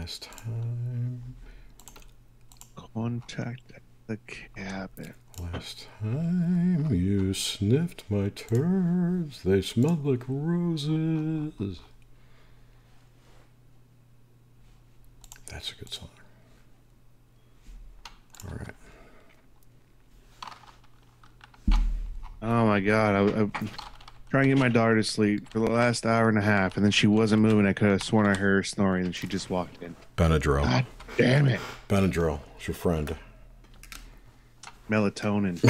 Last time. Contact at the cabin. Last time you sniffed my turds, they smelled like roses. That's a good song. All right. Oh my God. I'm trying to get my daughter to sleep for the last hour and a half, and then she wasn't moving. I could have sworn I heard her snoring, and she just walked in. Benadryl. God damn it. Benadryl. It's your friend. Melatonin.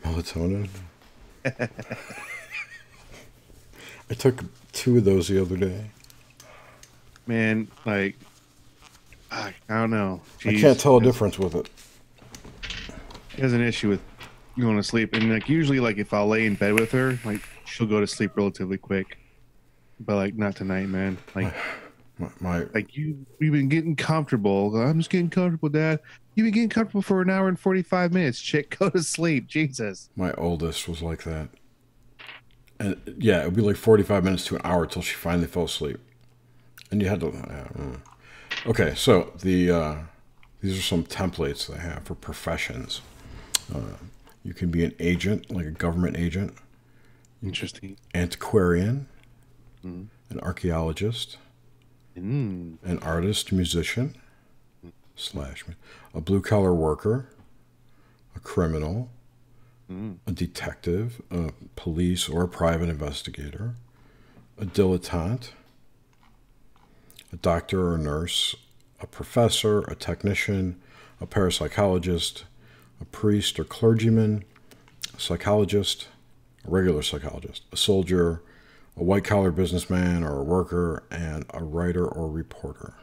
Melatonin? I took 2 of those the other day. Man, like, I don't know. Jeez, I can't tell a difference with it. She has an issue with going to sleep. And, like, usually, like, if I'll lay in bed with her, like, she'll go to sleep relatively quick. But, like, not tonight, man. Like, like we've been getting comfortable. I'm just getting comfortable, Dad. You've been getting comfortable for an hour and 45 minutes. Chick, go to sleep. Jesus. My oldest was like that. And yeah, it would be like 45 minutes to an hour till she finally fell asleep. And you had to... Okay, so these are some templates they have for professions. You can be an agent, like a government agent. Interesting. Antiquarian. An archaeologist. An artist, musician. / a blue-collar worker. A criminal. A detective, a police or a private investigator, a dilettante, a doctor or a nurse, a professor, a technician, a parapsychologist, a priest or clergyman, a psychologist, a regular psychologist, a soldier, a white-collar businessman or a worker, and a writer or reporter.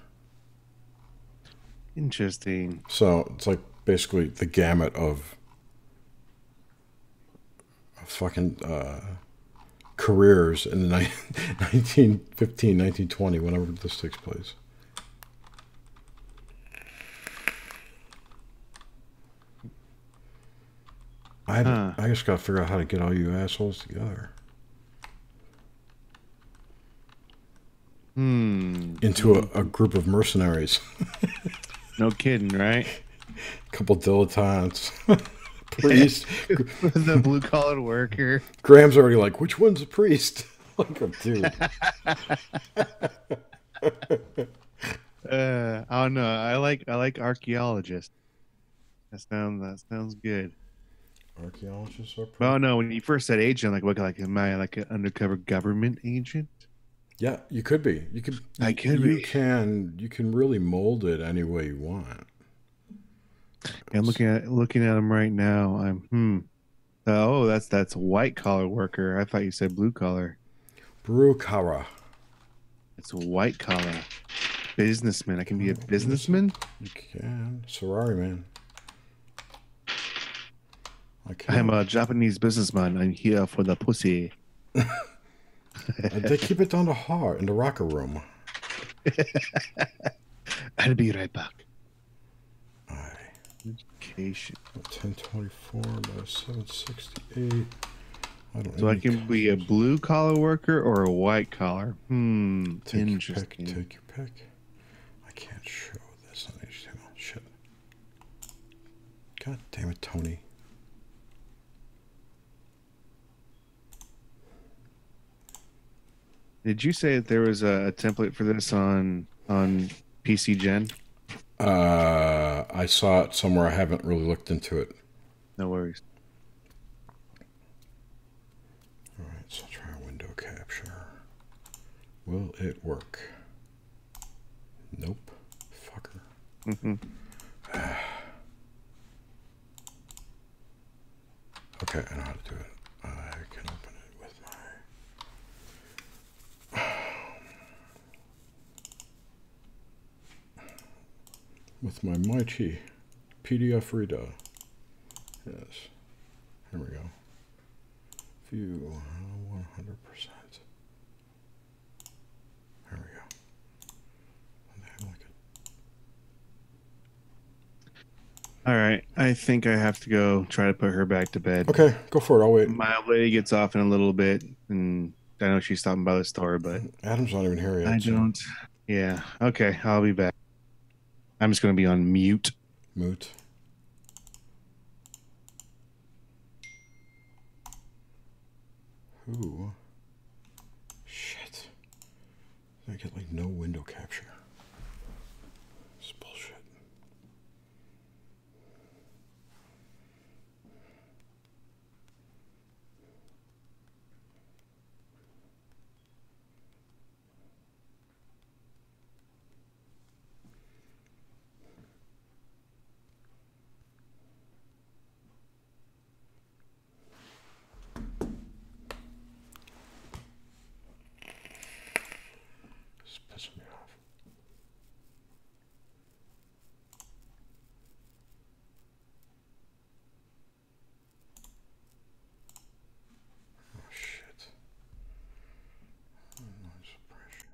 Interesting. So it's like basically the gamut of fucking careers in the 1915, 1920, whenever this takes place. I just got to figure out how to get all you assholes together. Into a group of mercenaries. No kidding, right? A couple dilettantes. Priest. The blue-collar worker. Graham's already like, which one's a priest? Like, oh, dude. I don't know. I like archaeologist. That sounds good. Archaeologists are pretty... Oh no, when you first said agent, like am I like an undercover government agent? Yeah, you could be. You could. I could be. You can really mold it any way you want. I'm looking at him right now. Oh, that's white collar worker. I thought you said blue collar. Blue collar. It's a white collar businessman. I can be a businessman. You can. Sorry, man. I'm a Japanese businessman. I'm here for the pussy. They keep it down the hall in the rocker room. I'll be right back. Education. 1024 by 768. So I can be a blue collar worker or a white collar. Take Interesting. Your pick. Take your pick. I can't show this on HTML. Shit. God damn it, Tony. Did you say that there was a template for this on PC Gen? I saw it somewhere. I haven't really looked into it. No worries. All right, so I'll try window capture. Will it work? Nope. Fucker. Okay, I know how to do it. I can open it with my mighty PDF reader. Yes. Here we go. View 100%. There we go. All right. I think I have to go try to put her back to bed. Okay, go for it. I'll wait. My old lady gets off in a little bit, and I know she's stopping by the store, but Adam's not even here yet. I don't. Yeah. Okay. I'll be back. I'm just going to be on mute. Mute. Ooh. Shit. I get like no window capture. It's bullshit. It's pissing me off. Oh shit. Noise suppression.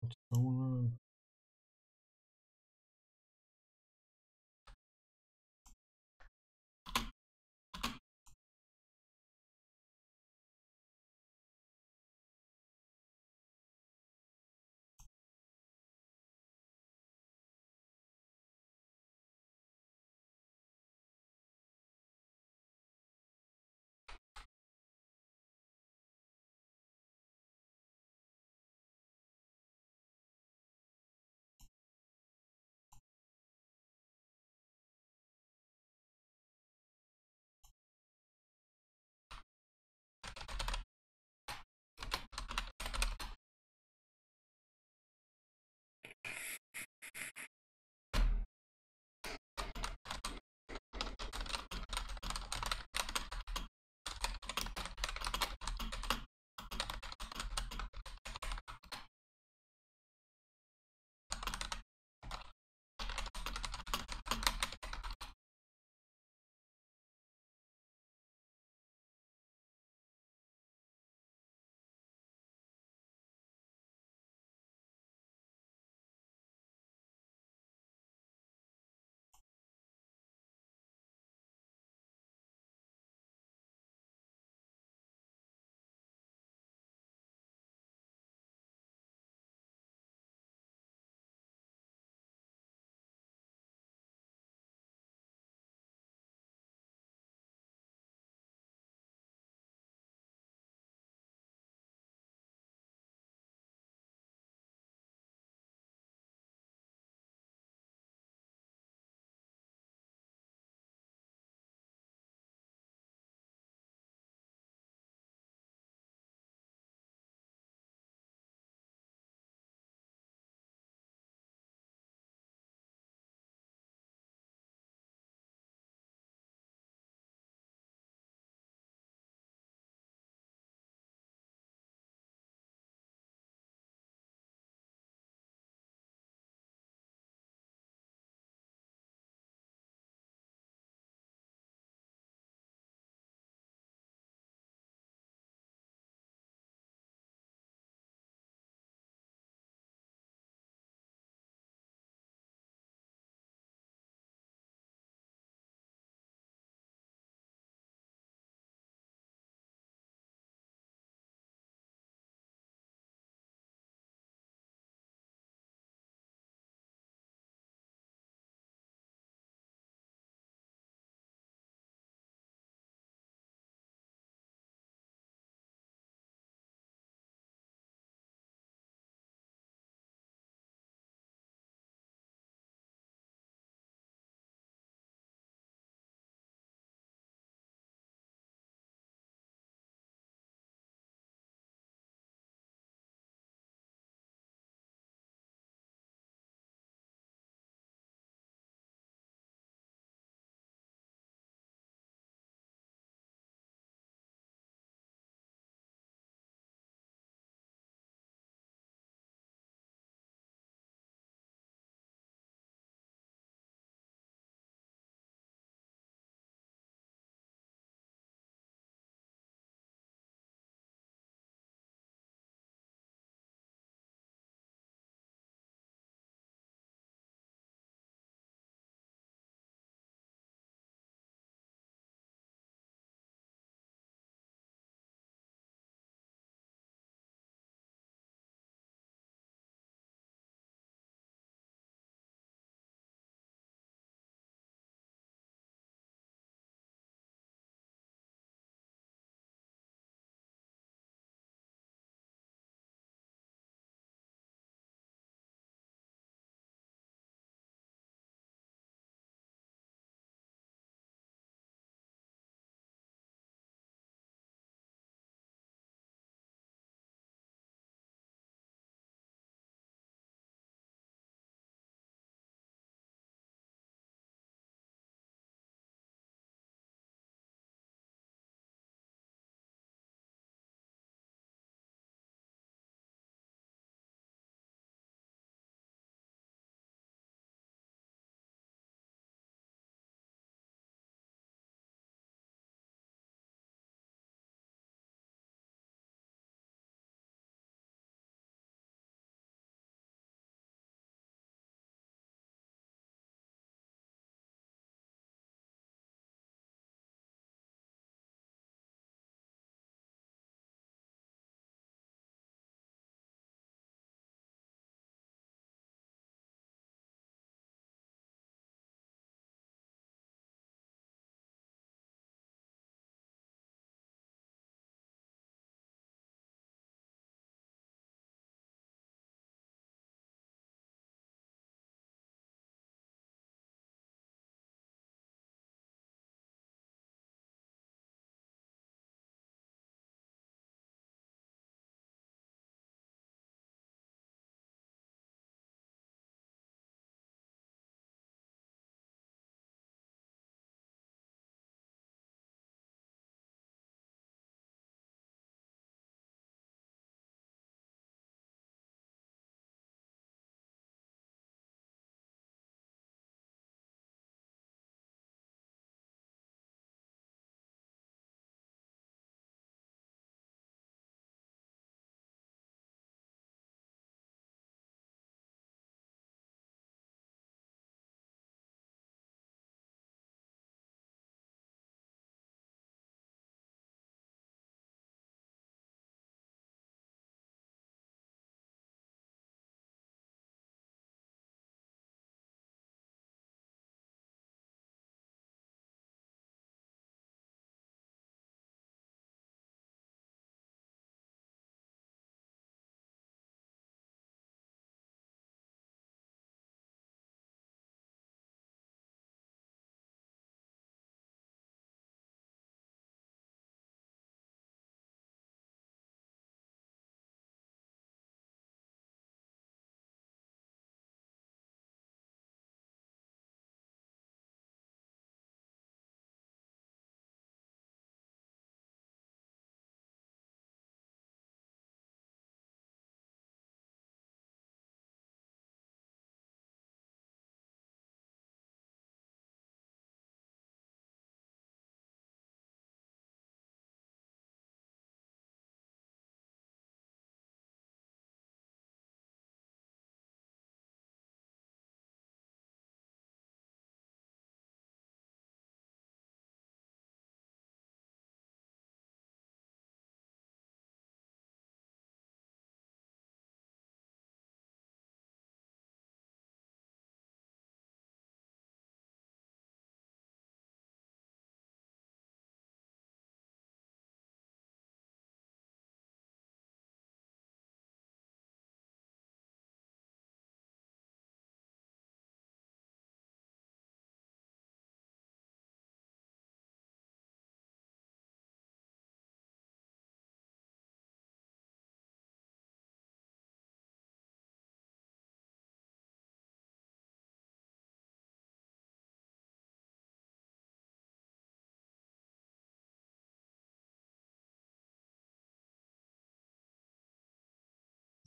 What's going on?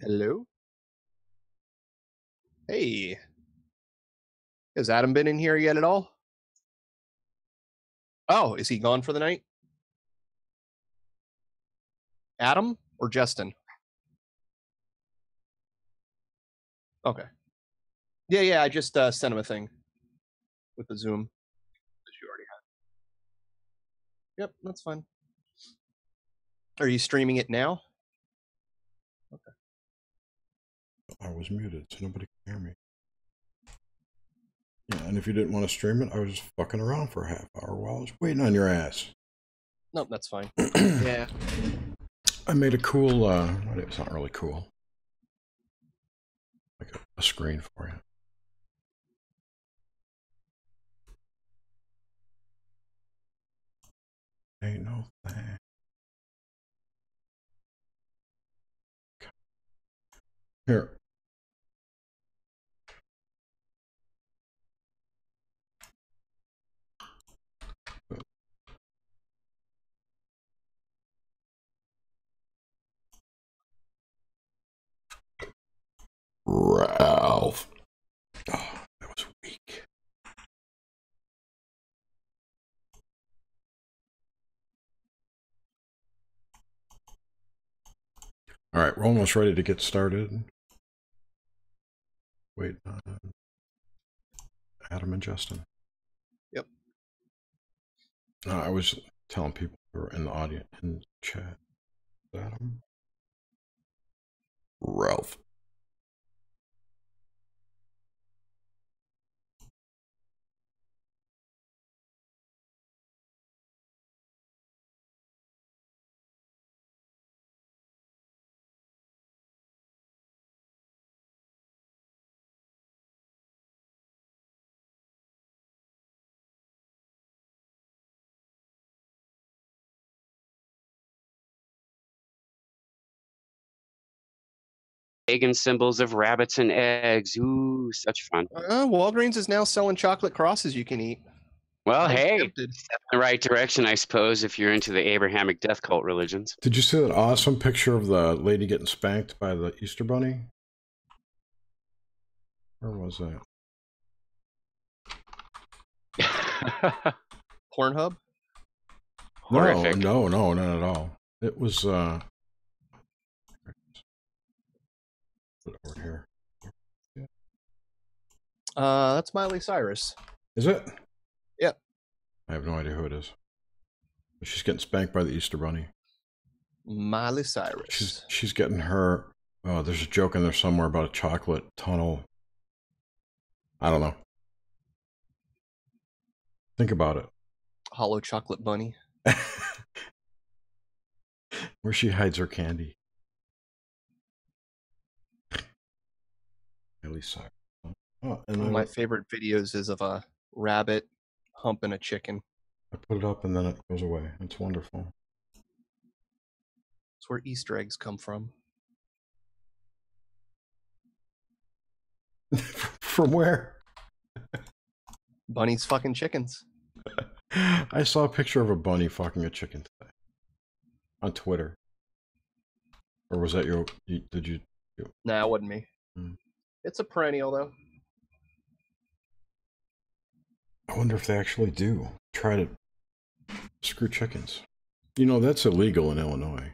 Hello? Hey. Has Adam been in here yet at all? Oh, is he gone for the night? Adam or Justin? Okay. Yeah, I just sent him a thing with the Zoom that you already had. Yep, that's fine. Are you streaming it now? Okay. I was muted, so nobody can hear me. Yeah, and if you didn't want to stream it, I was just fucking around for a half hour while I was waiting on your ass. Nope, that's fine. Yeah. I made a cool, it's not really cool. Like a screen for you. Ain't no thing. Here. Ralph. Oh, that was weak. All right, we're almost ready to get started. Wait, Adam and Justin. Yep. I was telling people who were in the audience, in the chat. Adam. Ralph. Pagan symbols of rabbits and eggs. Ooh, such fun. Walgreens is now selling chocolate crosses you can eat. Well, hey, step in the right direction, I suppose, if you're into the Abrahamic death cult religions. Did you see that awesome picture of the lady getting spanked by the Easter Bunny? Where was that? Pornhub? Horrific. No, not at all. It was, put it over here. Yeah. That's Miley Cyrus. Is it? Yep. I have no idea who it is. But she's getting spanked by the Easter Bunny. Miley Cyrus. She's getting her. Oh, there's a joke in there somewhere about a chocolate tunnel. I don't know. Think about it. Hollow chocolate bunny. Where she hides her candy. Miley Cyrus. Oh, and one of my favorite videos is of a rabbit humping a chicken. I put it up and then it goes away. It's wonderful. It's where Easter eggs come from. From where? Bunnies fucking chickens. I saw a picture of a bunny fucking a chicken today on Twitter. Or was that your? Did you? Nah, it wasn't me. It's a perennial though. I wonder if they actually do try to screw chickens. You know, that's illegal in Illinois.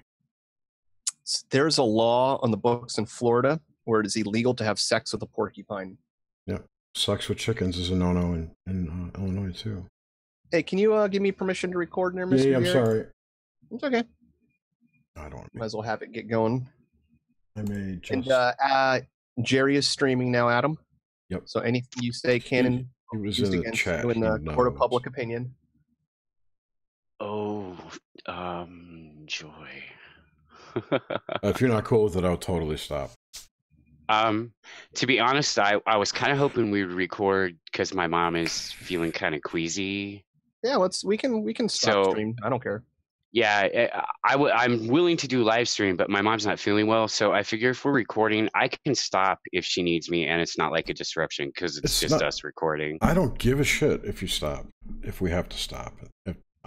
There's a law on the books in Florida where it is illegal to have sex with a porcupine. Yeah, sex with chickens is a no-no in Illinois too. Hey, can you give me permission to record in there, Mr. Yeah, I'm sorry. It's okay. I don't. Might as well have it get going. I may just. And Jerry is streaming now, Adam. Yep. So anything you say can he was in the chat in the court of public opinion. Oh, joy. If you're not cool with it, I'll totally stop. To be honest, I was kind of hoping we would record because my mom is feeling kind of queasy. Yeah, we can stop stream. I don't care. Yeah, I'm willing to do live stream, but my mom's not feeling well, so I figure if we're recording, I can stop if she needs me, and it's not like a disruption because it's just us recording. I don't give a shit if you stop. If we have to stop,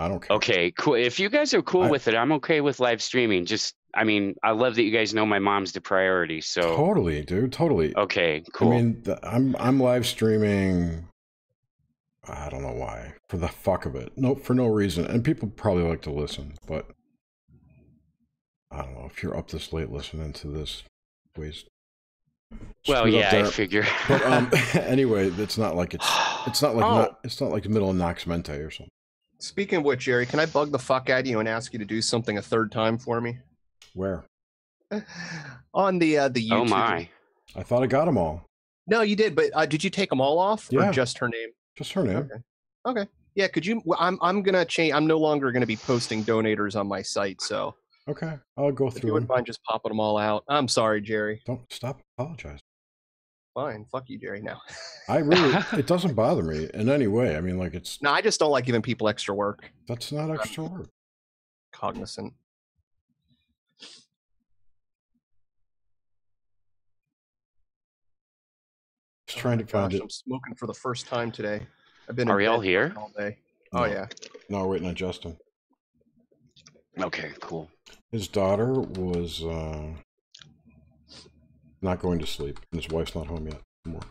I don't care. Okay, cool. If you guys are cool with it, I'm okay with live streaming. Just, I mean, I love that you guys know my mom's the priority. So totally, dude, totally. Okay, cool. I mean, I'm live streaming. I don't know why, for the fuck of it. No, for no reason. And people probably like to listen, but I don't know if you're up this late listening to this. Waste. Well, yeah, I figure. But anyway, it's not like it's not like the middle of Nox Mente or something. Speaking of which, Jerry, can I bug the fuck out of you and ask you to do something a third time for me? Where? On the YouTube. Oh my! I thought I got them all. No, you did, but did you take them all off, Yeah. or just her name? Just her name. Okay. Yeah, could you? I'm gonna change. I'm no longer gonna be posting donators on my site, so. Okay, I'll go through. If you wouldn't mind just popping them all out. I'm sorry, Jerry. Don't stop apologizing. Fine, fuck you, Jerry. Now. I really, it doesn't bother me in any way. I mean, like it's. No, I just don't like giving people extra work. That's not extra work. Cognizant. Just trying to find it. I'm smoking for the first time today. I've been. Are we all here? All day. No. Oh yeah. No, we're waiting on Justin. Okay, cool. His daughter was not going to sleep, and his wife's not home yet anymore.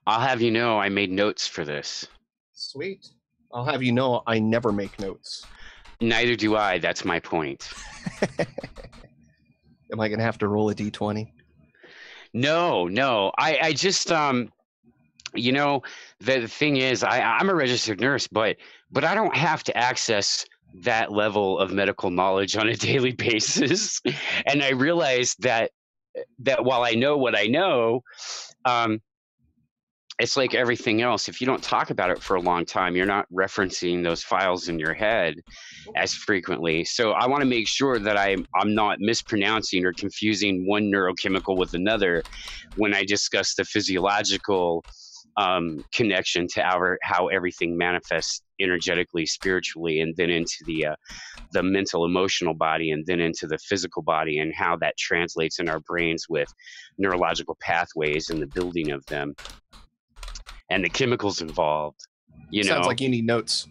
I'll have you know, I made notes for this. Sweet. I'll have you know, I never make notes. Neither do I. That's my point. Am I gonna have to roll a d20? No. I just you know, the thing is, I'm a registered nurse, but I don't have to access that level of medical knowledge on a daily basis. And I realized that while I know what I know, it's like everything else. If you don't talk about it for a long time, you're not referencing those files in your head as frequently. So I want to make sure that I'm not mispronouncing or confusing one neurochemical with another when I discuss the physiological connection to how everything manifests energetically, spiritually, and then into the mental, emotional body, and then into the physical body, and how that translates in our brains with neurological pathways and the building of them and the chemicals involved. Sounds like you need notes.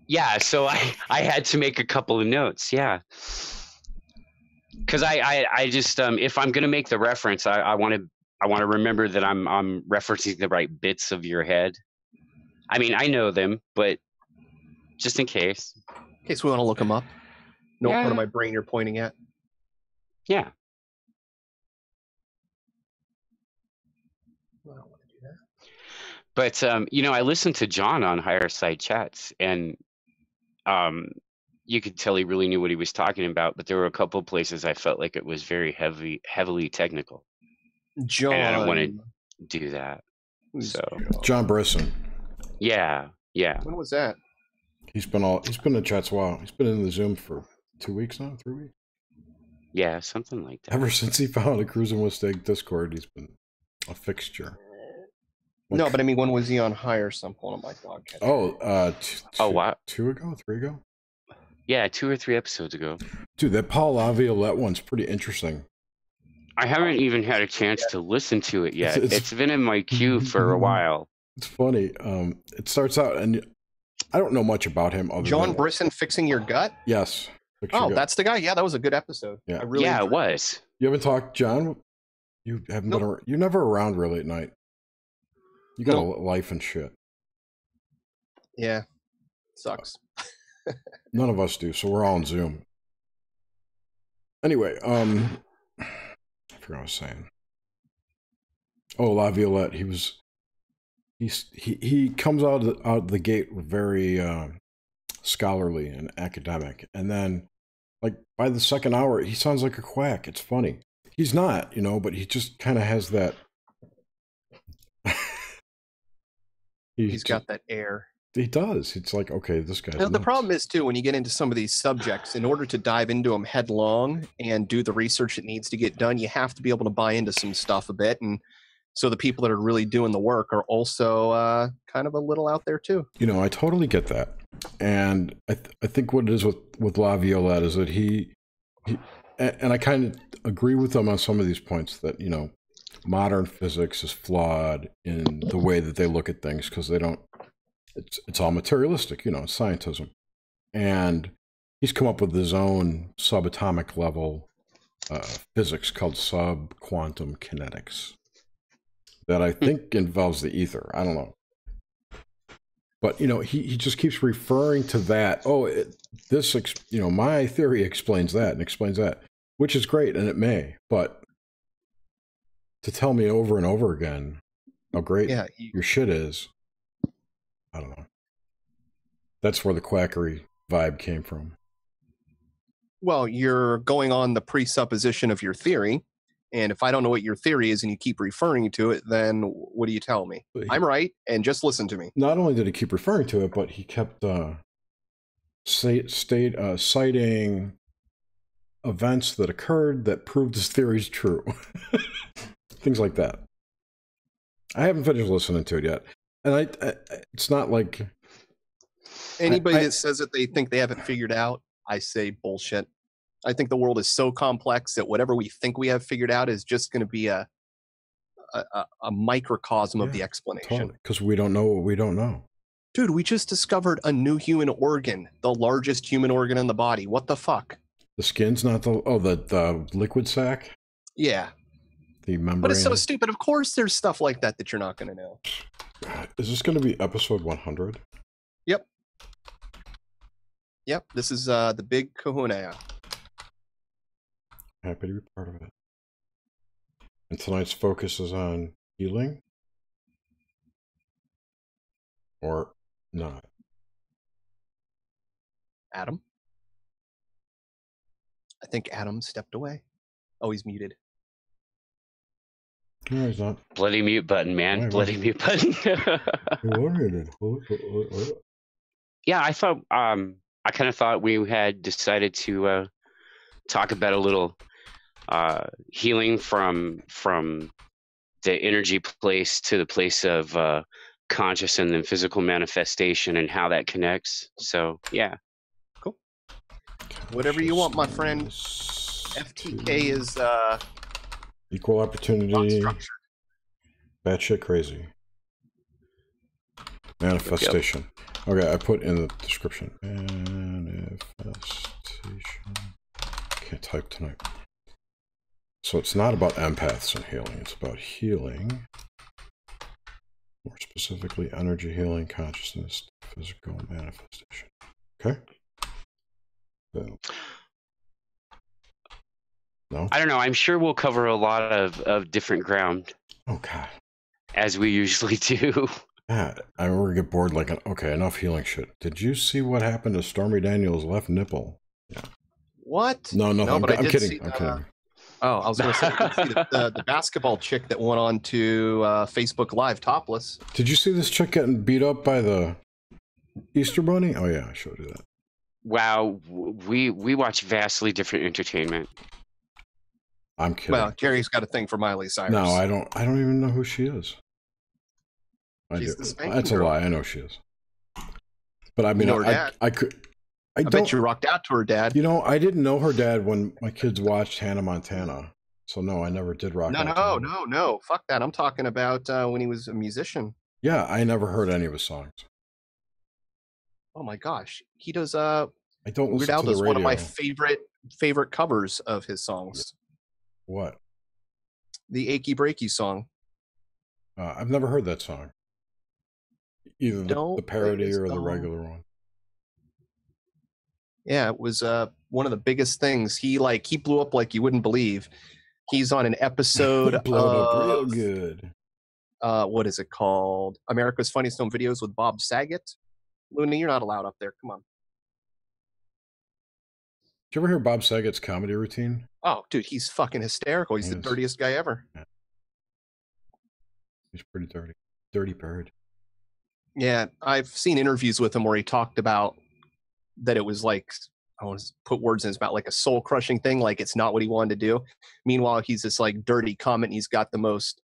Yeah, so I had to make a couple of notes. Yeah, because I just if I'm gonna make the reference, I want to remember that I'm referencing the right bits of your head. I mean, I know them, but just in case. In case we want to look them up. No part of my brain you're pointing at. Yeah. I don't want to do that. But I listened to John on Higher Side Chats, and you could tell he really knew what he was talking about. But there were a couple of places I felt like it was very heavily technical. John. And I don't want to do that. So John Brisson. Yeah. When was that? He's been in chats a while. He's been in the Zoom for 2 weeks now, 3 weeks. Yeah, something like that. Ever since he found a Cruising with Steak Discord, he's been a fixture. No, but I mean, when was he on Higher? Some point on my podcast. Wow. 3 ago? Yeah, 2 or 3 episodes ago. Dude, that Paul Laviolette one's pretty interesting. I haven't even had a chance to listen to it yet. It's been in my queue for a while. It's funny. It starts out, and I don't know much about him. John Brisson fixing your gut? Yes. That's the guy. Yeah, that was a good episode. Yeah, it was. You haven't talked, John? You haven't been. You're never around really at night. You got a life and shit. Yeah, sucks. None of us do, so we're all on Zoom. Anyway, I forgot what I was saying. Oh, Laviolette. He comes out of the gate very scholarly and academic, and then like by the second hour, he sounds like a quack. It's funny. He's not, but he just kind of has that. He's got that air. He does. It's like, okay, this guy's the problem is, too, when you get into some of these subjects, in order to dive into them headlong and do the research that needs to get done, you have to be able to buy into some stuff a bit. And so the people that are really doing the work are also kind of a little out there, too. I totally get that. And I think what it is with Laviolette is that he and I kind of agree with him on some of these points that, modern physics is flawed in the way that they look at things because they don't it's all materialistic, scientism. And he's come up with his own subatomic level physics called subquantum kinetics that I think involves the ether. I don't know. But, he just keeps referring to that. Oh, my theory explains that and explains that, which is great, and it may. But to tell me over and over again how great your shit is, I don't know. That's where the quackery vibe came from. Well, you're going on the presupposition of your theory. And if I don't know what your theory is and you keep referring to it, then what do you tell me? I'm right, and just listen to me. Not only did he keep referring to it, but he kept citing events that occurred that proved his theories true. Things like that. I haven't finished listening to it yet. And it's not like... Anybody that says that they think they haven't figured out, I say bullshit. I think the world is so complex that whatever we think we have figured out is just going to be a microcosm of the explanation. Because we don't know what we don't know. Dude, we just discovered a new human organ, the largest human organ in the body. What the fuck? The skin's not the liquid sac? Yeah. The membrane. But it's so stupid. Of course there's stuff like that you're not going to know. Is this going to be episode 100? Yep. Yep. This is the big kahuna. Happy to be part of it. And tonight's focus is on healing? Or not? Adam? I think Adam stepped away. Oh, he's muted. No, he's not. Bloody mute button, man. Bloody mute button. Yeah, I thought, I kind of thought we had decided to talk about a little healing from the energy place to the place of conscious and then physical manifestation and how that connects. So, yeah. Cool. Whatever you want, my friend. FTK is equal opportunity. Batshit crazy. Manifestation. Yep. Okay, I put in the description. Manifestation. Can't type tonight. So it's not about empaths and healing. It's about healing. More specifically, energy healing, consciousness, physical manifestation. Okay? So, no? I don't know. I'm sure we'll cover a lot of different ground. Okay. As we usually do. Yeah, I remember get bored like, okay, enough healing shit. Did you see what happened to Stormy Daniels' left nipple? Yeah. What? No, I'm kidding. I'm kidding. Oh, I was going to say, the basketball chick that went on to Facebook Live topless. Did you see this chick getting beat up by the Easter Bunny? Oh, yeah, I showed you that. Wow, we watch vastly different entertainment. I'm kidding. Well, Jerry's got a thing for Miley Cyrus. No, I don't even know who she is. She's the spanking That's girl. A lie. I know she is. But I mean, her dad. I bet you rocked out to her dad. I didn't know her dad when my kids watched Hannah Montana. So no, I never did rock out. No. Fuck that. I'm talking about when he was a musician. Yeah, I never heard any of his songs. Oh my gosh. He does I don't listen Weird Al to the does radio. one of my favorite covers of his songs. What? The Achy Breaky song. I've never heard that song. Either the parody or the regular one. Yeah, it was one of the biggest things. He blew up like you wouldn't believe. He's on an episode Blew up real good. What is it called? America's Funniest Home Videos with Bob Saget. Looney, you're not allowed up there. Come on. Did you ever hear Bob Saget's comedy routine? Oh, dude, he's fucking hysterical. He's the dirtiest guy ever. Yeah. He's pretty dirty. Dirty bird. Yeah, I've seen interviews with him where he talked about that it was like, I want to put words in his mouth, like a soul-crushing thing, like it's not what he wanted to do. Meanwhile, he's this like dirty comic, and he's got the most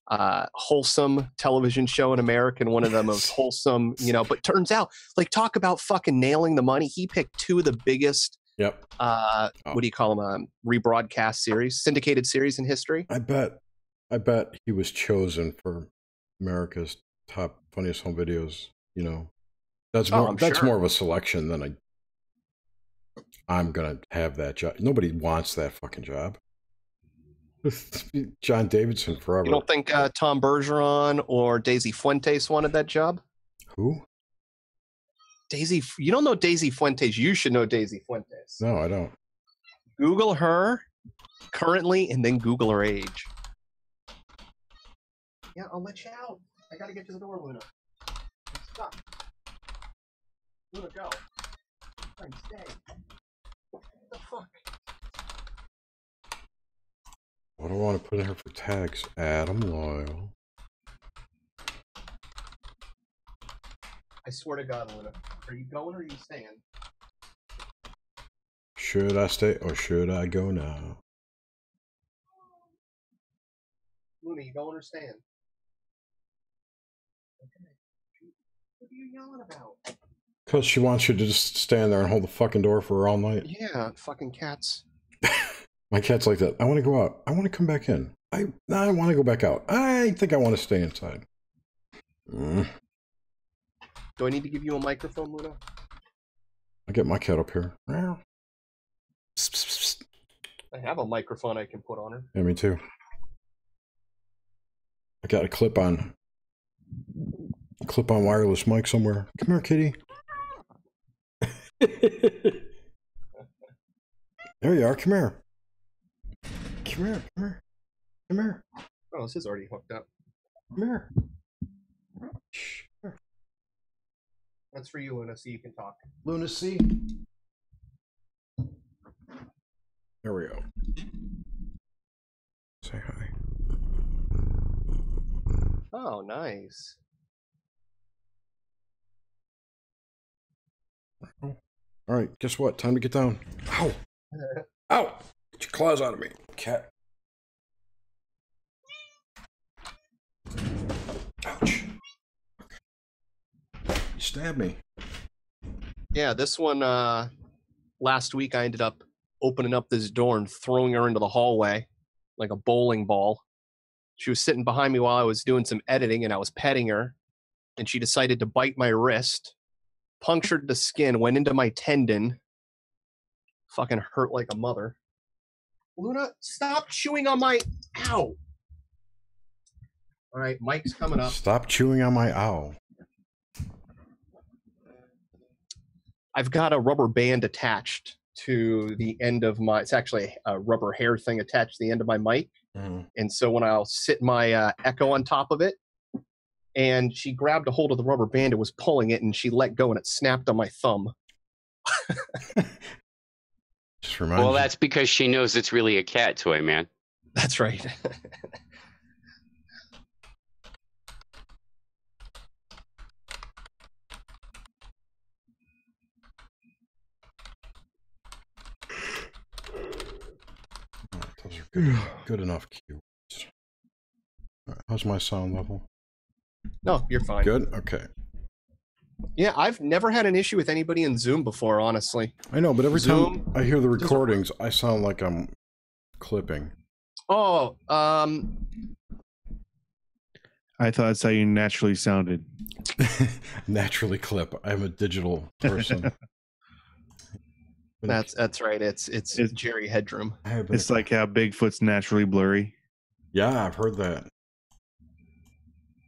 wholesome television show in America and one of the most wholesome, but turns out, like, talk about fucking nailing the money. He picked two of the biggest what do you call them? Rebroadcast series, syndicated series in history. I bet he was chosen for America's top funniest home videos You know, that's more more of a selection than I'm gonna have that job. Nobody wants that fucking job. John Davidson forever. You don't think Tom Bergeron or Daisy Fuentes wanted that job? Who? Daisy. You don't know Daisy Fuentes. You should know Daisy Fuentes. No, I don't. Google her currently and then Google her age. Yeah, I'll let you out. I gotta get to the door, Luna. Stop. Luna, go. Fine, stay. What the fuck? What do I want to put in here for tags? Adam Loyal. I swear to God, Luna. Are you going or are you staying? Should I stay or should I go now? Luna, you going or staying? Okay. What are you yelling about? Because she wants you to just stand there and hold the fucking door for her all night. Yeah, fucking cats. My cat's like that. I want to go out. I want to come back in. I want to go back out. I think I want to stay inside. Do I need to give you a microphone, Luna? I get my cat up here. I have a microphone I can put on her. Yeah, me too. I got a clip-on wireless mic somewhere. Come here, kitty. There you are. Come here. Come here. Come here. Come here. Oh, this is already hooked up. Come here. Shh. Here. That's for you, Luna, so you can talk. Luna, see? There we go. Say hi. Oh, nice. All right, guess what? Time to get down. Ow! Ow! Get your claws out of me, cat. Ouch. You stabbed me. Yeah, this one, last week I ended up opening up this door and throwing her into the hallway like a bowling ball. She was sitting behind me while I was doing some editing and I was petting her, and she decided to bite my wrist, punctured the skin, went into my tendon, fucking hurt like a mother. Luna, stop chewing on my... Ow! All right, Mike's coming up. Stop chewing on my owl. I've got a rubber band attached to the end of my... It's actually a rubber hair thing attached to the end of my mic. Mm-hmm. And so when I'll sit my Echo on top of it, and she grabbed a hold of the rubber band, it was pulling it, and she let go, and it snapped on my thumb. Just remind you. That's because she knows it's really a cat toy, man. That's right. Those are good enough cues. Right, how's my sound level? No, you're fine. Good? Okay. Yeah, I've never had an issue with anybody in Zoom before, honestly. I know, but every time I hear the recordings, I sound like I'm clipping. Oh, I thought that's how you naturally sounded. Naturally clip. I'm a digital person. That's right. It's Jerry Headroom. It's like how Bigfoot's naturally blurry. Yeah, I've heard that.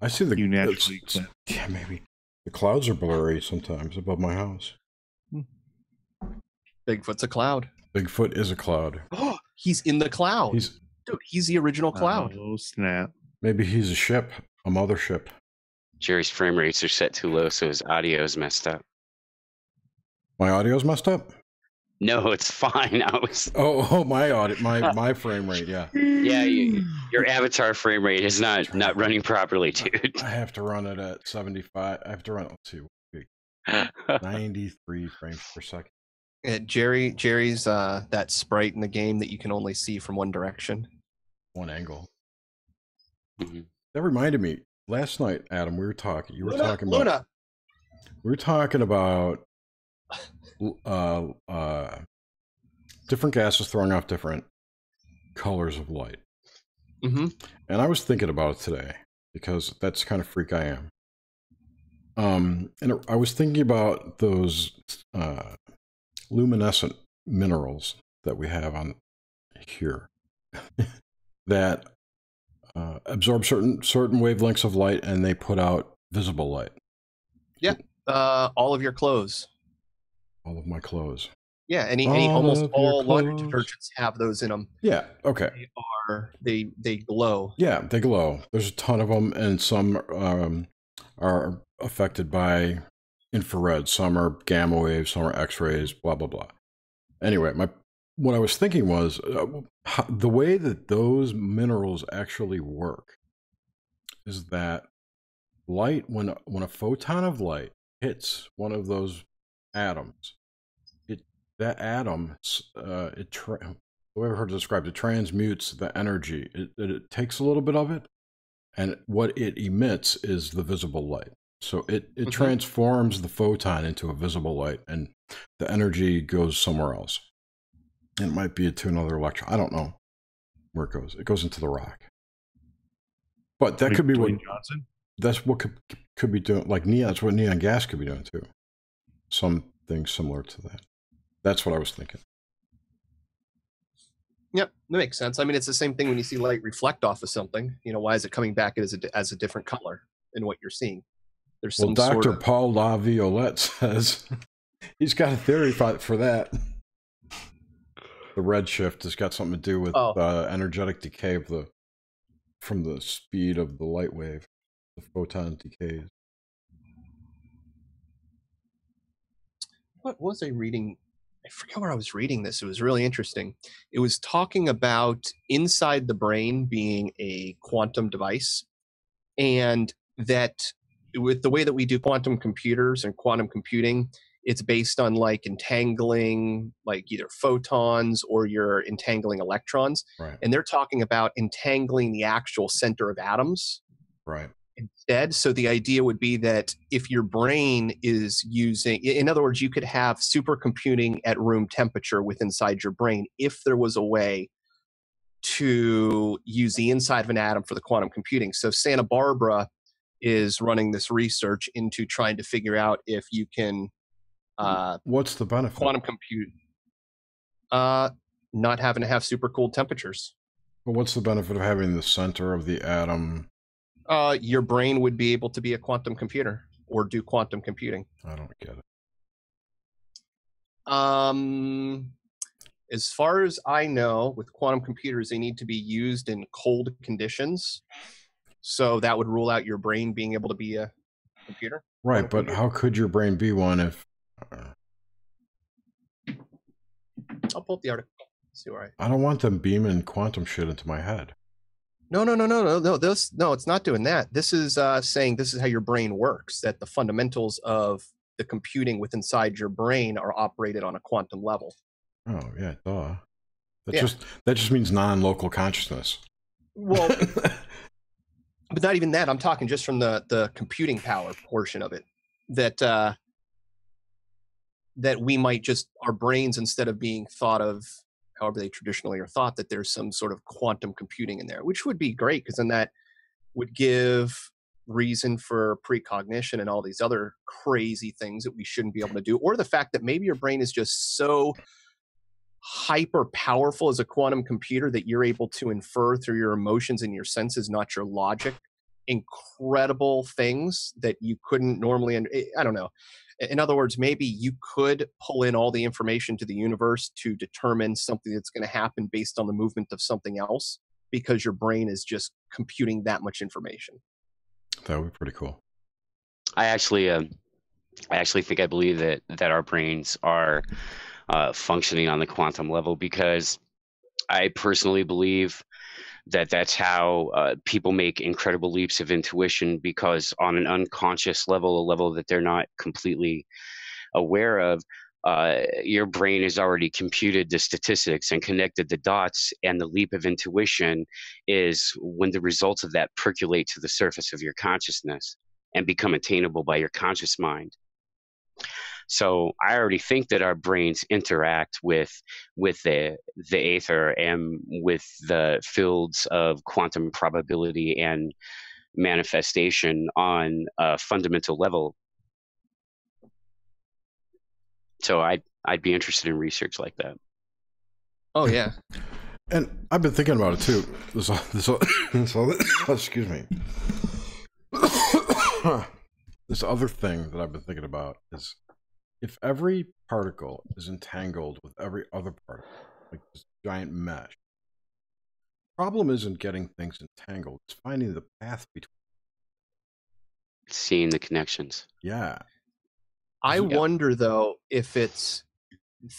I see the... You naturally clip. Yeah, maybe. The clouds are blurry sometimes above my house. Bigfoot's a cloud. Bigfoot is a cloud. Oh, he's in the cloud. Dude, he's the original cloud. Oh, snap. Maybe he's a ship, a mothership. Jerry's frame rates are set too low, so his audio is messed up. My audio's messed up? No, it's fine. My frame rate, yeah. Yeah, your avatar frame rate is not running properly, dude. I have to run it at 75. I have to run it to 93 frames per second. Yeah, Jerry's that sprite in the game that you can only see from one direction. One angle. Mm-hmm. That reminded me. Last night, Adam, we were talking. You were talking about. Luna. We were talking about different gases throwing off different colors of light. Mm-hmm. And I was thinking about it today because that's the kind of freak I am. And I was thinking about those luminescent minerals that we have on here that absorb certain wavelengths of light, and they put out visible light. Yeah, all of your clothes. All of my clothes. Yeah, almost all laundry detergents have those in them. Yeah. Okay. They glow. Yeah, they glow. There's a ton of them, and some are affected by infrared. Some are gamma waves. Some are X-rays. Blah blah blah. Anyway, what I was thinking was the way that those minerals actually work is that light, when a photon of light hits one of those atoms, that atom, the way I've heard it described, it transmutes the energy. It takes a little bit of it, and what it emits is the visible light. So it transforms the photon into a visible light, and the energy goes somewhere else. It might be to another electron. I don't know where it goes. It goes into the rock. But that could be what Johnson. That's what could be doing. Like neon, that's what neon gas could be doing too. Something similar to that. That's what I was thinking. Yep, that makes sense. I mean, it's the same thing when you see light reflect off of something. Why is it coming back as a different color in what you're seeing? There's some Dr. Paul Laviolette says he's got a theory for that. The redshift has got something to do with energetic decay from the speed of the light wave. The photon decays. What was I reading? I forget where I was reading this. It was really interesting. It was talking about inside the brain being a quantum device, and that with the way that we do quantum computers and quantum computing, it's based on like entangling like either photons or you're entangling electrons. Right. And they're talking about entangling the actual center of atoms. Right. Instead. So the idea would be that if your brain is using, in other words, you could have supercomputing at room temperature with inside your brain if there was a way to use the inside of an atom for the quantum computing. So Santa Barbara is running this research into trying to figure out if you can what's the benefit? Quantum compute not having to have super cooled temperatures. But what's the benefit of having the center of the atom? Your brain would be able to be a quantum computer or do quantum computing. I don't get it. As far as I know, with quantum computers, they need to be used in cold conditions. So that would rule out your brain being able to be a computer. Right, but how could your brain be one if... I'll pull up the article. See where I don't want them beaming quantum shit into my head. No, it's not doing that. This is saying this is how your brain works, that the fundamentals of the computing with inside your brain are operated on a quantum level. Oh, yeah, duh. That just means non-local consciousness. Well, but not even that. I'm talking just from the computing power portion of it. That we might just, our brains, instead of being thought of however they traditionally are thought, that there's some sort of quantum computing in there, which would be great because then that would give reason for precognition and all these other crazy things that we shouldn't be able to do. Or the fact that maybe your brain is just so hyper powerful as a quantum computer that you're able to infer through your emotions and your senses, not your logic, incredible things that you couldn't normally. I don't know. In other words, maybe you could pull in all the information to the universe to determine something that's going to happen based on the movement of something else because your brain is just computing that much information. That would be pretty cool. I actually think I believe that our brains are functioning on the quantum level because I personally believe that that's how people make incredible leaps of intuition, because on an unconscious level, a level that they're not completely aware of, your brain has already computed the statistics and connected the dots, and the leap of intuition is when the results of that percolate to the surface of your consciousness and become attainable by your conscious mind. So I already think that our brains interact with the aether and with the fields of quantum probability and manifestation on a fundamental level. So I'd be interested in research like that. Oh yeah. And I've been thinking about it too. Excuse me. This other thing that I've been thinking about is if every particle is entangled with every other particle, like this giant mesh, the problem isn't getting things entangled, it's finding the path between. Seeing the connections. Yeah. I wonder though if it's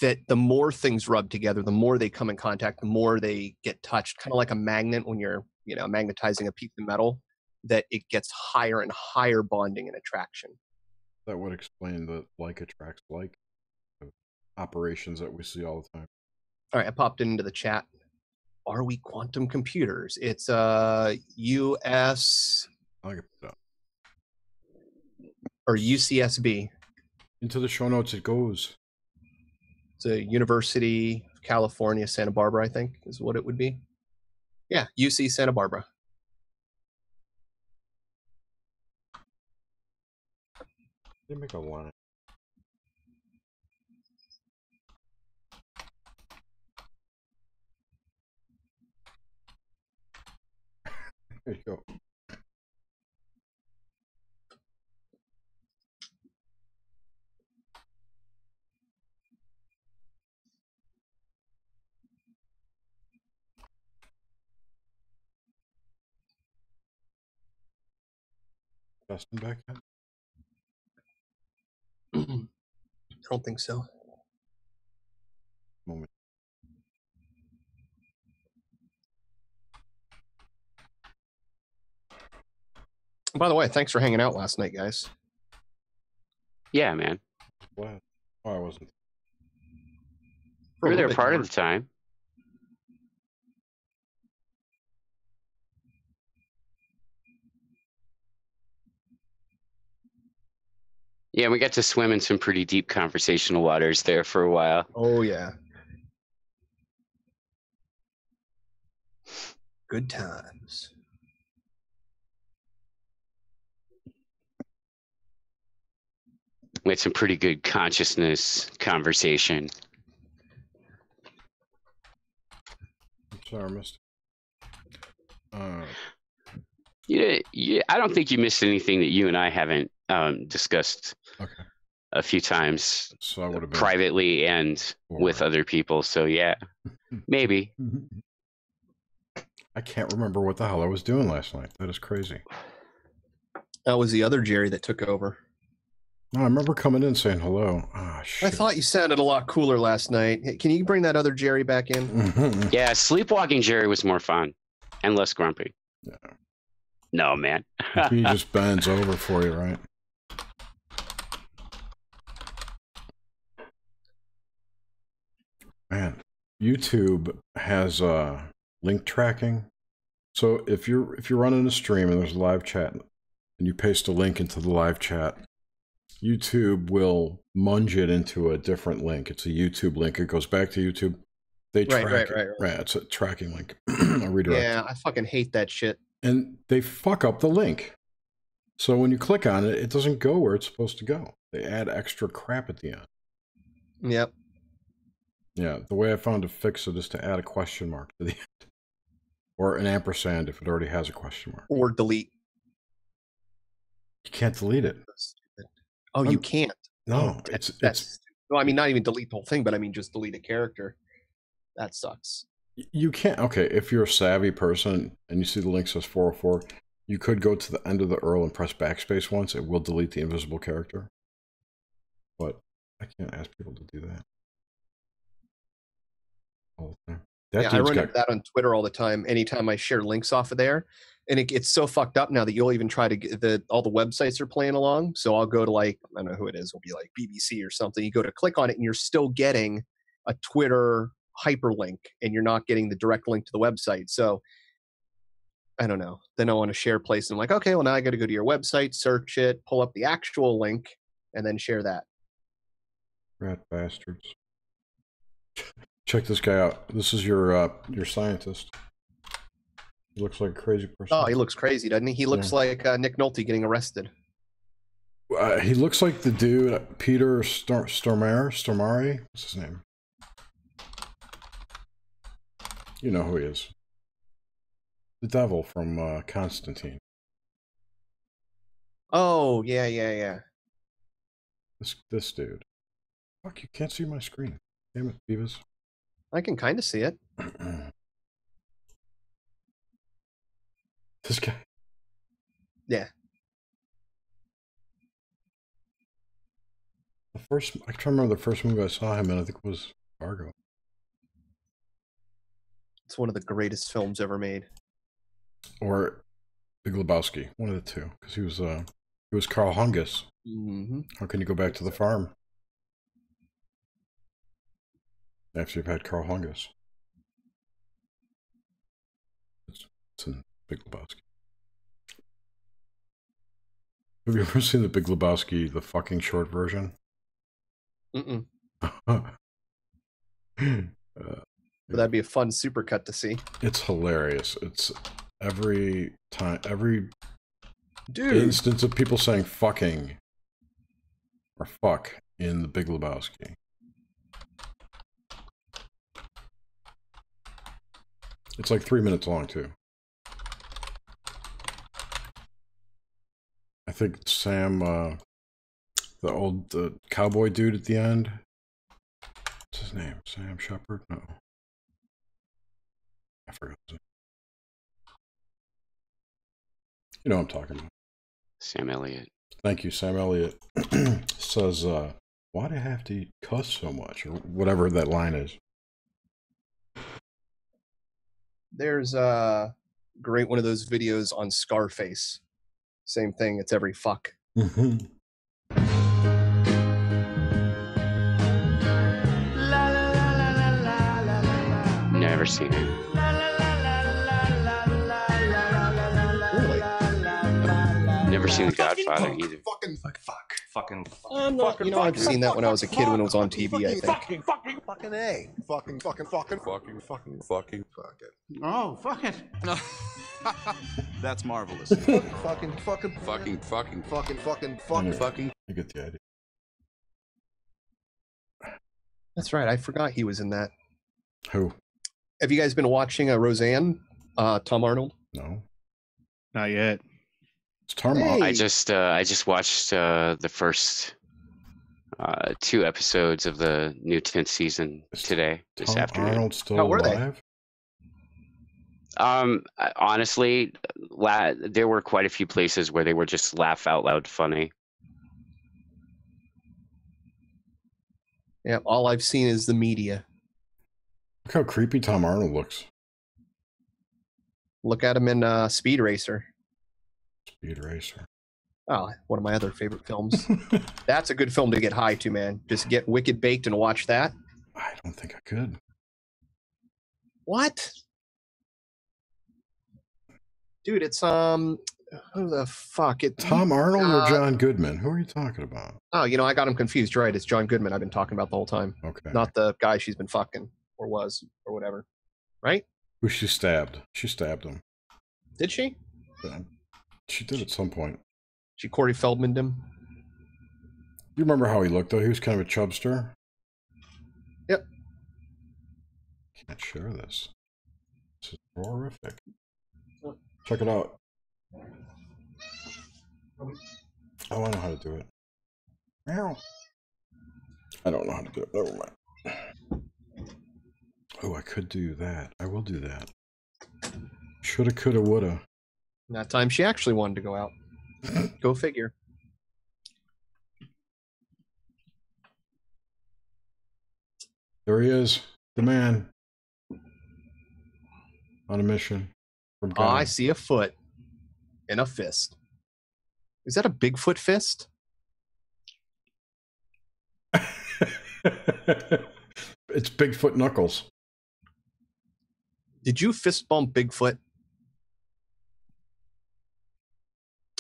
that the more things rub together, the more they come in contact, the more they get touched, kind of like a magnet when you're, magnetizing a piece of metal, that it gets higher and higher bonding and attraction. That would explain the like attracts like operations that we see all the time. All right, I popped into the chat. Are we quantum computers? It's US I'll get it up. Or UCSB. Into the show notes it goes. It's a University of California, Santa Barbara, I think, is what it would be. Yeah, UC Santa Barbara. They make a line. There you go. Justin back yet? I don't think so. Moment. By the way, thanks for hanging out last night, guys. Yeah, man. What? Oh, I wasn't. You were there part of the time. Yeah, we got to swim in some pretty deep conversational waters there for a while. Oh, yeah. Good times. We had some pretty good consciousness conversation. I'm sorry, I missed it. Yeah, I don't think you missed anything that you and I haven't discussed a few times, so I would have been privately and with other people. So yeah, maybe. I can't remember what the hell I was doing last night. That is crazy. That was the other Jerry that took over. No, I remember coming in saying hello. Ah, shit. I thought you sounded a lot cooler last night. Hey, can you bring that other Jerry back in? Yeah, sleepwalking Jerry was more fun and less grumpy. Yeah. No, man. He just bends over for you, right? Man, YouTube has link tracking. So if you're running a stream and there's a live chat and you paste a link into the live chat, YouTube will munge it into a different link. It's a YouTube link. It goes back to YouTube. They track it. Right. It's a tracking link. A redirect. Yeah, I fucking hate that shit. And they fuck up the link. So when you click on it, it doesn't go where it's supposed to go. They add extra crap at the end. Yep. Yeah, the way I found to fix it is to add a question mark to the end. Or an ampersand if it already has a question mark. Or delete. You can't delete it. Oh, you can't? No, it's well, I mean, not even delete the whole thing, but I mean, just delete a character. That sucks. You can't. Okay, if you're a savvy person and you see the link says 404, you could go to the end of the URL and press backspace once. It will delete the invisible character. But I can't ask people to do that all the time. I run into that on Twitter all the time. Anytime I share links off of there, and it's so fucked up now that you'll even try to get all the websites are playing along. So I'll go to I don't know who it is. It'll be like BBC or something. You go to click on it, and you're still getting a Twitter hyperlink, and you're not getting the direct link to the website. So I don't know. Then I want to share place, and I'm like, okay, well now I got to go to your website, search it, pull up the actual link, and then share that. Rat bastards. Check this guy out. This is your scientist. He looks like a crazy person. Oh, he looks crazy, doesn't he? He looks like Nick Nolte getting arrested. He looks like the dude, Peter Stormare? What's his name? You know who he is. The devil from Constantine. Oh, yeah. This dude. Fuck, you can't see my screen. Damn it, Beavis. I can kind of see it. This guy. Yeah. I try to remember the first movie I saw him in, I think it was Fargo. It's one of the greatest films ever made. Or Big Lebowski, one of the two. Because he was Carl Hungus. Mm-hmm. How can you go back to the farm after you've had Carl Hungus? It's in Big Lebowski. Have you ever seen the Big Lebowski, the fucking short version? Mm-mm. But that'd be a fun supercut to see. It's hilarious. It's every dude instance of people saying fucking or fuck in the Big Lebowski. It's like 3 minutes long too. I think Sam, the old cowboy dude at the end. What's his name? Sam Shepard? No. I forgot his name. You know what I'm talking about. Sam Elliott. Thank you, Sam Elliott. Says, why do I have to cuss so much? Or whatever that line is. There's a great one of those videos on Scarface. Same thing, it's every fuck. Mm-hmm. Never seen it. Really? Never seen The Godfather either. Fucking. You know, I've seen that when I was a kid when it was on TV, I think. Fucking A. Fucking. Oh, fuck it. No. That's marvelous. Fucking. You get the idea. That's right, I forgot he was in that. Who? Have you guys been watching Roseanne? Tom Arnold? No. Not yet. It's Tom Hey. Arnold. I just watched the first 2 episodes of the new 10th season today, this Tom afternoon. Arnold still How were they? alive? Honestly, there were quite a few places where they were just laugh out loud funny. Yeah, all I've seen is the media. Look how creepy Tom Arnold looks. Look at him in Speed Racer. Speed Racer. Oh, one of my other favorite films. That's a good film to get high to, man. Just get wicked baked and watch that. I don't think I could. What? Dude, it's who the fuck? Tom Arnold or John Goodman? Who are you talking about? Oh, you know, I got him confused. You're right, it's John Goodman I've been talking about the whole time. Okay. Not the guy she's been fucking or was or whatever. Right? Who she stabbed? She stabbed him. Did she? Yeah. She did at some point. She Corey Feldman'd him. You remember how he looked though? He was kind of a chubster. Yep. Can't share this. This is horrific. Check it out. Oh, I know how to do it. Meow. I don't know how to do it. Never mind. Oh, I could do that. I will do that. Shoulda, coulda, woulda. That time she actually wanted to go out. Go figure. There he is. The man. On a mission. From Oh, I God. see a foot and a fist. Is that a Bigfoot fist? It's Bigfoot knuckles. Did you fist bump Bigfoot?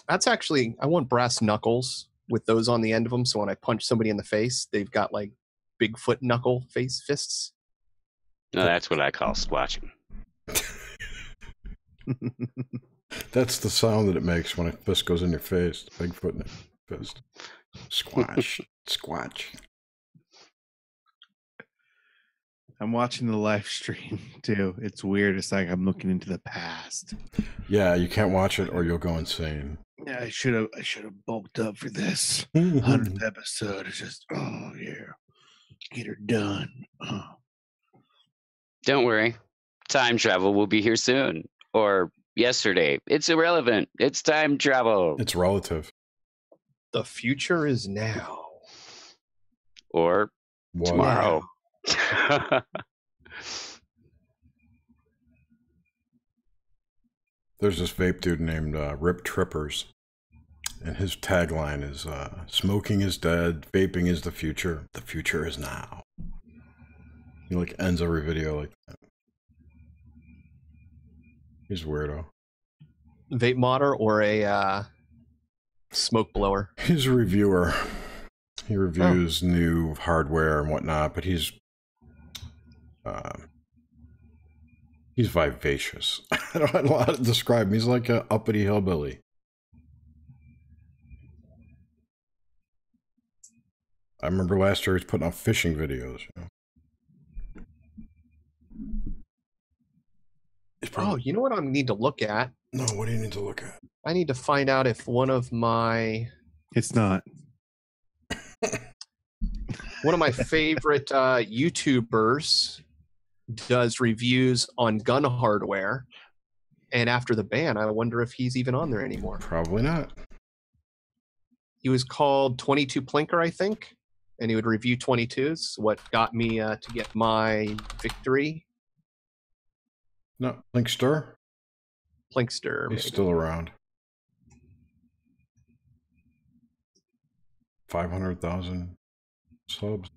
That's actually, I want brass knuckles with those on the end of them. So when I punch somebody in the face, they've got like Bigfoot knuckle face fists. No, that's what I call splotching. That's the sound that it makes when a fist goes in your face. Bigfoot toothpaste. Squash. Squatch. I'm watching the live stream too. It's weird. It's like I'm looking into the past. Yeah, you can't watch it or you'll go insane. Yeah, I should have bulked up for this 100th episode. It's just, oh yeah, get her done. Don't worry, time travel will be here soon, or yesterday. It's irrelevant. It's time travel. It's relative. The future is now. Or What? tomorrow. There's this vape dude named Rip Trippers, and his tagline is smoking is dead, vaping is the future is now. He like ends every video like that. He's a weirdo. Vape modder or a smoke blower? He's a reviewer. He reviews new hardware and whatnot, but he's vivacious. I don't know how to describe him. He's like an uppity hillbilly. I remember last year he was putting out fishing videos. You know? Oh, you know what I need to look at? No, what do you need to look at? I need to find out if one of my... It's not. One of my favorite YouTubers does reviews on gun hardware. And after the ban, I wonder if he's even on there anymore. Probably not. He was called 22 Plinker, I think. And he would review 22s, what got me to get my victory. No, Plinkster? Plinkster. He's still around. 500,000 subs.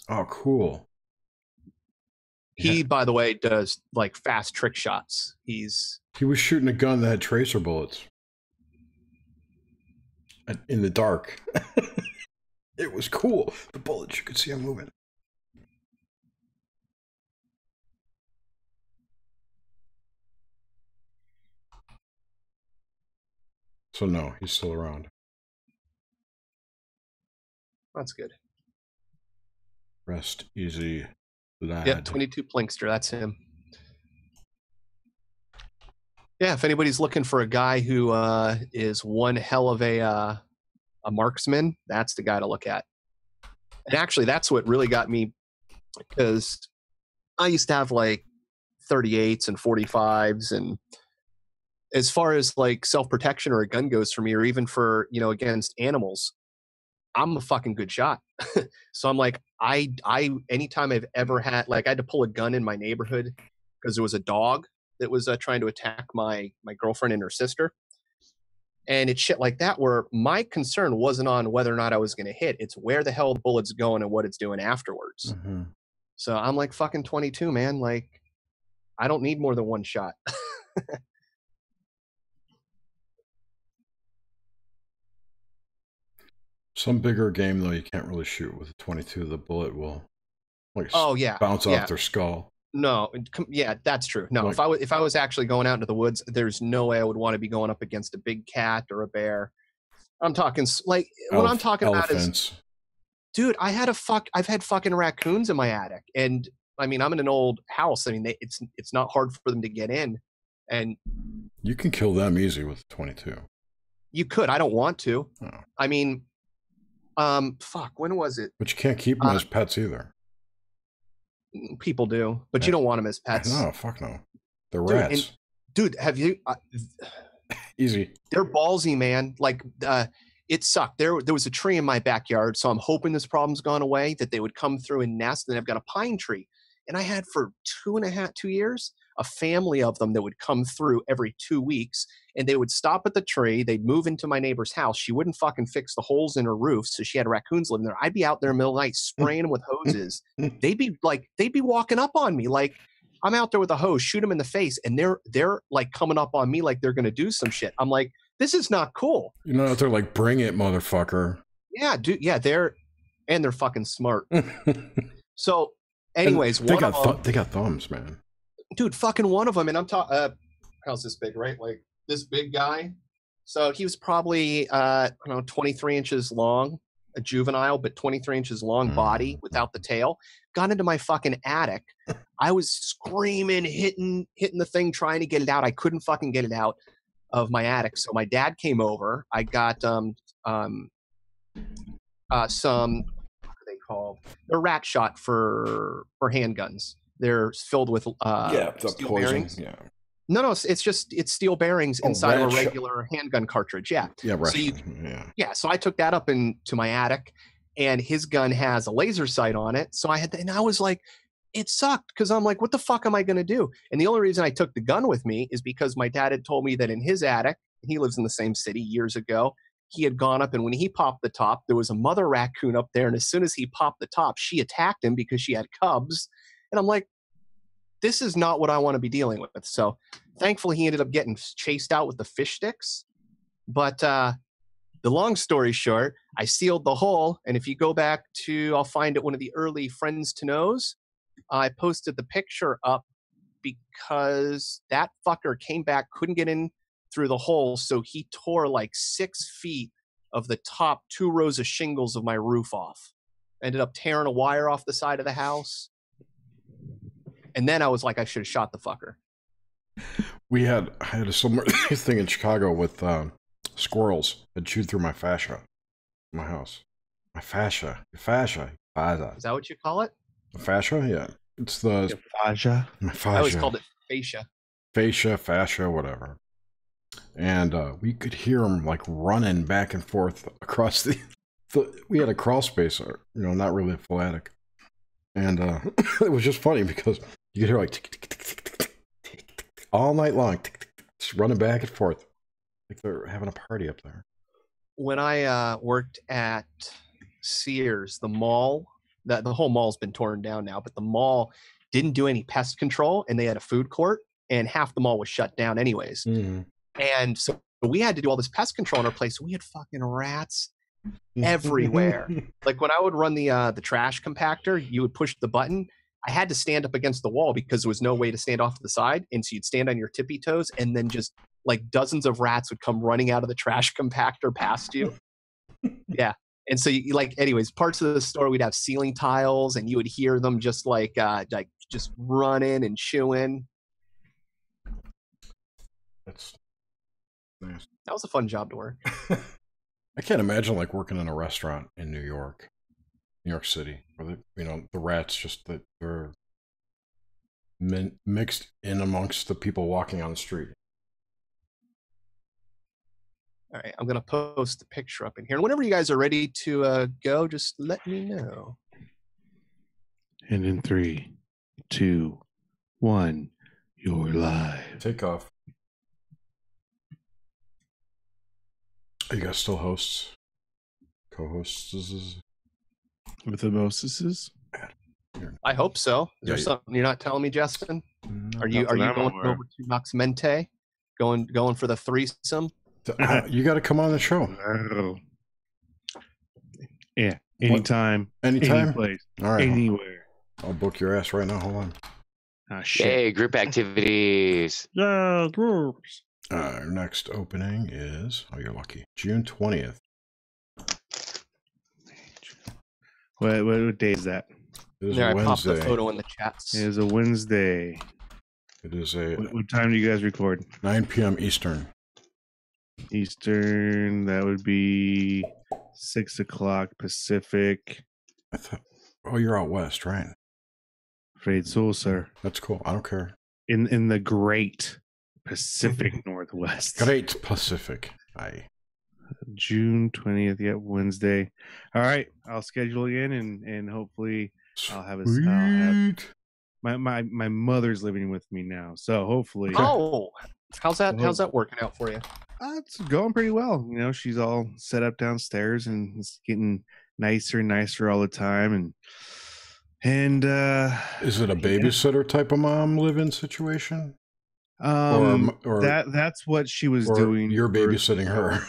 Oh, cool. He, by the way, does like fast trick shots. He was shooting a gun that had tracer bullets in the dark. It was cool. The bullets, you could see them moving. So no, he's still around. That's good. Rest easy, lad. Yep, 22 Plinkster. That's him. Yeah, if anybody's looking for a guy who is one hell of a marksman, that's the guy to look at. And actually, that's what really got me, because I used to have like 38s and 45s, and as far as like self-protection or a gun goes for me, or even for, you know, against animals, I'm a fucking good shot. So I'm like, I anytime I've ever had, like, I had to pull a gun in my neighborhood because there was a dog that was trying to attack my girlfriend and her sister. And it's shit like that where my concern wasn't on whether or not I was going to hit. It's where the hell the bullet's going and what it's doing afterwards. Mm-hmm. So I'm like, fucking 22, man. Like, I don't need more than one shot. Some bigger game, though, you can't really shoot with a 22. The bullet will like bounce off their skull. No, yeah, that's true. No, like, if I was actually going out into the woods, there's no way I would want to be going up against a big cat or a bear. I'm talking like what I'm talking elephants. About is, dude, I've had fucking raccoons in my attic, and I mean, I'm in an old house. I mean, it's not hard for them to get in, and you can kill them easy with 22. You could. I don't want to. Oh. I mean, fuck. When was it? But you can't keep them as pets either. People do, but you don't want them as pets. No, fuck no. They're rats. Dude, have you? Easy. They're ballsy, man. Like, it sucked. There was a tree in my backyard, so I'm hoping this problem's gone away, that they would come through and nest. And I've got a pine tree, and I had for 2 years a family of them that would come through every 2 weeks, and they would stop at the tree. They'd move into my neighbor's house. She wouldn't fucking fix the holes in her roof, so she had raccoons living there. I'd be out there in the middle of the night spraying them with hoses. They'd be walking up on me like I'm out there with a hose, shoot them in the face, and they're like coming up on me like they're gonna do some shit. I'm like, this is not cool. You're not out there like, bring it, motherfucker. Yeah, dude. Yeah, they're fucking smart. So, anyways, they got thumbs, man. Dude, fucking one of them, and I'm talking. How's this big, right? Like this big guy. So he was probably, I don't know, 23 inches long, a juvenile, but 23 inches long body without the tail. Got into my fucking attic. I was screaming, hitting the thing, trying to get it out. I couldn't fucking get it out of my attic. So my dad came over. I got some, what are they called? They're rat shot for handguns. They're filled with the steel poison. bearings. Yeah. No, it's steel bearings inside of a regular handgun cartridge. Yeah. Yeah, So so I took that up into my attic, and his gun has a laser sight on it. So and I was like, it sucked because I'm like, what the fuck am I going to do? And the only reason I took the gun with me is because my dad had told me that in his attic, he lives in the same city years ago, he had gone up, and when he popped the top, there was a mother raccoon up there. And as soon as he popped the top, she attacked him because she had cubs. And I'm like, this is not what I want to be dealing with. So thankfully he ended up getting chased out with the fish sticks. But the long story short, I sealed the hole. And if you go back to, I'll find it one of the early Friends to Knows, I posted the picture up because that fucker came back, couldn't get in through the hole. So he tore like 6 feet of the top 2 rows of shingles of my roof off. Ended up tearing a wire off the side of the house. And then I was like, I should have shot the fucker. I had a similar thing in Chicago with squirrels that chewed through my fascia in my house. My fascia. Fascia. Is that what you call it? Fascia? Yeah. It's the... Fascia? My fascia. I always called it fascia. Fascia, whatever. And we could hear them like running back and forth across the we had a crawl space, not really a full attic. And it was just funny because you could hear like tick, tick, tick, tick, tick, tick, tick, tick, all night long, tick, tick, tick, just running back and forth. Like they're having a party up there. When I worked at Sears, the mall, the whole mall's been torn down now, but the mall didn't do any pest control, and they had a food court, and half the mall was shut down anyways. Mm-hmm. And so we had to do all this pest control in our place. We had fucking rats everywhere. Like when I would run the trash compactor, you would push the button. I had to stand up against the wall because there was no way to stand off to the side. And so you'd stand on your tippy toes, and then just like dozens of rats would come running out of the trash compactor past you. Yeah. And so you like, anyways, parts of the store, we'd have ceiling tiles, and you would hear them just like just running and chewing. That's nice. That was a fun job to work. I can't imagine like working in a restaurant in New York City, where the rats just that they're mixed in amongst the people walking on the street. All right, I'm gonna post the picture up in here, and whenever you guys are ready to go, just let me know. And in 3, 2, 1, you're live. Take off. Are you guys still hosts? Co-hosts? With the mostesses? I hope so. Is there something you're not telling me, Justin? No, are you going over to Noxmente? Going for the threesome? You got to come on the show. Yeah, anytime. Anytime? Any place. All right. Anywhere. I'll book your ass right now. Hold on. Ah, shit. Hey, group activities. Yeah, groups. Our next opening is, you're lucky, June 20th. What day is that? It is There, a Wednesday. I popped the photo in the chats. It is a Wednesday. It is a... What time do you guys record? 9 p.m. Eastern. Eastern, that would be 6 o'clock Pacific. Oh, you're out west, right? Afraid so, sir. That's cool. I don't care. In the great Pacific Northwest. Great Pacific. Aye. June 20th, yeah, Wednesday. All right, I'll schedule you in, and hopefully I'll have my mother's living with me now, so hopefully. Oh, how's that working out for you? It's going pretty well. She's all set up downstairs, and it's getting nicer and nicer all the time. And is it a babysitter type of mom live-in situation? Or that's what she was doing. You're babysitting her.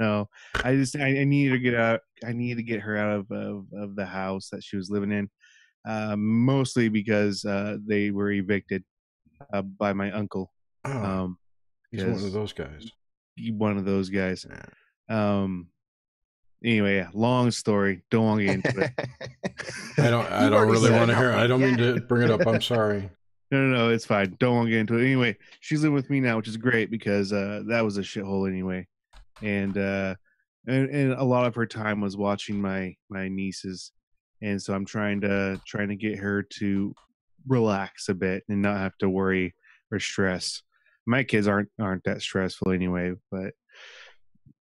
No. I needed to get out. I needed to get her out of the house that she was living in, mostly because they were evicted by my uncle. He's one of those guys. one of those guys. Anyway, yeah, long story. Don't want to get into it. I don't really want to hear it. I don't mean to bring it up. I'm sorry. No, it's fine. Don't want to get into it. Anyway, she's living with me now, which is great because that was a shithole anyway. And a lot of her time was watching my nieces. And so I'm trying to get her to relax a bit and not have to worry or stress. My kids aren't that stressful anyway, but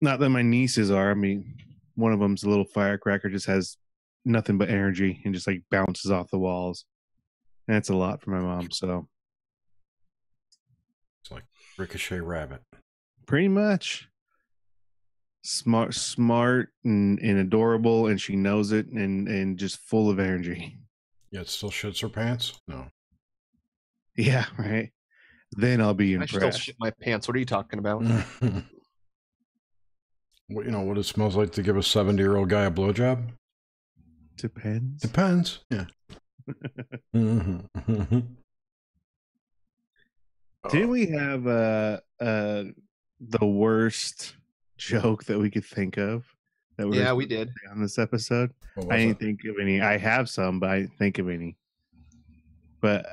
not that my nieces are. I mean, one of them's a little firecracker, just has nothing but energy and just like bounces off the walls. And that's a lot for my mom. So it's like Ricochet Rabbit. Pretty much. Smart and adorable, and she knows it, and just full of energy. Yeah, it still shits her pants? No. Yeah, right. Then I'll be impressed. I still shit my pants. What are you talking about? What, you know what it smells like to give a 70-year-old guy a blowjob? Depends. Yeah. Didn't we have the worst joke that we could think of? Yeah, we did on this episode. I didn't think of any. I have some, but I didn't think of any. But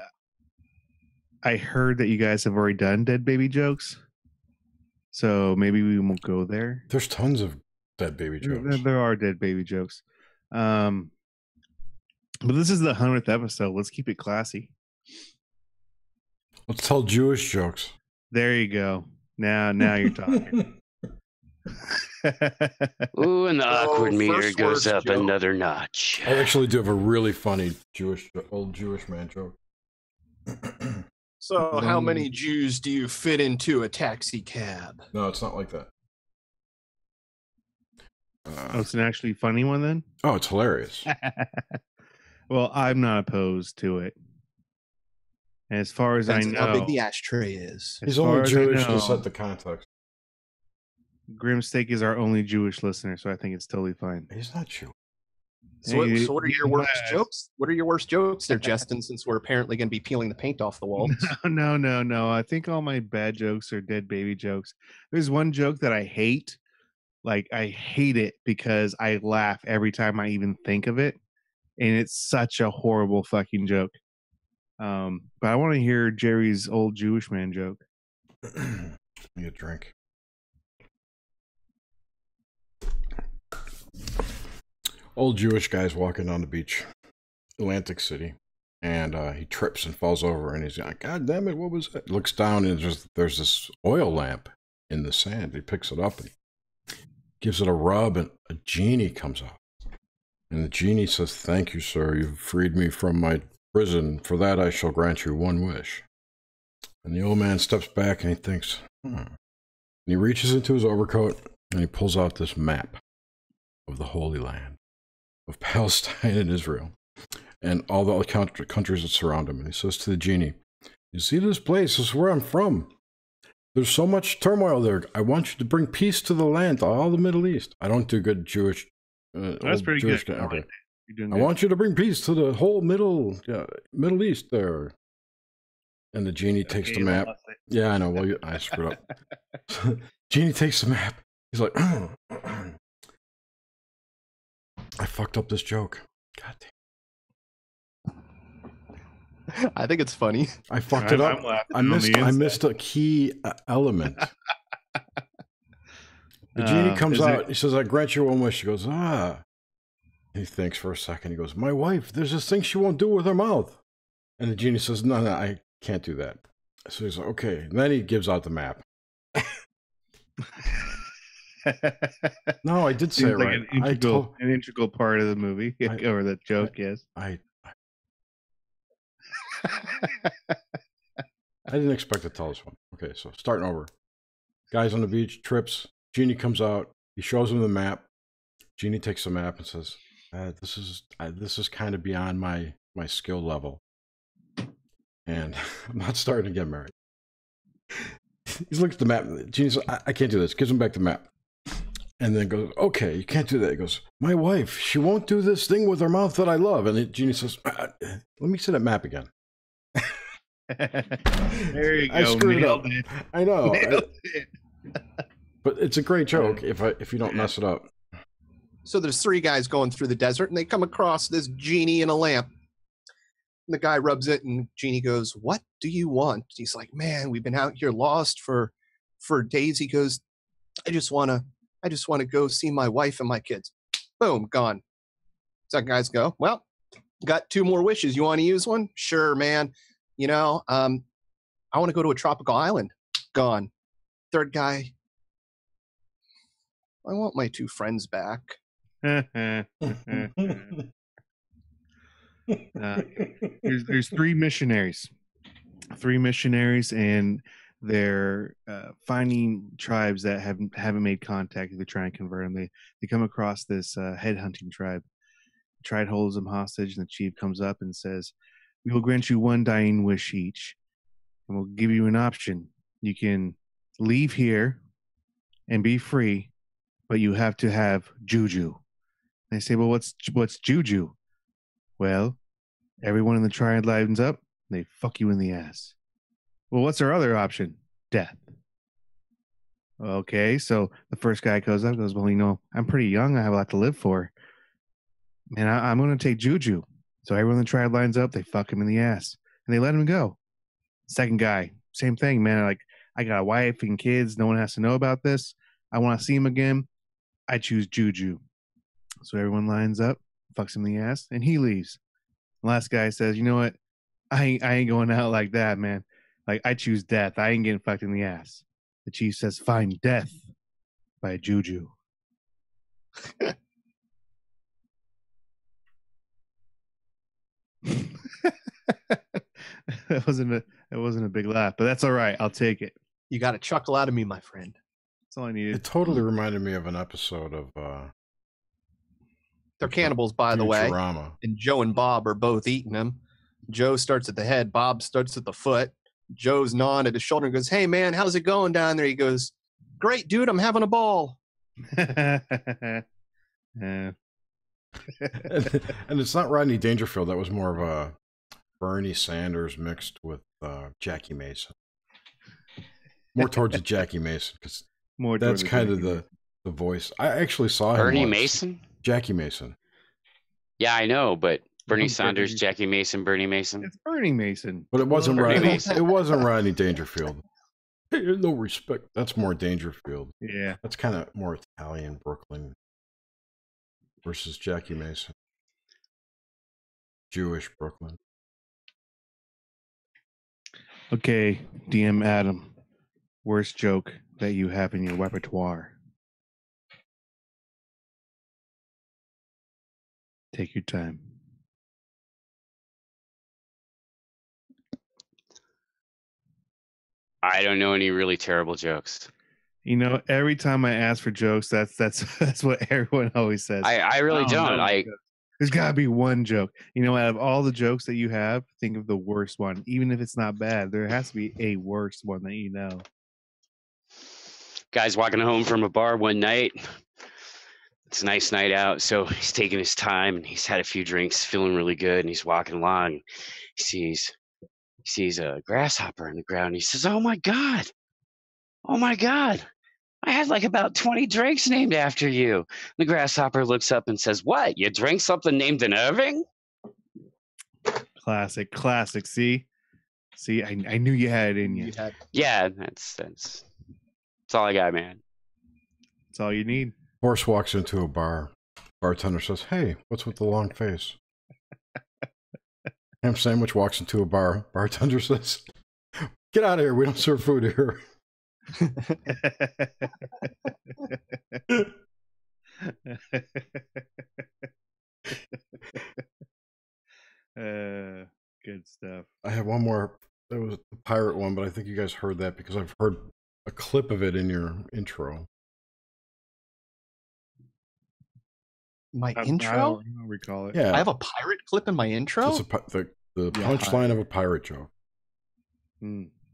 I heard that you guys have already done dead baby jokes, so maybe we won't go there. There's tons of dead baby jokes. There are dead baby jokes. But this is the 100th episode. Let's keep it classy. Let's tell Jewish jokes. There you go. Now you're talking. Ooh, and the awkward meter goes up another notch. I actually do have a really funny old Jewish man joke. So, how many Jews do you fit into a taxi cab? No, it's not like that. It's an actually funny one then? Oh, it's hilarious. Well, I'm not opposed to it. As far as I know, how big the ashtray is. He's only Jewish to set the context. Grimsteak is our only Jewish listener, so I think it's totally fine. He's not Jewish. So what are your worst jokes? What are your worst jokes there, Justin, since we're apparently going to be peeling the paint off the walls? No. I think all my bad jokes are dead baby jokes. There's one joke that I hate. Like, I hate it because I laugh every time I even think of it. And it's such a horrible fucking joke. But I want to hear Jerry's old Jewish man joke. Me a drink. Old Jewish guy's walking on the beach, Atlantic City, and he trips and falls over, and he's like, God damn it, what was that? Looks down, and there's this oil lamp in the sand. He picks it up and gives it a rub, and a genie comes out. And the genie says, thank you, sir. You've freed me from my prison. For that, I shall grant you one wish. And the old man steps back, and he thinks, And he reaches into his overcoat, and he pulls out this map of the Holy Land, of Palestine and Israel, and all the countries that surround him. And he says to the genie, you see this place? This is where I'm from. There's so much turmoil there. I want you to bring peace to the land, to all the Middle East. I don't do good Jewish. That's pretty Jewish good. Okay. I want you to bring peace to the whole Middle East there. And the genie takes the map. Yeah, I know. Well, I screwed up. Genie takes the map. He's like, I fucked up this joke. God damn. I think it's funny. I fucked it up. I missed a key element. The genie comes out. He says, I grant you one wish. He goes, He thinks for a second. He goes, my wife, there's this thing she won't do with her mouth. And the genie says, no, I can't do that. So he's like, okay. And then he gives out the map. No, I did say it right. An integral part of the movie, or the joke, yes. I didn't expect to tell this one. Okay, so starting over. Guy's on the beach, trips. Genie comes out. He shows him the map. Genie takes the map and says, "This is kind of beyond my skill level, and I'm not starting to get married." He looks at the map. Genie says, I can't do this. Gives him back the map. And then goes, okay, you can't do that. He goes, my wife, she won't do this thing with her mouth that I love. And the genie says, let me see that map again. There you go. I screwed up. I know. But it's a great joke if you don't mess it up. So there's 3 guys going through the desert, and they come across this genie in a lamp. And the guy rubs it, and Genie goes, "What do you want?" He's like, "Man, we've been out here lost for days." He goes, I just want to go see my wife and my kids." Boom, gone. Second guys go, "Well, got 2 more wishes. You want to use one?" "Sure, man. You know, I want to go to a tropical island." Gone. Third guy, "I want my 2 friends back." There's 3 missionaries. 3 missionaries, and they're finding tribes that haven't made contact. They're trying to convert them. They come across this headhunting tribe. The tribe holds them hostage, and the chief comes up and says, "We will grant you 1 dying wish each, and we'll give you an option. You can leave here and be free, but you have to have juju." And they say, "Well, what's juju?" "Well, everyone in the tribe lines up, they fuck you in the ass." "Well, what's our other option?" "Death." "Okay." So the first guy goes up, goes, "Well, you know, I'm pretty young. I have a lot to live for. And I'm going to take juju." So everyone in the tribe lines up, they fuck him in the ass, and they let him go. Second guy, same thing, man. Like, I got a wife and kids. No one has to know about this. I want to see him again. I choose juju. So everyone lines up, fucks him in the ass, and he leaves. The last guy says, "You know what? I ain't going out like that, man. Like, I choose death. I ain't getting fucked in the ass." The chief says, "Fine, death by juju." That wasn't a big laugh, but that's all right. I'll take it. You got a chuckle out of me, my friend. That's all I needed. It totally reminded me of an episode of They're cannibals, by the way. Futurama. And Joe and Bob are both eating them. Joe starts at the head. Bob starts at the foot. Joe's gnawing at his shoulder and goes, "Hey, man, how's it going down there?" He goes, "Great, dude. I'm having a ball." Yeah. And it's not Rodney Dangerfield. That was more of a Bernie Sanders mixed with Jackie Mason. More towards the Jackie Mason, because that's kind of the voice. I actually saw him Bernie once. Mason? Jackie Mason. Yeah, I know, but Bernie Sanders, Jackie Mason, Bernie Mason. It's Bernie Mason. But it wasn't Bernie Rodney. Mason. It wasn't Rodney Dangerfield. Hey, no respect. That's more Dangerfield. Yeah. That's kind of more Italian Brooklyn versus Jackie Mason. Jewish Brooklyn. Okay, DM Adam. Worst joke that you have in your repertoire. Take your time. I don't know any really terrible jokes. You know, every time I ask for jokes, that's what everyone always says. I really don't. There's got to be one joke. You know, out of all the jokes that you have, think of the worst one. Even if it's not bad, there has to be a worst one that you know. Guy's walking home from a bar one night. It's a nice night out, so he's taking his time, and he's had a few drinks, feeling really good, and he's walking along. He sees a grasshopper on the ground. He says, "Oh my God. Oh my God. I had like about 20 drinks named after you." The grasshopper looks up and says, "What? You drank something named an Irving?" Classic. See, I knew you had it in you. Yeah, that's all I got, man. That's all you need. Horse walks into a bar. Bartender says, "Hey, what's with the long face?" Ham Sandwich walks into a bar. Bartender says, "Get out of here. We don't serve food here." Good stuff. I have one more. It was the pirate one, but I think you guys heard that because I've heard a clip of it in your intro. My I intro? don't recall it. Yeah, I have a pirate clip in my intro? it's the punchline of a pirate joke.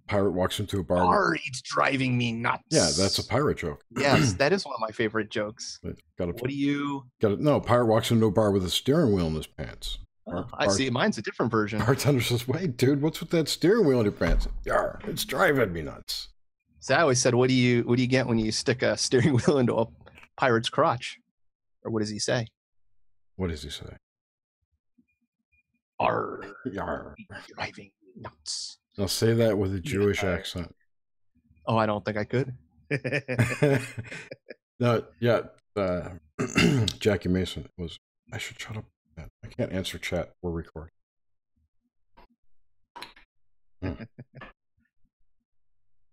Pirate walks into a bar. It's driving me nuts. Yeah, that's a pirate joke. Yes, that is one of my favorite jokes. No, pirate walks into a bar with a steering wheel in his pants. I see. Mine's a different version. Bartender says, "Wait, dude, what's with that steering wheel in your pants?" "Yar, it's driving me nuts." So I always said, what do you get when you stick a steering wheel into a pirate's crotch? Or what does he say? What does he say? Arr, Yarr. driving nuts. Now say that with a Jewish accent. Oh, I don't think I could. No, yeah. Jackie Mason was. I should shut up. I can't answer chat. We're recording.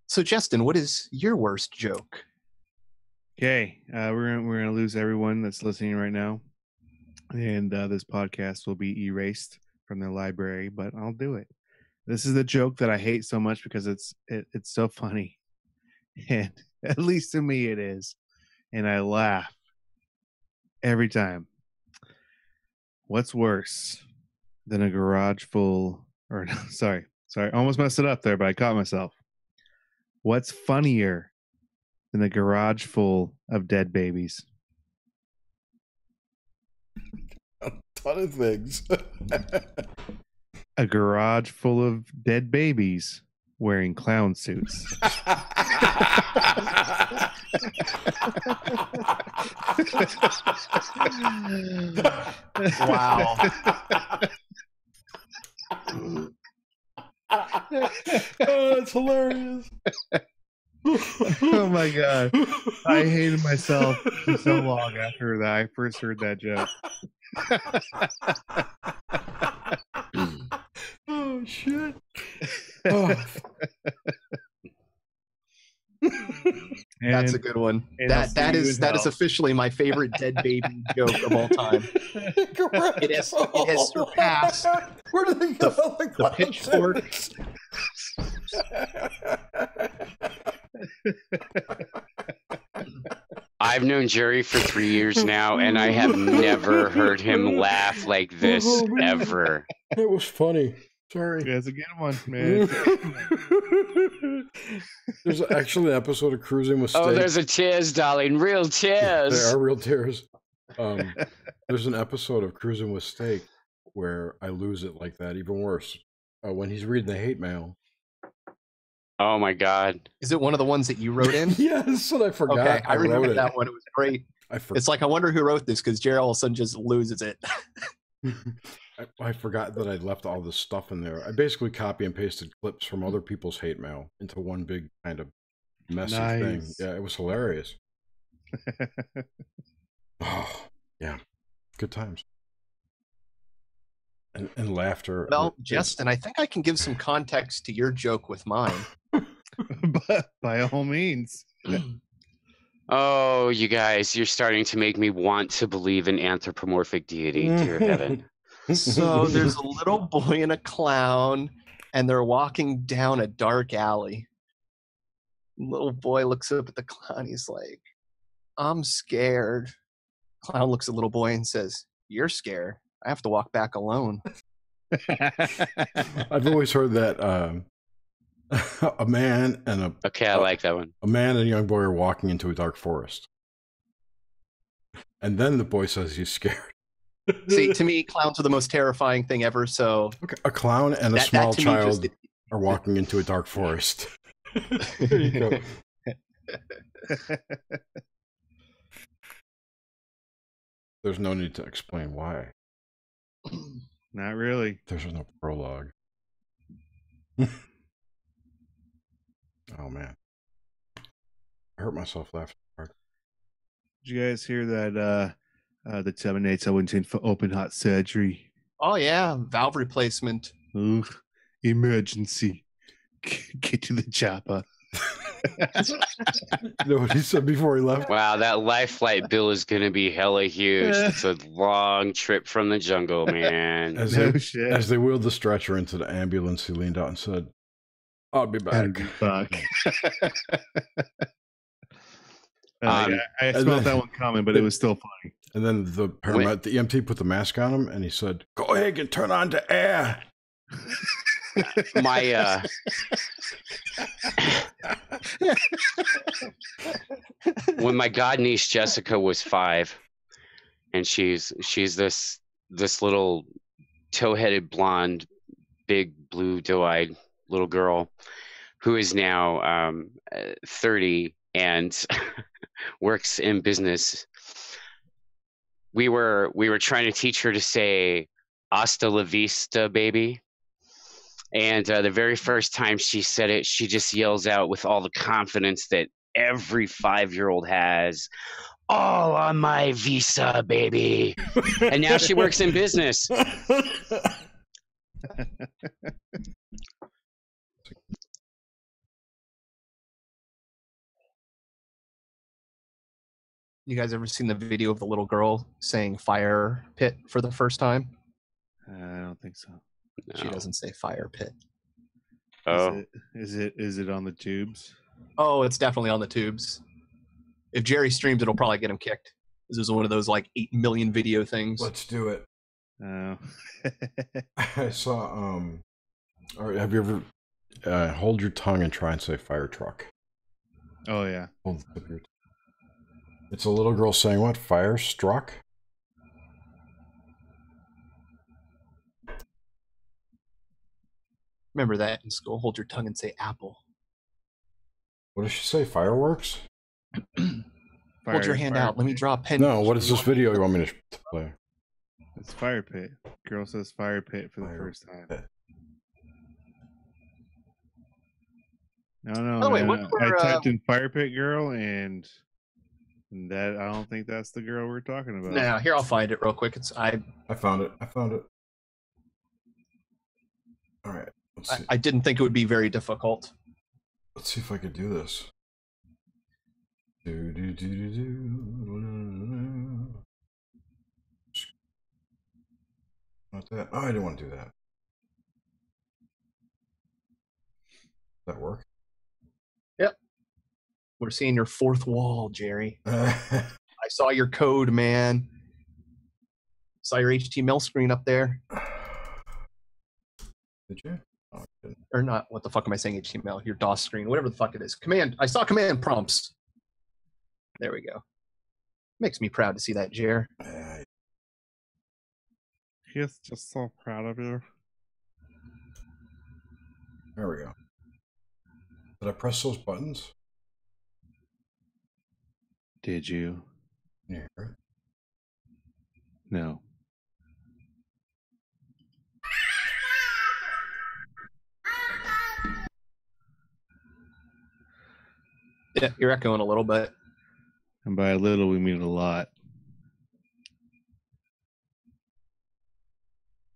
So, Justin, what is your worst joke? Okay, we're gonna lose everyone that's listening right now, and this podcast will be erased from the library. But I'll do it. This is the joke that I hate so much because it's so funny, and at least to me it is, and I laugh every time. What's worse than a garage full? Or no, sorry, I almost messed it up there, but I caught myself. What's funnier than a garage full of dead babies? A ton of things. A garage full of dead babies wearing clown suits. Wow. Oh, that's hilarious. Oh my god. I hated myself for so long after that I first heard that joke. Oh shit. Oh. That's a good one. That is officially my favorite dead baby joke of all time. It has surpassed Where did they go? the pitchfork. I've known Jerry for 3 years now, and I have never heard him laugh like this ever. It was funny. Sorry. That's a good one, man. There's actually an episode of Cruising with Steak. Oh, there's a tears, darling. Real tears. There are real tears. There's an episode of Cruising with Steak where I lose it like that. Even worse. When he's reading the hate mail. Oh my god. Is it one of the ones that you wrote in? Yes, and I forgot. Okay, I remember wrote that one. It was great. It's like, I wonder who wrote this, because Jerry all of a sudden just loses it. I forgot that I'd left all this stuff in there. I basically copy and pasted clips from other people's hate mail into one big kind of messy thing. Yeah, it was hilarious. Oh, yeah. Good times. And laughter. Well, Justin, I think I can give some context to your joke with mine. But by all means. Oh, you guys, you're starting to make me want to believe in anthropomorphic deity, dear heaven. So there's a little boy and a clown, and they're walking down a dark alley. Little boy looks up at the clown. He's like, I'm scared. Clown looks at little boy and says, you're scared. I have to walk back alone. I've always heard that a man and a... Okay, I like that one. A man and a young boy are walking into a dark forest. And then the boy says he's scared. See, to me, clowns are the most terrifying thing ever, so... Okay, a clown and a small child are walking into a dark forest. There you go. There's no need to explain why. Not really. There's no prologue. Oh, man. I hurt myself laughing hard. Did you guys hear that the Terminator went in for open heart surgery? Oh, yeah. Valve replacement. Ooh, emergency. Get to the chopper. You know what he said before he left? Wow, that life flight bill is going to be hella huge. It's a long trip from the jungle, man. As they wheeled the stretcher into the ambulance, he leaned out and said, I'll be back. I smelled that one coming, but it was still funny. And then the EMT put the mask on him, and he said, go ahead and turn on the air. When my godniece Jessica was 5, and she's this little toe-headed blonde, big blue doe-eyed little girl who is now 30 and works in business. We were trying to teach her to say "Hasta la vista, baby." And the very first time she said it, she just yells out with all the confidence that every 5-year-old has, "All on my visa, baby." And now she works in business. You guys ever seen the video of the little girl saying fire pit for the first time? I don't think so. No. She doesn't say fire pit. Oh, Is it on the tubes? Oh, it's definitely on the tubes. If Jerry streams, it'll probably get him kicked. This is one of those like 8 million video things. Let's do it. Oh. I saw. All right, have you ever hold your tongue and try and say fire truck? Oh yeah. Hold the tip of your tongue. It's a little girl saying what? Fire struck? Remember that in school. Hold your tongue and say apple. What does she say? Fireworks? Hold your hand out. Let me draw a pen. No, what is this video you want me to play? It's fire pit. Girl says fire pit for the first time. Pit. No, By the way, man, what were, I typed in fire pit girl and that I don't think that's the girl we're talking about. Now, here, I'll find it real quick. I found it. All right. Let's see. I didn't think it would be very difficult. Let's see if I could do this. Not that. Oh, I didn't want to do that. Does that work? Yep. We're seeing your fourth wall, Jerry. I saw your code, man. Saw your HTML screen up there. Did you? Oh, I didn't. Or not, what the fuck am I saying, HTML? Your DOS screen, whatever the fuck it is. I saw command prompts. There we go. Makes me proud to see that, Jer. He's just so proud of you. There we go. Did I press those buttons? Did you? Yeah. No. Yeah, you're echoing a little bit. And by a little, we mean a lot.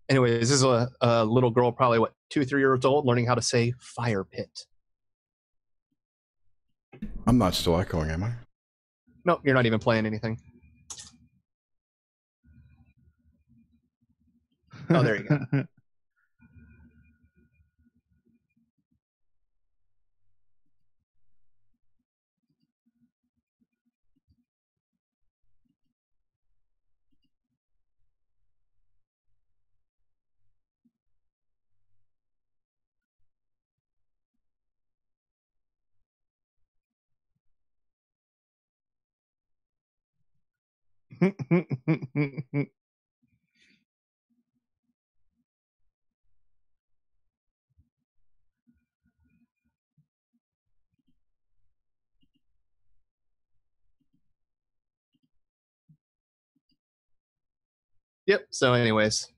Anyways, this is a little girl, probably, 2 or 3 years old, learning how to say fire pit. I'm not still echoing, am I? Nope, you're not even playing anything. Oh, there you go. Yep. So, anyways,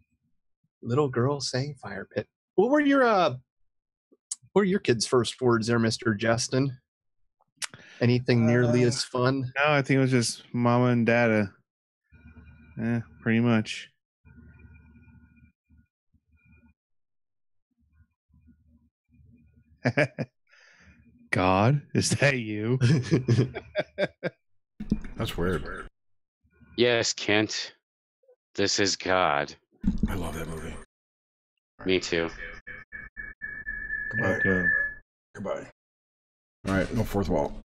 little girl saying fire pit. What were your kids' first words there, Mr. Justin? Anything nearly as fun? No, I think it was just mama and dada. Pretty much. God, is that you? That's weird. yes, Kent. This is God. I love that movie. Me too. Goodbye. Okay. Goodbye. All right, no fourth wall.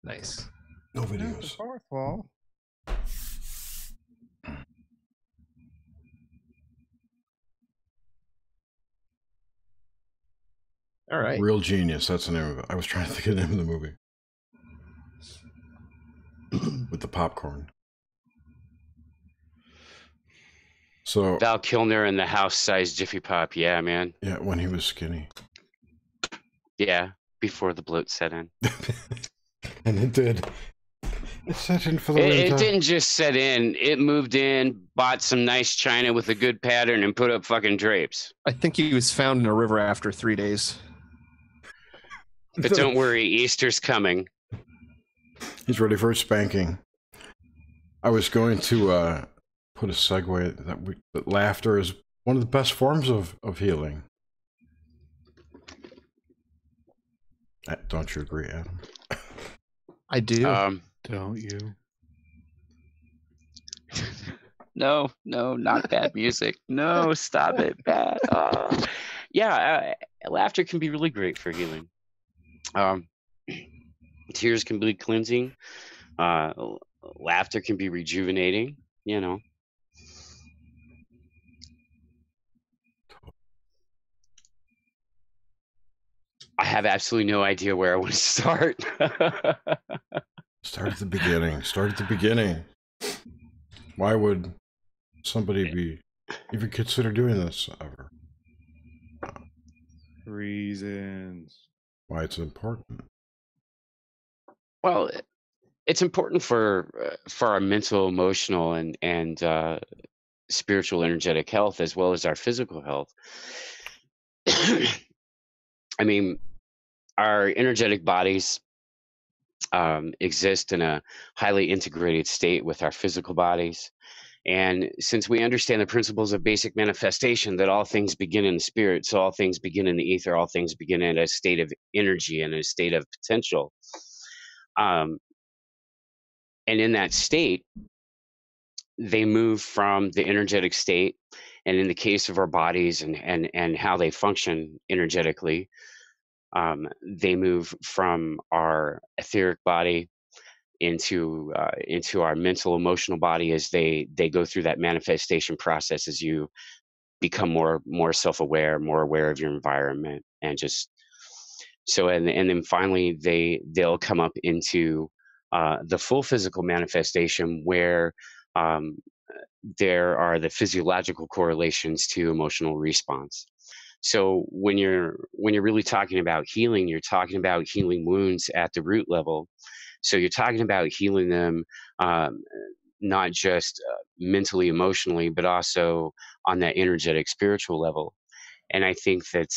Nice. No videos. Fourth wall. All right. Real Genius. That's the name of it. I was trying to think of the name of the movie. With the popcorn. So Val Kilmer in the house-sized Jiffy Pop. Yeah, man. yeah, when he was skinny. Yeah, before the bloat set in. And it did. It set in for the It winter. didn't just set in. It moved in, bought some nice china with a good pattern, and put up fucking drapes. I think he was found in a river after 3 days. But don't worry, Easter's coming. He's ready for a spanking. I was going to put a segue that laughter is one of the best forms of healing. Don't you agree, Adam? I do. Don't you? No, not bad music. No, stop it, bad. Yeah, laughter can be really great for healing. Tears can be cleansing. Laughter can be rejuvenating. You know. I have absolutely no idea where I want to start. Start at the beginning. Start at the beginning. Why would somebody even consider doing this ever? Reasons. Why it's important. Well, it's important for our mental, emotional, and spiritual, energetic health, as well as our physical health. I mean, our energetic bodies exist in a highly integrated state with our physical bodies. And since we understand the principles of basic manifestation, that all things begin in the spirit, so all things begin in the ether, all things begin in a state of energy and a state of potential. And in that state, they move from the energetic state, and in the case of our bodies and how they function energetically, they move from our etheric body into our mental, emotional body as they go through that manifestation process, as you become more self-aware, more aware of your environment, and just so and then finally they'll come up into the full physical manifestation, where there are the physiological correlations to emotional response. So when you're really talking about healing, you're talking about healing wounds at the root level. So you're talking about healing them, not just mentally, emotionally, but also on that energetic, spiritual level. And I think that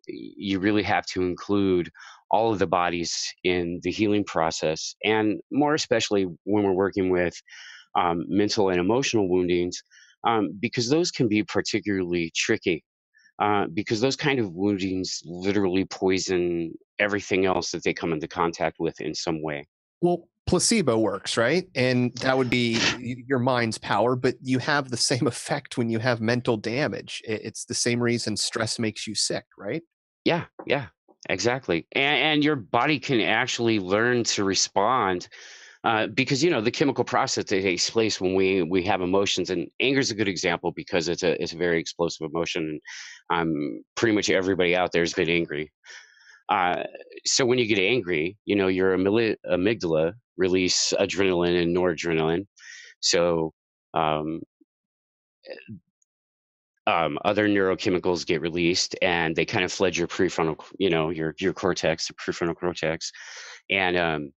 you really have to include all of the bodies in the healing process, and more especially when we're working with mental and emotional woundings, because those can be particularly tricky. Because those kind of woundings literally poison everything else that they come into contact with in some way. Well, placebo works, right? And that would be your mind's power, but you have the same effect when you have mental damage. It's the same reason stress makes you sick, right? Yeah, exactly. And your body can actually learn to respond, because the chemical process that takes place when we have emotions, and anger is a good example because it's a very explosive emotion. Pretty much everybody out there has been angry. So when you get angry, your amygdala release adrenaline and noradrenaline. So other neurochemicals get released, and they kind of flood your prefrontal, your cortex, the prefrontal cortex, and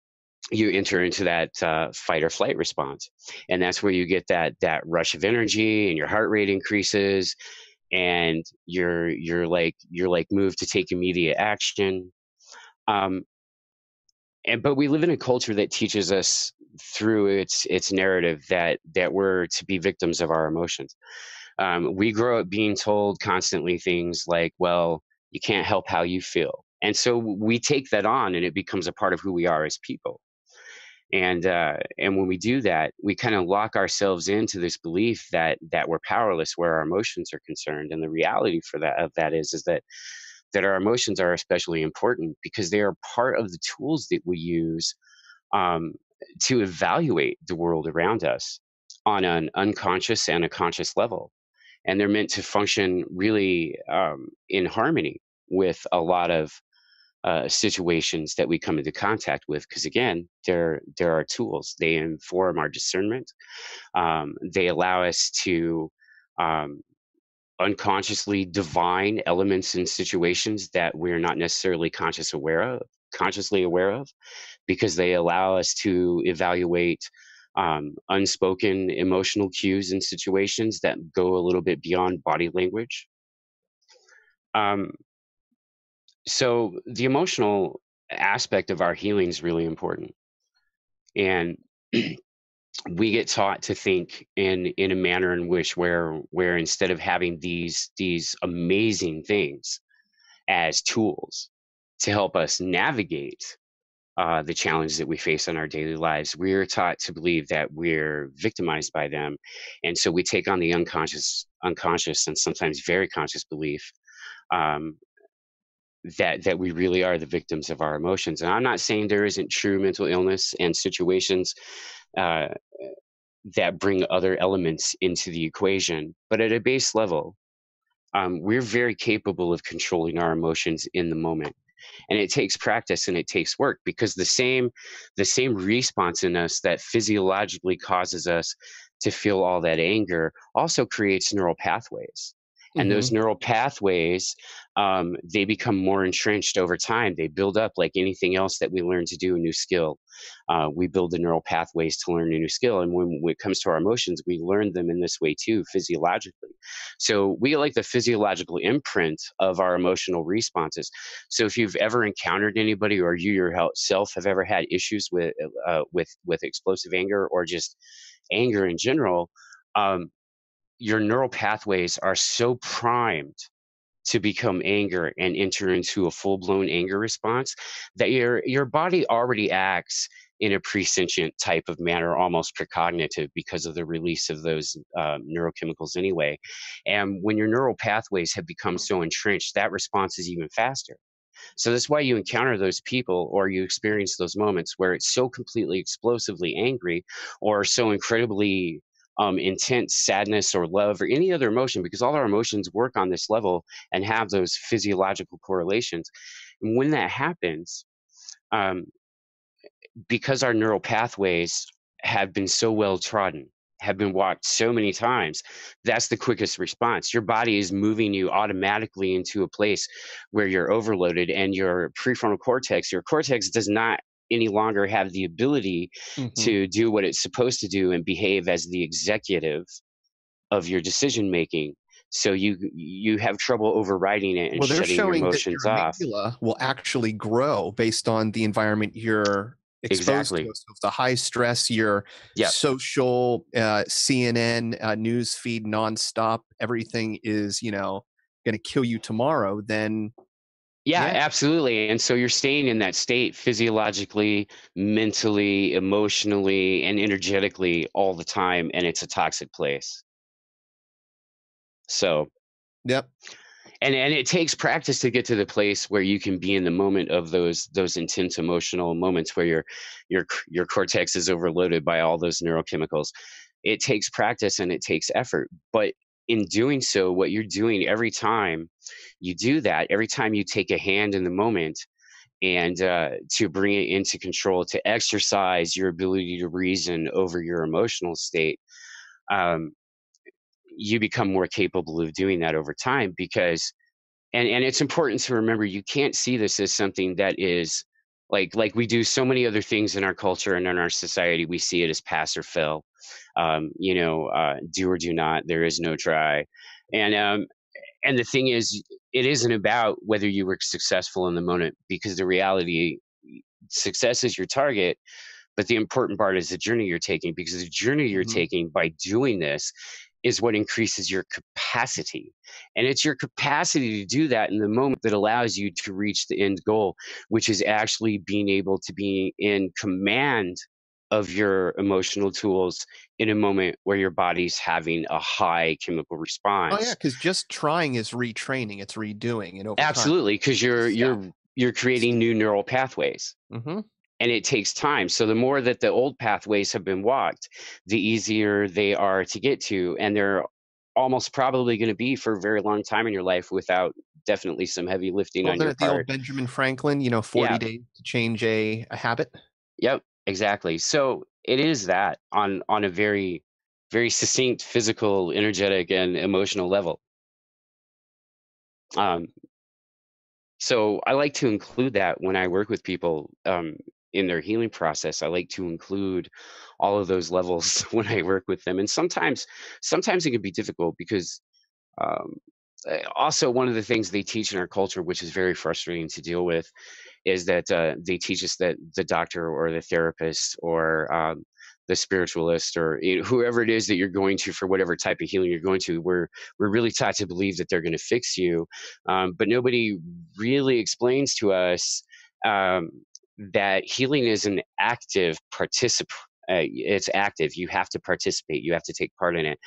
you enter into that fight or flight response, and that's where you get that rush of energy, and your heart rate increases, and you're like moved to take immediate action. Um, but we live in a culture that teaches us through its narrative that we're to be victims of our emotions. We grow up being told constantly things like, well, you can't help how you feel. And so we take that on, and it becomes a part of who we are as people. And when we do that, we kind of lock ourselves into this belief that we're powerless where our emotions are concerned. And the reality of that is that our emotions are especially important because they are part of the tools that we use um, to evaluate the world around us on an unconscious and a conscious level. And they're meant to function really in harmony with a lot of situations that we come into contact with, because again, there are tools. They inform our discernment. They allow us to unconsciously divine elements in situations that we're not necessarily consciously aware of, because they allow us to evaluate unspoken emotional cues in situations that go a little bit beyond body language. So the emotional aspect of our healing is really important. And we get taught to think in a manner in which where instead of having these amazing things as tools to help us navigate the challenges that we face in our daily lives, we're taught to believe that we're victimized by them, and so we take on the unconscious, and sometimes very conscious belief um, that we really are the victims of our emotions. And I'm not saying there isn't true mental illness and situations uh, that bring other elements into the equation, but at a base level, we're very capable of controlling our emotions in the moment. And it takes practice and it takes work, because the same response in us that physiologically causes us to feel all that anger also creates neural pathways. And those neural pathways, they become more entrenched over time. They build up like anything else that we learn to do, a new skill. We build the neural pathways to learn a new skill. And when it comes to our emotions, we learn them in this way too, physiologically. So we get like the physiological imprint of our emotional responses. So if you've ever encountered anybody, or you yourself have ever had issues with explosive anger, or just anger in general, your neural pathways are so primed to become anger and enter into a full-blown anger response that your body already acts in a presentient type of manner, almost precognitive, because of the release of those neurochemicals anyway. And when your neural pathways have become so entrenched, that response is even faster. So that's why you encounter those people, or you experience those moments where it's so completely explosively angry, or so incredibly intense sadness or love or any other emotion, because all our emotions work on this level and have those physiological correlations. And when that happens, um, because our neural pathways have been so well trodden, have been walked so many times, that's the quickest response. Your body is moving you automatically into a place where you're overloaded, and your your cortex does not any longer have the ability to do what it's supposed to do and behave as the executive of your decision making. So you have trouble overriding it and Well, they're shutting your showing that emotions your off. amygdala will actually grow based on the environment you're exposed Exactly. to. So if the high stress, your Yep. social CNN news feed nonstop, everything is going to kill you tomorrow. Then Yeah, yeah, absolutely. And so you're staying in that state physiologically, mentally, emotionally, and energetically all the time, and it's a toxic place. So, yep. and it takes practice to get to the place where you can be in the moment of those intense emotional moments where your cortex is overloaded by all those neurochemicals. It takes practice and it takes effort, but in doing so, what you're doing every time you do that, every time you take a hand in the moment and to bring it into control, to exercise your ability to reason over your emotional state, um, you become more capable of doing that over time. Because and it's important to remember, you can't see this as something that is like we do so many other things in our culture and in our society. We see it as pass or fail, do or do not. There is no try. And um, and the thing is, it isn't about whether you were successful in the moment, because the reality, success is your target, but the important part is the journey you're taking, because the journey you're taking by doing this is what increases your capacity. And it's your capacity to do that in the moment that allows you to reach the end goal, which is actually being able to be in command of your emotional tools in a moment where your body's having a high chemical Oh yeah, response. because just trying is retraining, it's redoing, and over time, Absolutely, because you're step. you're creating new neural pathways, and it takes time. So the more that the old pathways have been walked, the easier they are to get to, and they're almost probably going to be for a very long time in your life without definitely some heavy lifting Well, on then your at the old part. Benjamin Franklin, 40 Yeah. days to change a habit. Yep. Exactly. So it is that on a very, very succinct physical, energetic, and emotional level. So I like to include that when I work with people in their healing process. I like to include all of those levels when I work with them, and sometimes it can be difficult because um, also one of the things they teach in our culture, which is very frustrating to deal with, is that they teach us that the doctor or the therapist or the spiritualist or whoever it is that you're going to for whatever type of healing you're going to, we're really taught to believe that they're going to fix you, but nobody really explains to us um, that healing is an active participant. It's active. You have to participate. You have to take part in it,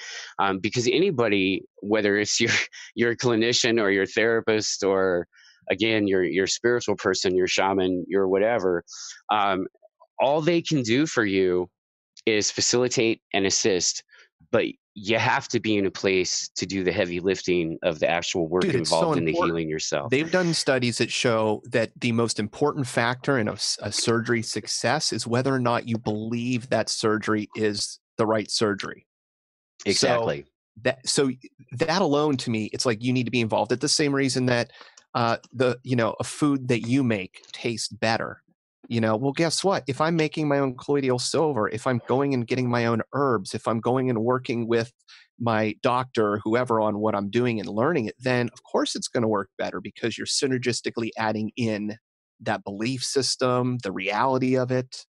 because anybody, whether it's your clinician or your therapist or again your spiritual person, your shaman, your whatever, um, all they can do for you is facilitate and assist, but you have to be in a place to do the heavy lifting of the actual work Dude, it's so involved in the important. healing yourself. They've done studies that show that the most important factor in a surgery success is whether or not you believe that surgery is the right surgery. Exactly. So that alone, to me, it's like you need to be involved. At the same reason that a food that you make tastes better. Well, guess what? If I'm making my own colloidal silver, if I'm going and getting my own herbs, if I'm going and working with my doctor, whoever, on what I'm doing and learning it, then of course it's going to work better because you're synergistically adding in that belief system, the reality of it.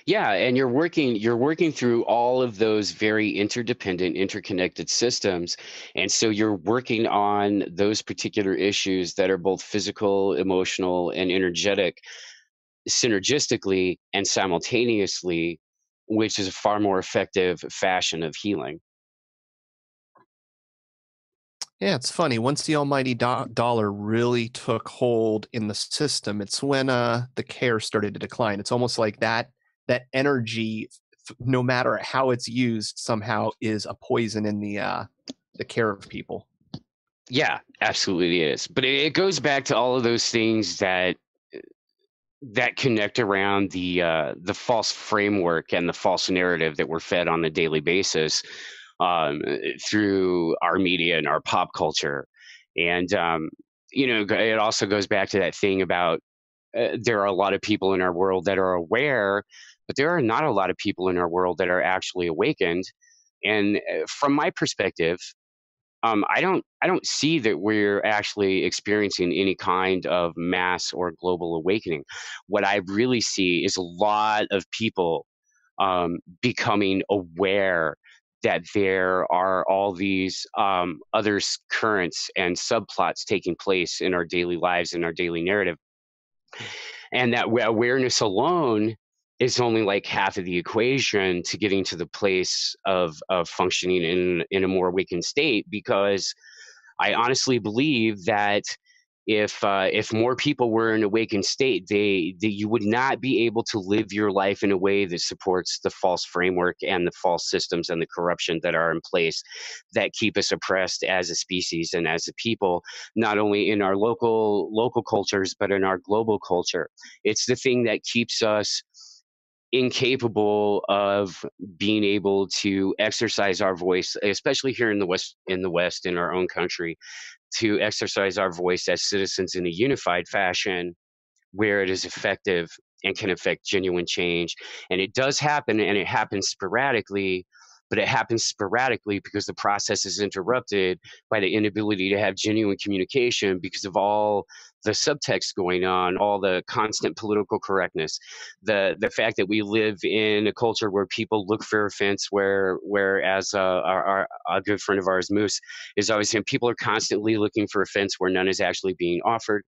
Yeah, and you're working through all of those very interdependent, interconnected systems. And so you're working on those particular issues that are both physical, emotional, and energetic synergistically and simultaneously, which is a far more effective fashion of healing. Yeah, it's funny. Once the almighty dollar really took hold in the system, it's when the care started to decline. It's almost like that energy, no matter how it's used, somehow is a poison in the care of people. Yeah, absolutely it is. But it goes back to all of those things that connect around the false framework and the false narrative that we're fed on a daily basis um, through our media and our pop culture. And it also goes back to that thing about there are a lot of people in our world that are aware, but there are not a lot of people in our world that are actually awakened. And from my perspective, I don't see that we're actually experiencing any kind of mass or global awakening. What I really see is a lot of people becoming aware that there are all these other currents and subplots taking place in our daily lives, in our daily narrative, and that awareness alone is only like half of the equation to getting to the place of functioning in a more awakened state, because I honestly believe that if more people were in an awakened state, you would not be able to live your life in a way that supports the false framework and the false systems and the corruption that are in place that keep us oppressed as a species and as a people, not only in our local cultures but in our global culture. It's the thing that keeps us incapable of being able to exercise our voice, especially here in the West, in our own country, to exercise our voice as citizens in a unified fashion where it is effective and can affect genuine change. And it does happen, and it happens sporadically, but it happens sporadically because the process is interrupted by the inability to have genuine communication because of all the subtext going on, all the constant political correctness, the fact that we live in a culture where people look for offense, whereas our good friend of ours, Moose, is always saying people are constantly looking for offense where none is actually being offered.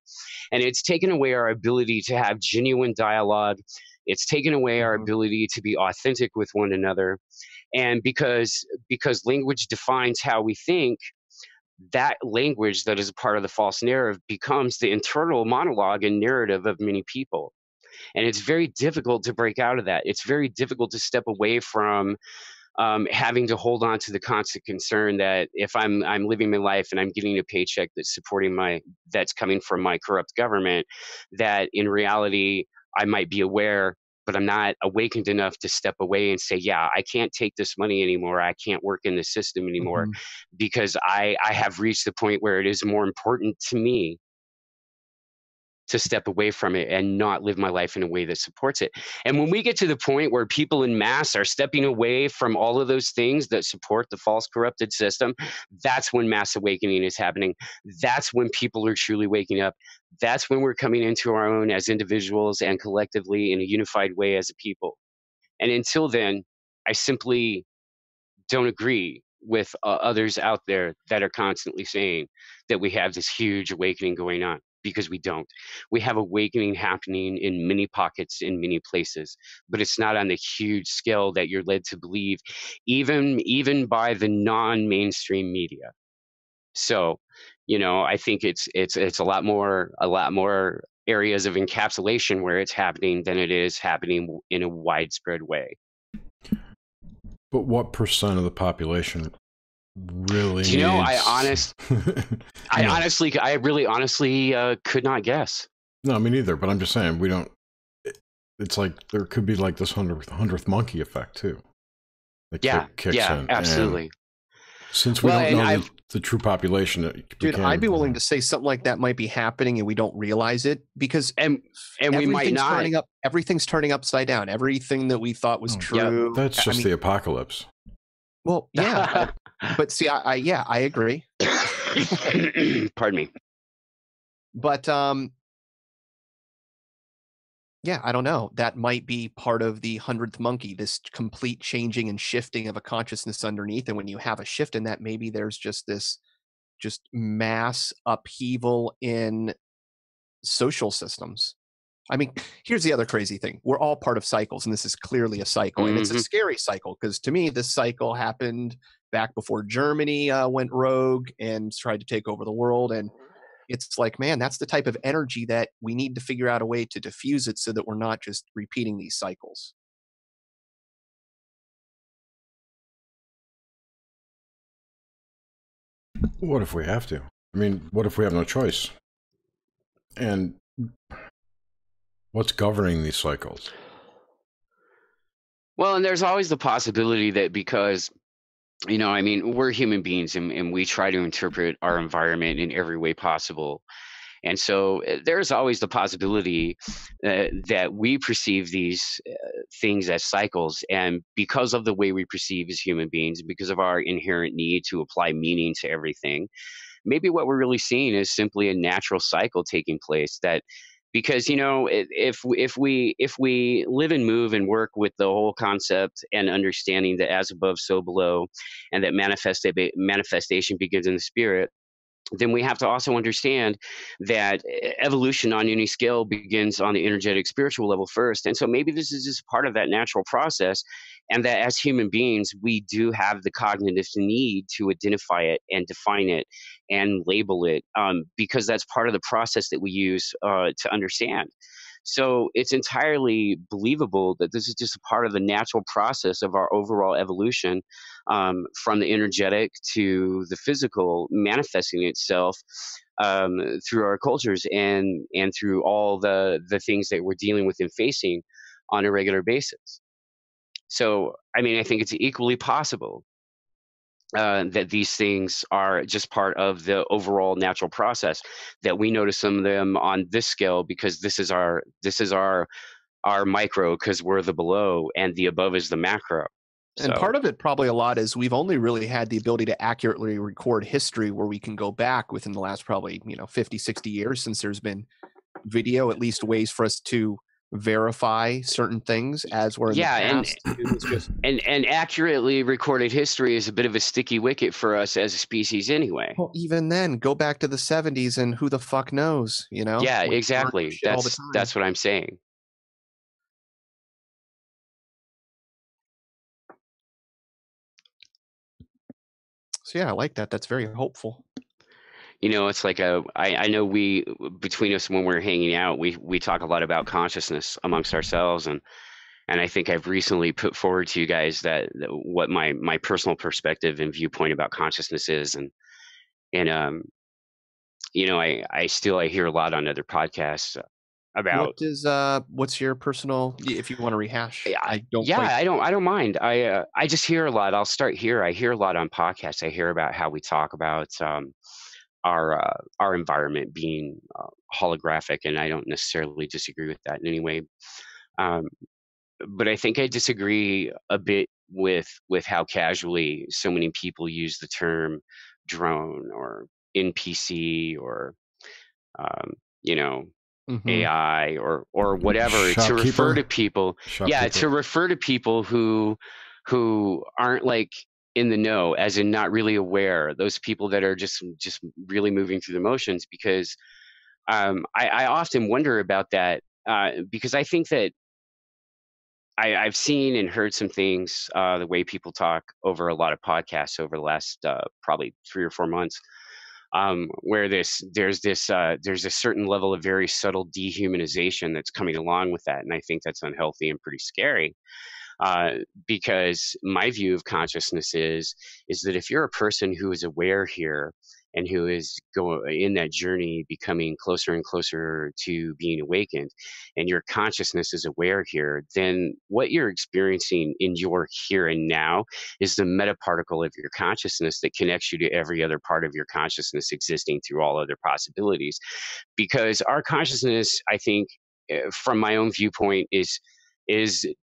And it's taken away our ability to have genuine dialogue. It's taken away our ability to be authentic with one another. And because language defines how we think, that language that is a part of the false narrative becomes the internal monologue and narrative of many people. And it's very difficult to break out of that. It's very difficult to step away from having to hold on to the constant concern that if I'm living my life and I'm getting a paycheck that's coming from my corrupt government, that in reality I might be aware, but I'm not awakened enough to step away and say, yeah, I can't take this money anymore. I can't work in the system anymore because I have reached the point where it is more important to me to step away from it and not live my life in a way that supports it. And when we get to the point where people in mass are stepping away from all of those things that support the false corrupted system, that's when mass awakening is happening. That's when people are truly waking up. That's when we're coming into our own as individuals and collectively in a unified way as a people. And until then, I simply don't agree with others out there that are constantly saying that we have this huge awakening going on, because we don't. We have awakening happening in many pockets, in many places, but it's not on the huge scale that you're led to believe, even by the non-mainstream media. So, I think it's a lot more areas of encapsulation where it's happening than it is happening in a widespread way. But what percent of the population really Do you know, needs... I really honestly could not guess. No, me neither, but I'm just saying, we don't... It's like, there could be like this 100th monkey effect, too. That kicks in. Absolutely. And since we don't know the true population... I'd be willing to say something like that might be happening and we don't realize it, because and we might not. Everything's turning upside down. Everything that we thought was true. That's just the apocalypse. Well, yeah. but see, I agree. Pardon me. But I don't know. That might be part of the 100th monkey, this complete changing and shifting of a consciousness underneath. And when you have a shift in that, maybe there's just mass upheaval in social systems. I mean, here's the other crazy thing. We're all part of cycles, and this is clearly a cycle. And it's a scary cycle, because to me, this cycle happened back before Germany went rogue and tried to take over the world. And it's like, man, that's the type of energy that we need to figure out a way to diffuse it so that we're not just repeating these cycles. What if we have to? I mean, what if we have no choice? And what's governing these cycles? Well, and there's always the possibility that because, we're human beings and we try to interpret our environment in every way possible. And so there's always the possibility that we perceive these things as cycles. And because of the way we perceive as human beings, because of our inherent need to apply meaning to everything, maybe what we're really seeing is simply a natural cycle taking place. That because if we live and move and work with the whole concept and understanding that as above so below, and that manifestation begins in the spirit, then we have to also understand that evolution on any scale begins on the energetic spiritual level first. And so maybe this is just part of that natural process, and that as human beings, we do have the cognitive need to identify it and define it and label it, because that's part of the process that we use to understand. So it's entirely believable that this is just a part of the natural process of our overall evolution, from the energetic to the physical, manifesting itself through our cultures and through all the things that we're dealing with and facing on a regular basis. So, I think it's equally possible that these things are just part of the overall natural process, that we notice some of them on this scale because this is our micro, because we're the below, and the above is the macro. And part of it, probably a lot, is we've only really had the ability to accurately record history where we can go back within the last probably 50, 60 years since there's been video, at least ways for us to verify certain things as we're in the past. And accurately recorded history is a bit of a sticky wicket for us as a species anyway. Well, even then, go back to the 70s and who the fuck knows, Yeah, exactly. That's what I'm saying. So yeah, I like that. That's very hopeful. It's like I know we, between us when we're hanging out, we talk a lot about consciousness amongst ourselves, and I think I've recently put forward to you guys that what my personal perspective and viewpoint about consciousness is, and I hear a lot on other podcasts about. What's your personal, if you want to rehash? I don't mind. I just hear a lot. I'll start here. I hear a lot on podcasts. I hear about how we talk about our environment being holographic, and I don't necessarily disagree with that in any way. But I think I disagree a bit with how casually so many people use the term drone or NPC or AI or whatever to refer to people. To refer to people who aren't like in the know, as in not really aware. Those people that are just really moving through the motions. Because I often wonder about that because I think that I've seen and heard some things the way people talk over a lot of podcasts over the last probably 3 or 4 months. Where there's a certain level of very subtle dehumanization that's coming along with that, and I think that's unhealthy and pretty scary. Because my view of consciousness is that if you're a person who is aware here and who is going in that journey, becoming closer and closer to being awakened, and your consciousness is aware here, then what you're experiencing in your here and now is the metaparticle of your consciousness that connects you to every other part of your consciousness existing through all other possibilities. Because our consciousness, I think, from my own viewpoint, is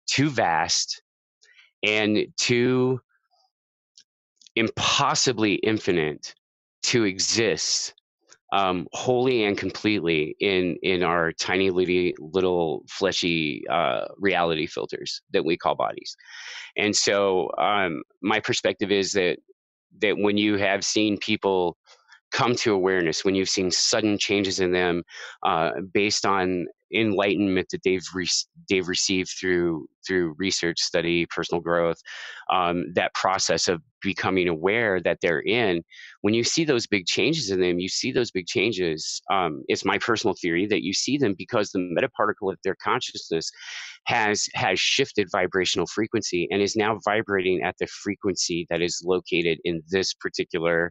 too vast and too impossibly infinite to exist wholly and completely in our tiny little fleshy reality filters that we call bodies. And so my perspective is that when you have seen people come to awareness, when you've seen sudden changes in them based on enlightenment that they've received through research, study, personal growth, that process of becoming aware that they're in, when you see those big changes in them, you see those big changes. It's my personal theory that you see them because the metaparticle of their consciousness has shifted vibrational frequency and is now vibrating at the frequency that is located in this particular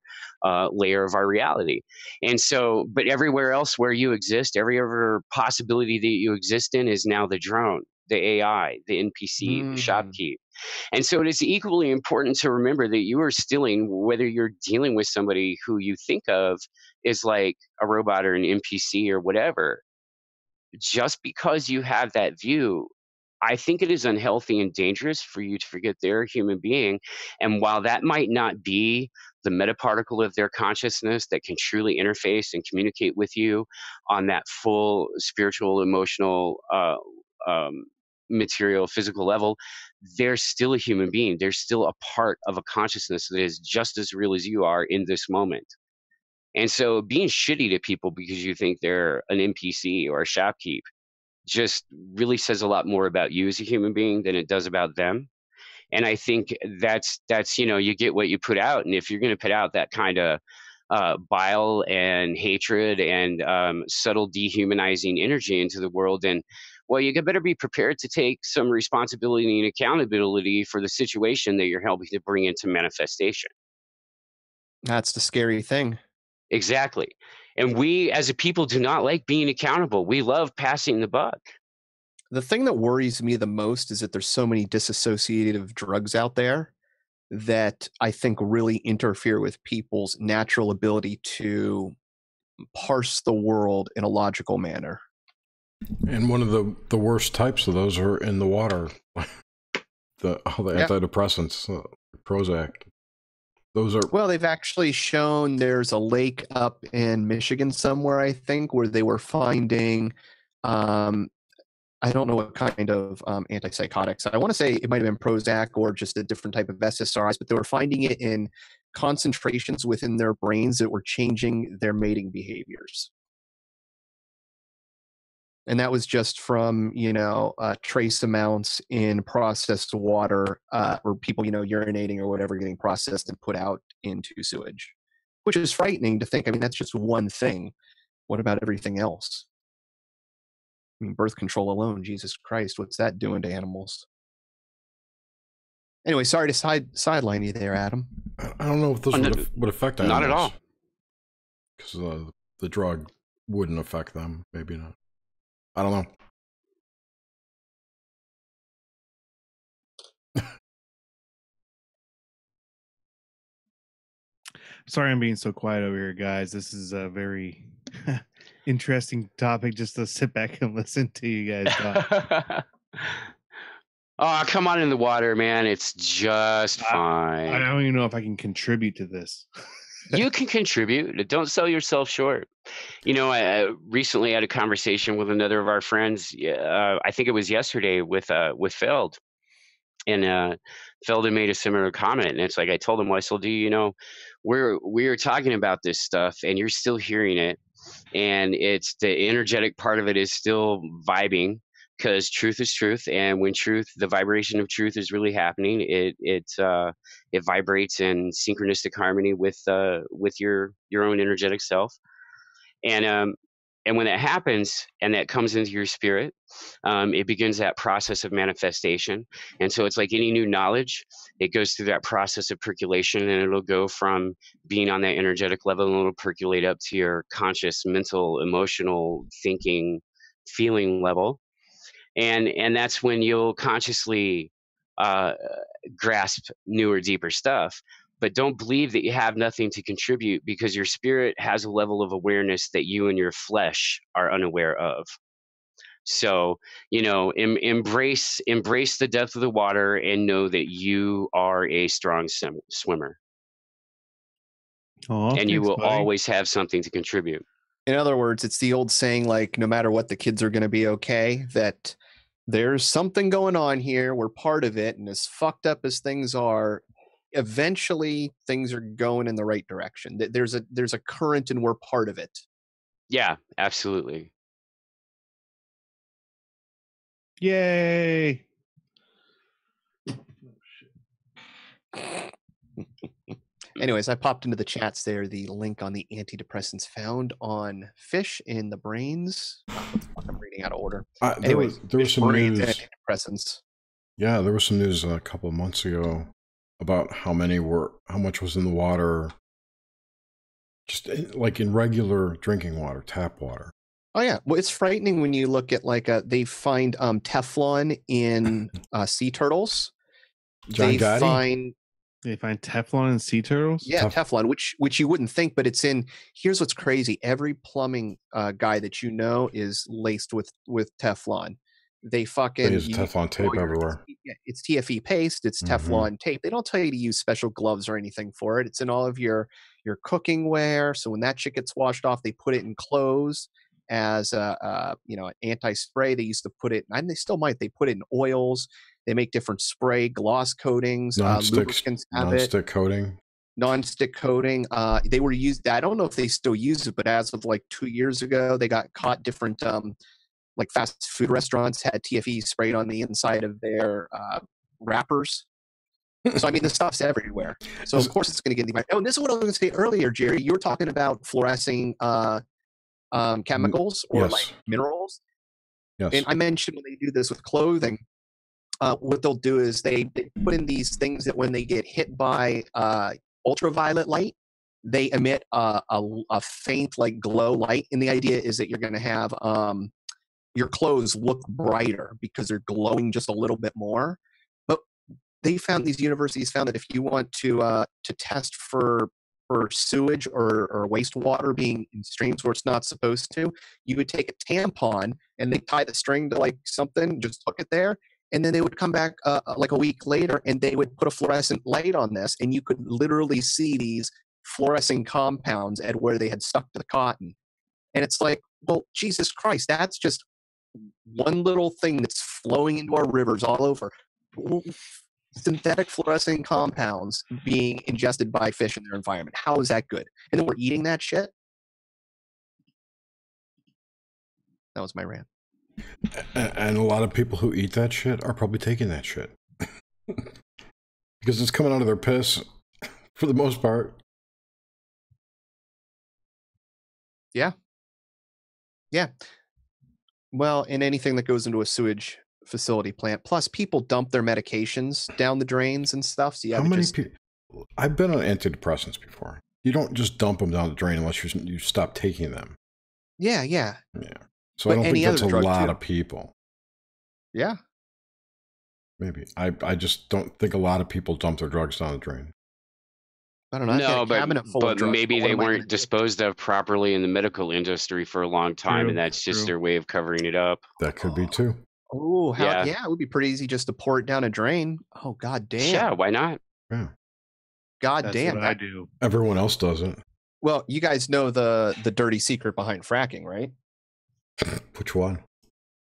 layer of our reality. And so, but everywhere else where you exist, every other possibility that you exist in is now the drone, the AI, the NPC, the shopkeep. And so it is equally important to remember that you are stealing, whether you're dealing with somebody who you think of is like a robot or an NPC or whatever. Just because you have that view, I think it is unhealthy and dangerous for you to forget they're a human being. And while that might not be the metaparticle of their consciousness that can truly interface and communicate with you on that full spiritual, emotional, material, physical level, they're still a human being. They're still a part of a consciousness that is just as real as you are in this moment. And so being shitty to people because you think they're an NPC or a shopkeep just really says a lot more about you as a human being than it does about them. And I think that's you get what you put out. And if you're going to put out that kind of bile and hatred and subtle dehumanizing energy into the world, then, well, you better be prepared to take some responsibility and accountability for the situation that you're helping to bring into manifestation. That's the scary thing. Exactly. And we as a people do not like being accountable. We love passing the buck. The thing that worries me the most is that there's so many disassociative drugs out there that I think really interfere with people's natural ability to parse the world in a logical manner. And one of the worst types of those are in the water. All the antidepressants, Prozac. Those are... Well, they've actually shown there's a lake up in Michigan somewhere, I think, where they were finding, I don't know what kind of antipsychotics. I want to say it might have been Prozac or just a different type of SSRIs, but they were finding it in concentrations within their brains that were changing their mating behaviors. And that was just from, trace amounts in processed water or people, urinating or whatever getting processed and put out into sewage, which is frightening to think. I mean, that's just one thing. What about everything else? I mean, birth control alone, Jesus Christ, what's that doing to animals? Anyway, sorry to sideline you there, Adam. I don't know if this would affect animals. Not at all. Because the drug wouldn't affect them. Maybe not. I don't know. Sorry, I'm being so quiet over here, guys. This is a very interesting topic just to sit back and listen to you guys talk. Oh, come on in the water, man. It's just fine. I don't even know if I can contribute to this. You can contribute. Don't sell yourself short. You know, I recently had a conversation with another of our friends. I think it was yesterday with Feld. And Feld had made a similar comment. And it's like, I told him, well, I said, you know, we're talking about this stuff and you're still hearing it. And it's the energetic part of it is still vibing, because truth is truth. And when the vibration of truth is really happening, it vibrates in synchronistic harmony with your own energetic self. And when that happens and that comes into your spirit, it begins that process of manifestation. And so it's like any new knowledge, it goes through that process of percolation, and it'll go from being on that energetic level, and it'll percolate up to your conscious, mental, emotional, thinking, feeling level. And that's when you'll consciously grasp newer, deeper stuff. But don't believe that you have nothing to contribute, because your spirit has a level of awareness that you and your flesh are unaware of. So, you know, embrace the depth of the water and know that you are a strong swimmer. Oh, and you will buddy. always have something to contribute. In other words, it's the old saying, like, no matter what, the kids are going to be okay, that there's something going on here. We're part of it. And as fucked up as things are, eventually things are going in the right direction. There's a current and we're part of it. Yeah, absolutely. Yay. Anyways, I popped into the chats there the link on the antidepressants found on fish in the brains. I'm reading out of order. There was some news. Antidepressants. Yeah, there was some news a couple of months ago about how much was in the water, just like in regular drinking water, tap water. Oh yeah, well, it's frightening when you look at they find Teflon in sea turtles. John Gotti? They find Teflon in sea turtles? Yeah, Teflon, which you wouldn't think, but it's in. Here's what's crazy: every plumbing guy that you know is laced with Teflon. They fucking use Teflon tape everywhere. It's TFE paste. It's Teflon tape. They don't tell you to use special gloves or anything for it. It's in all of your cooking wear. So when that shit gets washed off, they put it in clothes as an anti-spray. They used to put it, and they still might. They put it in oils. They make different spray, gloss coatings, non-stick coating. Non-stick coating. They were used. I don't know if they still use it, but as of like 2 years ago, they got caught. Different like fast food restaurants had TFE sprayed on the inside of their wrappers. So I mean, the stuff's everywhere. So of course it's going to get in the. Oh, and this is what I was going to say earlier, Jerry. You were talking about fluorescing chemicals or like minerals. Yes. And I mentioned when they do this with clothing. What they'll do is they put in these things that when they get hit by ultraviolet light, they emit a faint like glow light. And the idea is that you're going to have your clothes look brighter because they're glowing just a little bit more. But these universities found that if you want to test for sewage or wastewater being in streams where it's not supposed to, you would take a tampon and they tie the string to like something, just hook it there. And then they would come back like a week later and they would put a fluorescent light on this, and you could literally see these fluorescing compounds at where they had stuck to the cotton. And it's like, well, Jesus Christ, that's just one little thing that's flowing into our rivers all over. Synthetic fluorescing compounds being ingested by fish in their environment. How is that good? And then we're eating that shit? That was my rant. And a lot of people who eat that shit are probably taking that shit. Because it's coming out of their piss for the most part. Yeah. Yeah. Well, in anything that goes into a sewage facility plant. Plus, people dump their medications down the drains and stuff. So how many people? I've been on antidepressants before. You don't just dump them down the drain unless you stop taking them. Yeah. So I don't think that's a lot of people. Yeah. Maybe. I just don't think a lot of people dump their drugs down the drain. I don't know. No, but Drugs, maybe they weren't disposed of properly in the medical industry for a long time, and that's just their way of covering it up. That could be too. Oh, yeah, it would be pretty easy just to pour it down a drain. Oh, god damn. Yeah, why not? Yeah. God That's damn. what I do. Everyone else doesn't. Well, you guys know the dirty secret behind fracking, right? Which one?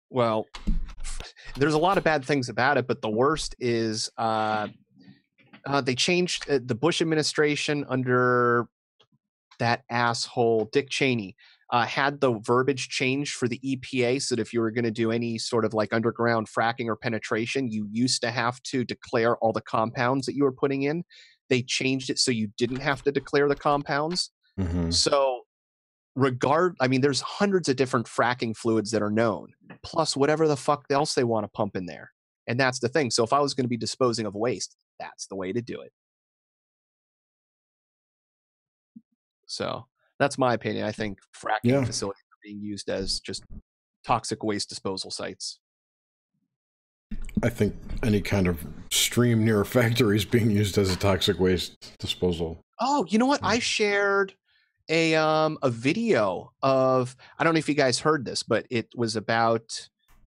Well, there's a lot of bad things about it, but the worst is they changed the Bush administration under that asshole Dick Cheney had the verbiage changed for the EPA so that if you were going to do any sort of like underground fracking or penetration, you used to have to declare all the compounds that you were putting in. They changed it so you didn't have to declare the compounds. Mm-hmm. So there's hundreds of different fracking fluids that are known, plus whatever the fuck else they want to pump in there. And that's the thing. So if I was going to be disposing of waste, that's the way to do it. So that's my opinion. I think fracking facilities are being used as just toxic waste disposal sites. I think any kind of stream near a factory is being used as a toxic waste disposal. Oh, you know what? I shared a video of, I don't know if you guys heard this, but it was about,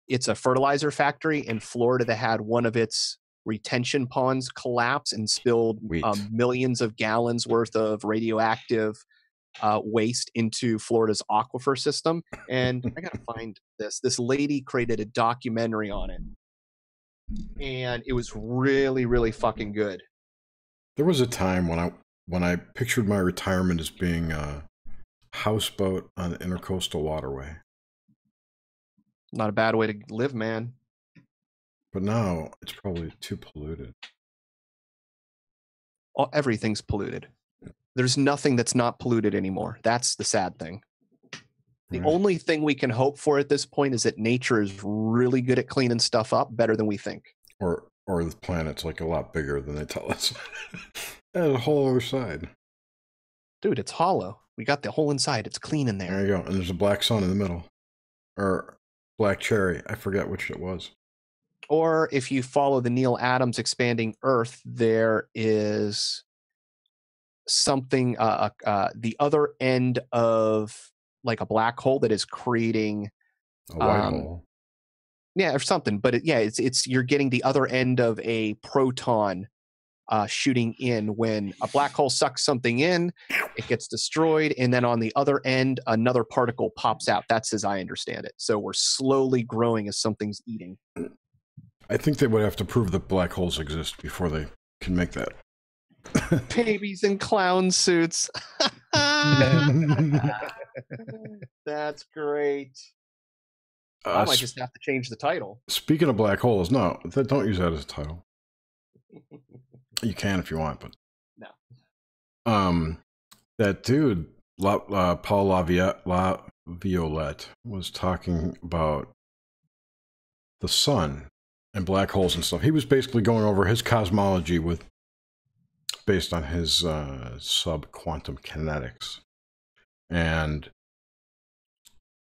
it's a fertilizer factory in Florida that had one of its retention ponds collapse and spilled millions of gallons worth of radioactive waste into Florida's aquifer system. And I gotta find this lady created a documentary on it, and it was really, really fucking good. There was a time when I pictured my retirement as being a houseboat on the intercoastal waterway. Not a bad way to live, man. But now it's probably too polluted. Everything's polluted. There's nothing that's not polluted anymore. That's the sad thing. The only thing we can hope for at this point is that nature is really good at cleaning stuff up better than we think. Or the planet's like a lot bigger than they tell us. There's a whole other side. Dude, it's hollow. We got the whole inside. It's clean in there. There you go. And there's a black sun in the middle. Or black cherry. I forget which it was. Or if you follow the Neil Adams Expanding Earth, there is something, the other end of like a black hole that is creating a white hole. Yeah, or something. But it's you're getting the other end of a proton shooting in. When a black hole sucks something in, it gets destroyed, and then on the other end, another particle pops out. That's as I understand it. So we're slowly growing as something's eating. I think they would have to prove that black holes exist before they can make that. Babies in clown suits. That's great. I might just have to change the title. Speaking of black holes, no, don't use that as a title. You can if you want, but no. That dude, Paul Laviolette, was talking about the sun and black holes and stuff. He was basically going over his cosmology based on his sub-quantum kinetics. And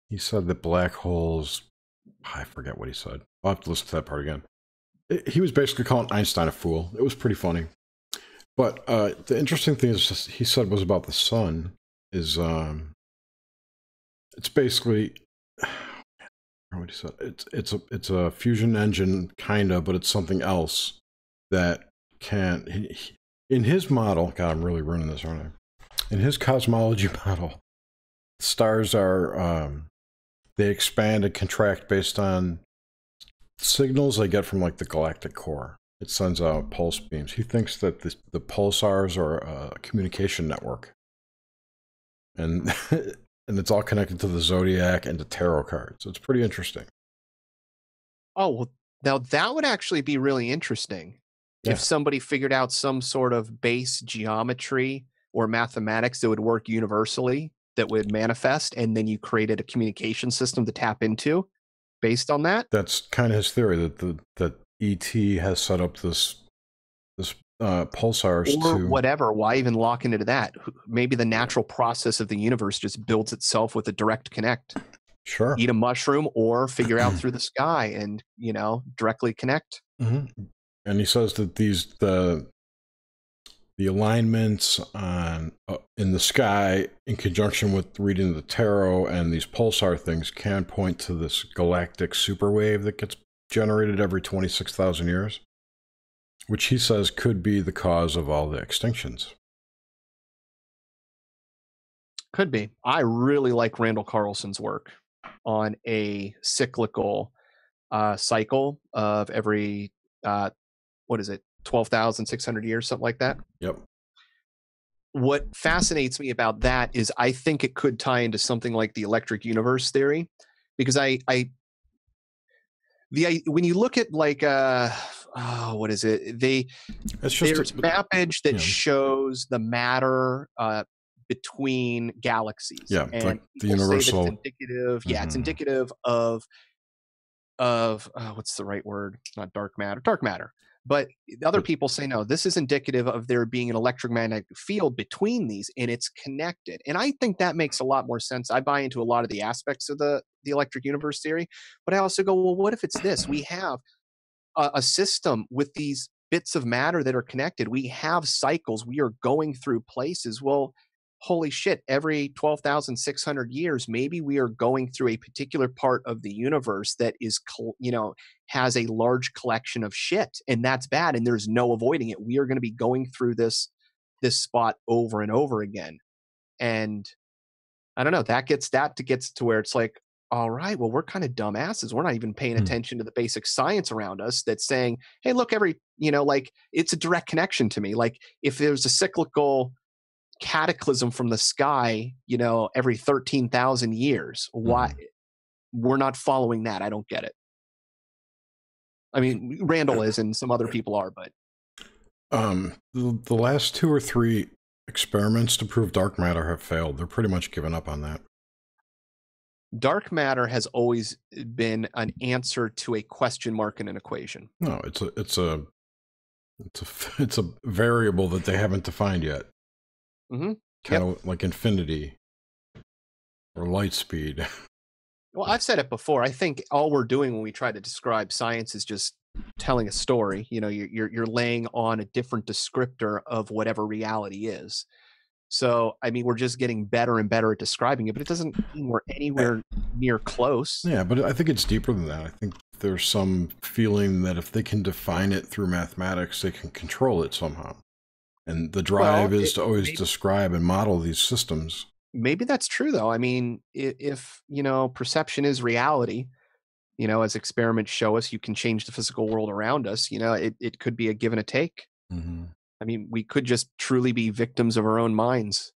he said that black holes, I forget what he said. I'll have to listen to that part again. He was basically calling Einstein a fool. It was pretty funny. But the interesting thing is he said was about the sun is it's basically what he said. It's a fusion engine kinda, but it's something else that can in his model. God, I'm really ruining this, aren't I? In his cosmology model, stars are they expand and contract based on signals they get from like the galactic core. It sends out pulse beams. He thinks that the pulsars are a communication network, and and it's all connected to the zodiac and to tarot cards. So it's pretty interesting. Oh, well, now that would actually be really interesting if somebody figured out some sort of base geometry or mathematics that would work universally, that would manifest, and then you created a communication system to tap into based on that. That's kind of his theory, that ET has set up this pulsars or to whatever. Why even lock into that? Maybe the natural process of the universe just builds itself with a direct connect. Sure. eat a mushroom or figure out through the sky and, directly connect. Mm-hmm. And he says that the alignments on in the sky in conjunction with reading the tarot and these pulsar things can point to this galactic superwave that gets generated every 26,000 years, which he says could be the cause of all the extinctions. Could be. I really like Randall Carlson's work on a cyclical cycle of every, 12,600 years, something like that. Yep. What fascinates me about that is I think it could tie into something like the electric universe theory, because when you look at like what is it? There's mappage that shows the matter between galaxies. Yeah, and like the universal. It's indicative. Mm-hmm. Yeah, it's indicative of what's the right word? Not dark matter. Dark matter. But other people say, no, this is indicative of there being an electromagnetic field between these, and it's connected. And I think that makes a lot more sense. I buy into a lot of the aspects of the electric universe theory, but I also go, well, what if it's this? We have a system with these bits of matter that are connected. We have cycles. We are going through places. Well, holy shit, every 12,600 years, maybe we are going through a particular part of the universe that is, has a large collection of shit, and that's bad, and there's no avoiding it. We are going to be going through this spot over and over again. And I don't know, that gets to where it's like, all right, well, we're kind of dumbasses. We're not even paying attention to the basic science around us that's saying, hey, look, like it's a direct connection to me. Like if there's a cyclical cataclysm from the sky, every 13,000 years, why we're not following that? I don't get it. I mean, Randall is, and some other people are, but the last 2 or 3 experiments to prove dark matter have failed. They're pretty much given up on that. Dark matter has always been an answer to a question mark in an equation. No, it's a variable that they haven't defined yet. Mm-hmm. Kind of like infinity or light speed. Well, I've said it before. I think all we're doing when we try to describe science is just telling a story. You're laying on a different descriptor of whatever reality is. So, I mean, we're just getting better and better at describing it, but it doesn't mean we're anywhere near close. Yeah, but I think it's deeper than that. I think there's some feeling that if they can define it through mathematics, they can control it somehow. And the drive is to always describe and model these systems. Maybe that's true, though. I mean, if perception is reality, as experiments show us, you can change the physical world around us. It could be a give and a take. Mm-hmm. I mean, we could just truly be victims of our own minds.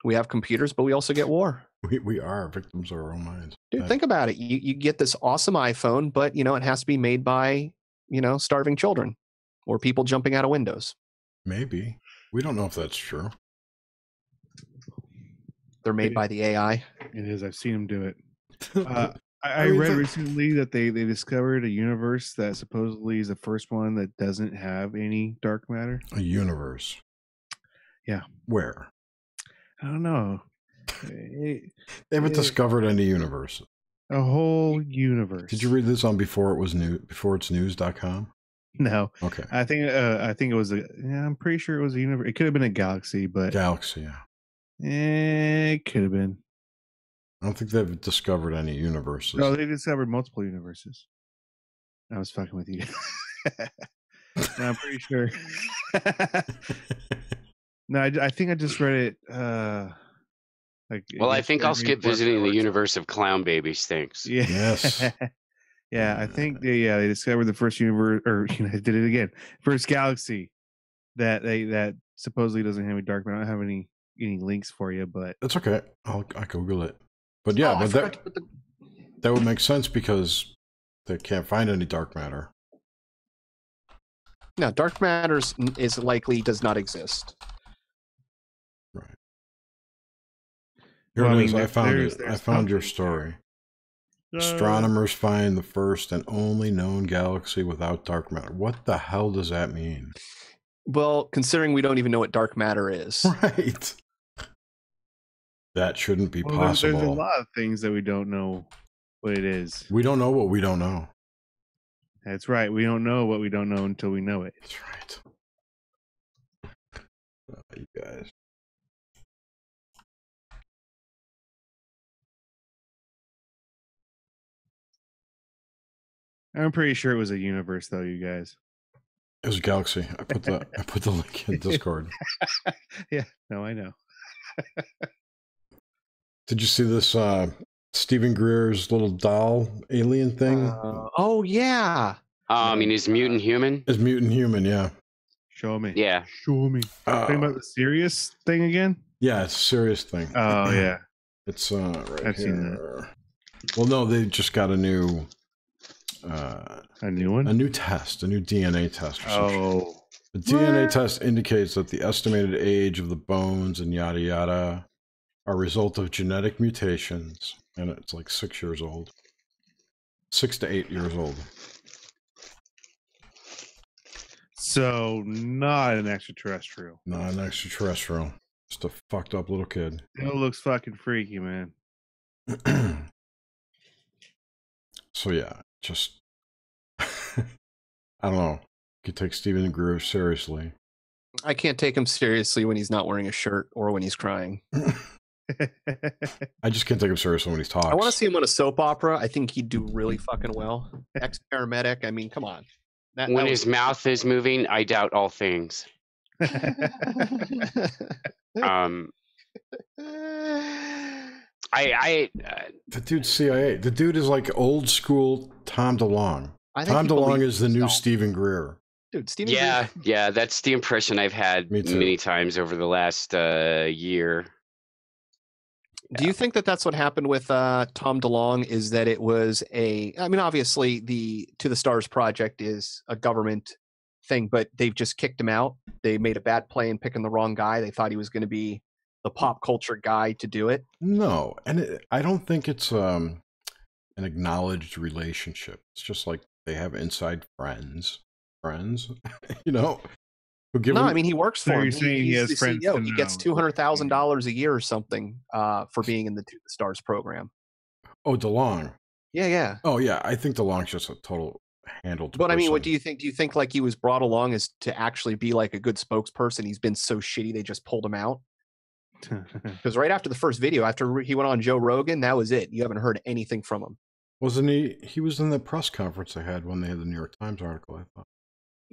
We have computers, but we also get war. We are victims of our own minds. Dude, think about it. You get this awesome iPhone, but, it has to be made by, starving children or people jumping out of windows. Maybe. We don't know if that's true. They're made by the AI. It is. I've seen them do it. I read recently that they discovered a universe that supposedly is the first one that doesn't have any dark matter. A universe? Yeah. Where? I don't know. They haven't discovered any universe. A whole universe. Did you read this on beforeitsnews.com? No. Okay. I think it was I'm pretty sure it was a universe. It could have been a galaxy, but galaxy, yeah. It could have been. I don't think they've discovered any universes. No, they discovered multiple universes. I was fucking with you. No, I'm pretty sure. No, I think I just read it. Well, I think I'll skip visiting the universe of clown babies. Thanks. Yeah. Yes. Yeah, I think they discovered the first universe, or did it again. First galaxy that supposedly doesn't have any dark matter. I don't have any links for you, but that's okay. I'll Google it. But yeah, that would make sense because they can't find any dark matter. No, dark matter is likely does not exist. Right. Here it is. I found it. I found your story. Astronomers find the first and only known galaxy without dark matter. What the hell does that mean? Well, considering we don't even know what dark matter is. Right. That shouldn't be Well, possible. there's a lot of things that we don't know what it is. We don't know what we don't know. That's right. We don't know what we don't know until we know it. That's right. You guys. I'm pretty sure it was a universe, though, you guys. It was a galaxy. I put the link in Discord. Yeah, no, I know. Did you see this Stephen Greer's little doll alien thing? Oh yeah. I mean, is mutant human? Is mutant human? Yeah. Show me. Yeah. Show me. Talking about the serious thing again? Yeah, it's a serious thing. Oh yeah. It's right I've here. seen that. Well, no, they just got a new one? A new test, a new DNA test. Or oh. The DNA test indicates that the estimated age of the bones and yada yada are a result of genetic mutations, and it's like 6 years old. 6 to 8 years old. So, not an extraterrestrial. Not an extraterrestrial. Just a fucked up little kid. It looks fucking freaky, man. So yeah, just I don't know. You could take Stephen Greer seriously. I can't take him seriously when he's not wearing a shirt or when he's crying. I just can't take him seriously when he's talking. I want to see him on a soap opera. I think he'd do really fucking well. Ex-paramedic. I mean, come on. When his mouth is moving, I doubt all things. The dude's CIA. The dude is like old school Tom DeLonge. Tom DeLonge is the new Stephen Greer. Dude, Stephen Greer. Greer. Yeah, that's the impression I've had many times over the last year. Do you think that that's what happened with Tom DeLonge? Is that it was I mean, obviously the To the Stars project is a government thing, but they've just kicked him out. They made a bad play in picking the wrong guy. They thought he was going to be the pop culture guy to do it. No, and I don't think it's an acknowledged relationship. It's just like they have inside friends, you know. I mean, he works for him. You're saying he has friends. CEO. He gets $200,000 a year or something for being in the To the Stars program. Oh, DeLonge. Yeah. Oh, yeah. I think DeLonge's just a total handled. But person. I mean, what do you think? Do you think like he was brought along as to actually be like a good spokesperson? He's been so shitty they just pulled him out. Because right after the first video, after he went on Joe Rogan, that was it. You haven't heard anything from him. Wasn't he? He was in the press conference they had when they had the New York Times article, I thought.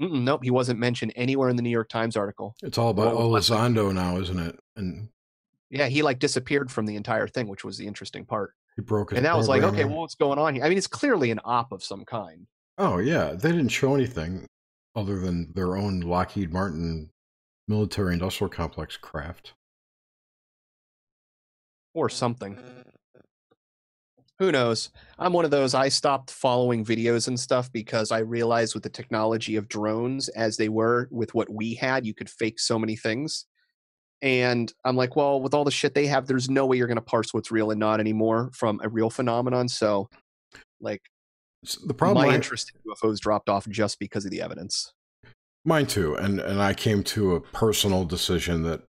Nope, he wasn't mentioned anywhere in the New York Times article. It's all about Elizondo now, isn't it? And yeah, he like disappeared from the entire thing, which was the interesting part. He broke his and that was like, okay, well, what's going on here? I mean, it's clearly an op of some kind. Oh yeah, they didn't show anything other than their own Lockheed Martin military industrial complex craft. Or something. Who knows? I'm one of those, I stopped following videos and stuff because I realized with the technology of drones as they were with what we had, you could fake so many things. And I'm like, well, with all the shit they have, there's no way you're going to parse what's real and not anymore from a real phenomenon. So, like, the problem, my interest in UFOs dropped off just because of the evidence. Mine too. And I came to a personal decision that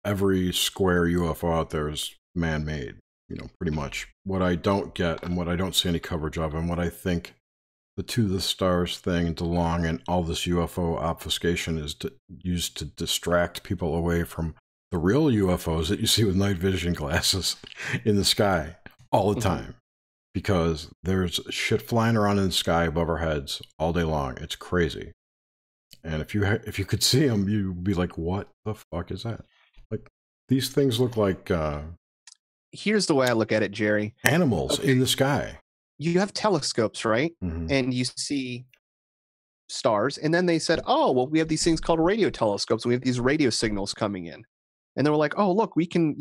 every square UFO out there is man-made. You know, pretty much what I don't get and what I don't see any coverage of and what I think the To the Stars thing and DeLonge and all this UFO obfuscation is used to distract people away from the real UFOs that you see with night vision glasses in the sky all the time. Because there's shit flying around in the sky above our heads all day long. It's crazy. And if you could see them, you'd be like, what the fuck is that? Like, these things look like... Here's the way I look at it, Jerry. Animals in the sky. You have telescopes, right? Mm-hmm. And you see stars. And then they said, oh, well, we have these things called radio telescopes. And we have these radio signals coming in. And they were like, oh, look, we can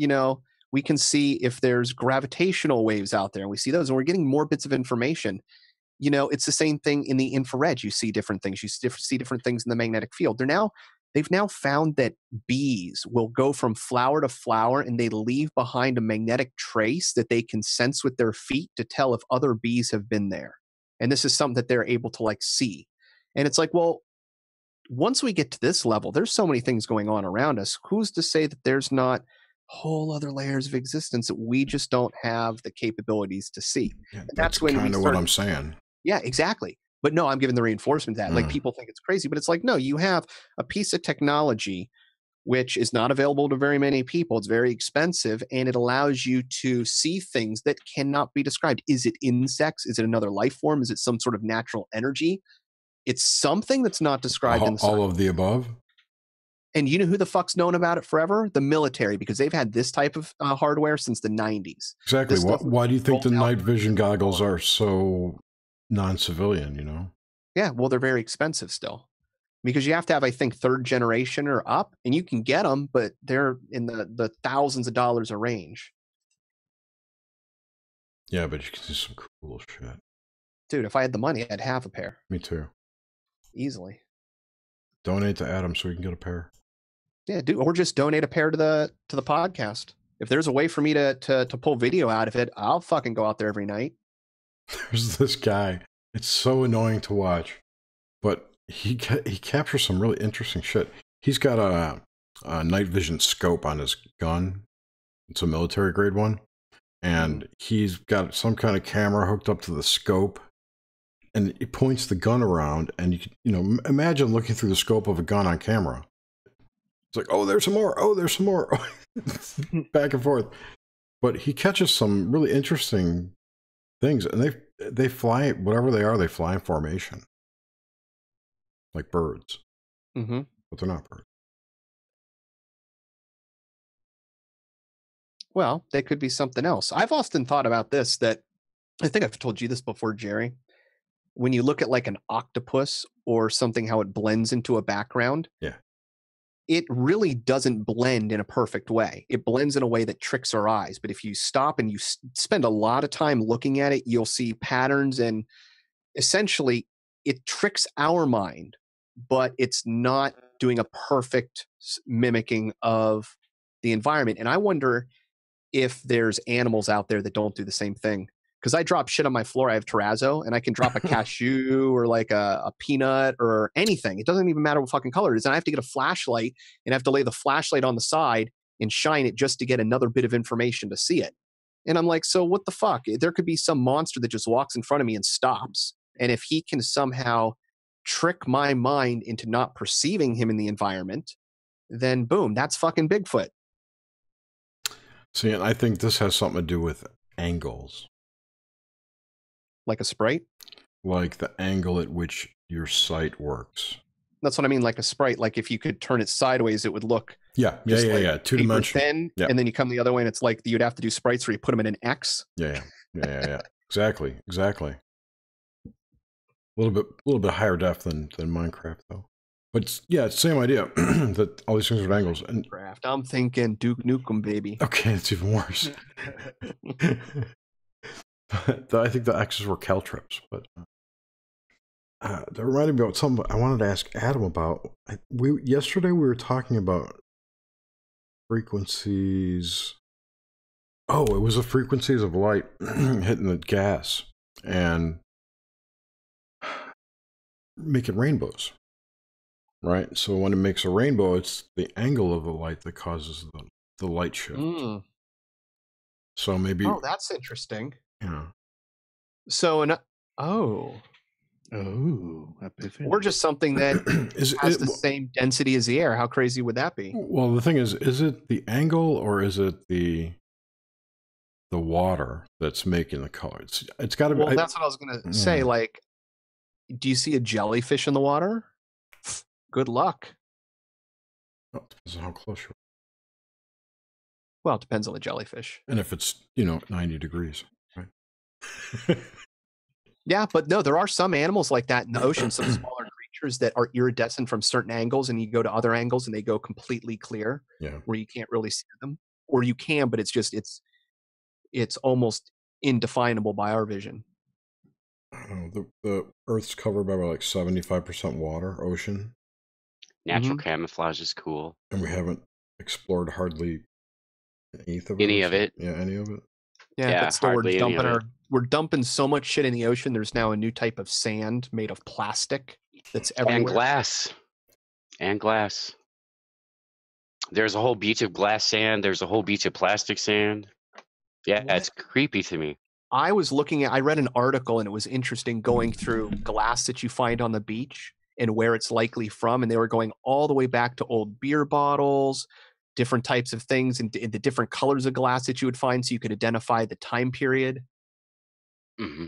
see if there's gravitational waves out there. And we see those. And we're getting more bits of information. You know, it's the same thing in the infrared. You see different things. You see different things in the magnetic field. They've now found that bees will go from flower to flower and they leave behind a magnetic trace that they can sense with their feet to tell if other bees have been there. And this is something that they're able to like see. And it's like, well, once we get to this level, there's so many things going on around us. Who's to say that there's not whole other layers of existence that we just don't have the capabilities to see. Yeah, And that's when kind of what I'm saying. Yeah, exactly. But no, I'm giving the reinforcement to that. Like, people think it's crazy, but it's like, no, you have a piece of technology which is not available to very many people. It's very expensive, and it allows you to see things that cannot be described. Is it insects? Is it another life form? Is it some sort of natural energy? It's something that's not described in the All of the above. And you know who the fuck's known about it forever? The military, because they've had this type of hardware since the 90s. Exactly. Why do you think the night vision goggles are so non-civilian, you know? Yeah, well, they're very expensive still. Because you have to have, I think, 3rd generation or up, and you can get them, but they're in the thousands of dollars a range. Yeah, but you can do some cool shit. Dude, if I had the money, I'd have a pair. Me too. Easily. Donate to Adam so we can get a pair. Yeah, dude, or just donate a pair to the podcast. If there's a way for me to pull video out of it, I'll fucking go out there every night. There's this guy. It's so annoying to watch, but he captures some really interesting shit. He's got a night vision scope on his gun. It's a military grade one, and he's got some kind of camera hooked up to the scope, and he points the gun around, and you know, imagine looking through the scope of a gun on camera. It's like, oh, there's some more. Oh, there's some more. Back and forth. But he catches some really interesting things, and they fly, whatever they are, they fly in formation. Like birds. Mm-hmm. But they're not birds. Well, they could be something else. I've often thought about this, that I think I've told you this before, Jerry. When you look at like an octopus or something, how it blends into a background. Yeah. It really doesn't blend in a perfect way. It blends in a way that tricks our eyes. But if you stop and you spend a lot of time looking at it, you'll see patterns, and essentially it tricks our mind, but it's not doing a perfect mimicking of the environment. And I wonder if there's animals out there that don't do the same thing. Because I drop shit on my floor. I have terrazzo, and I can drop a cashew or like a peanut or anything. It doesn't even matter what fucking color it is. And I have to get a flashlight and I have to lay the flashlight on the side and shine it just to get another bit of information to see it. And I'm like, so what the fuck? There could be some monster that just walks in front of me and stops. And if he can somehow trick my mind into not perceiving him in the environment, then boom, that's fucking Bigfoot. See, and I think this has something to do with angles. Like a sprite? Like the angle at which your sight works. That's what I mean, like a sprite. Like if you could turn it sideways, it would look... Yeah. 2-dimensional. Thin, yeah. And then you come the other way, and it's like you'd have to do sprites where you put them in an X. Yeah. Exactly. A little bit higher def than Minecraft, though. But yeah, it's the same idea that all these things are at angles. And I'm thinking Duke Nukem, baby. Okay, it's even worse. I think the X's were caltrips, but that reminded me about something I wanted to ask Adam about. Yesterday we were talking about frequencies. Oh, it was the frequencies of light hitting the gas and making rainbows. Right? So when it makes a rainbow, it's the angle of the light that causes the light shift. So maybe... Oh, that's interesting. Yeah. So, epiphany. or just something that has the same density as the air. How crazy would that be? Well, the thing is it the angle or is it the water that's making the color? It's got to be... Well, that's what I was going to say. Like, do you see a jellyfish in the water? Good luck. Oh, it depends on how close you are. Well, it depends on the jellyfish. And if it's, 90 degrees, right? Yeah, but no, there are some animals like that in the ocean, some smaller creatures that are iridescent from certain angles, and you go to other angles and they go completely clear, where you can't really see them. Or you can, but it's almost indefinable by our vision. I don't know. The Earth's covered by like 75% water, ocean. Natural camouflage is cool. And we haven't explored hardly any of it. Yeah, any of it. Yeah, but still we're dumping so much shit in the ocean. There's now a new type of sand made of plastic that's everywhere. And glass. There's a whole beach of glass sand. There's a whole beach of plastic sand. Yeah, What? it's creepy to me. I read an article and it was interesting going through glass that you find on the beach and where it's likely from. And they were going all the way back to old beer bottles, different types of things, and the different colors of glass that you would find so you could identify the time period. Mm-hmm.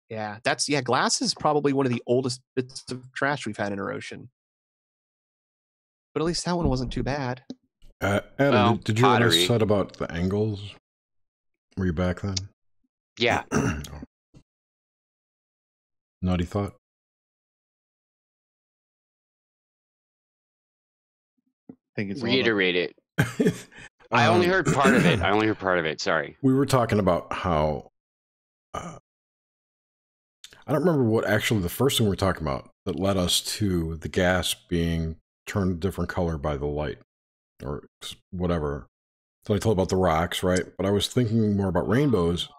Yeah, glass is probably one of the oldest bits of trash we've had in our ocean. But at least that one wasn't too bad. Adam, Well, did you hear what I pottery. said about the angles? Were you back then? Yeah. Oh. Nutty thought? I think it's Reiterate it. I only heard part of it. Sorry. We were talking about how I don't remember what actually the first thing we were talking about that led us to the gas being turned a different color by the light or whatever. So I told about the rocks, right? But I was thinking more about rainbows.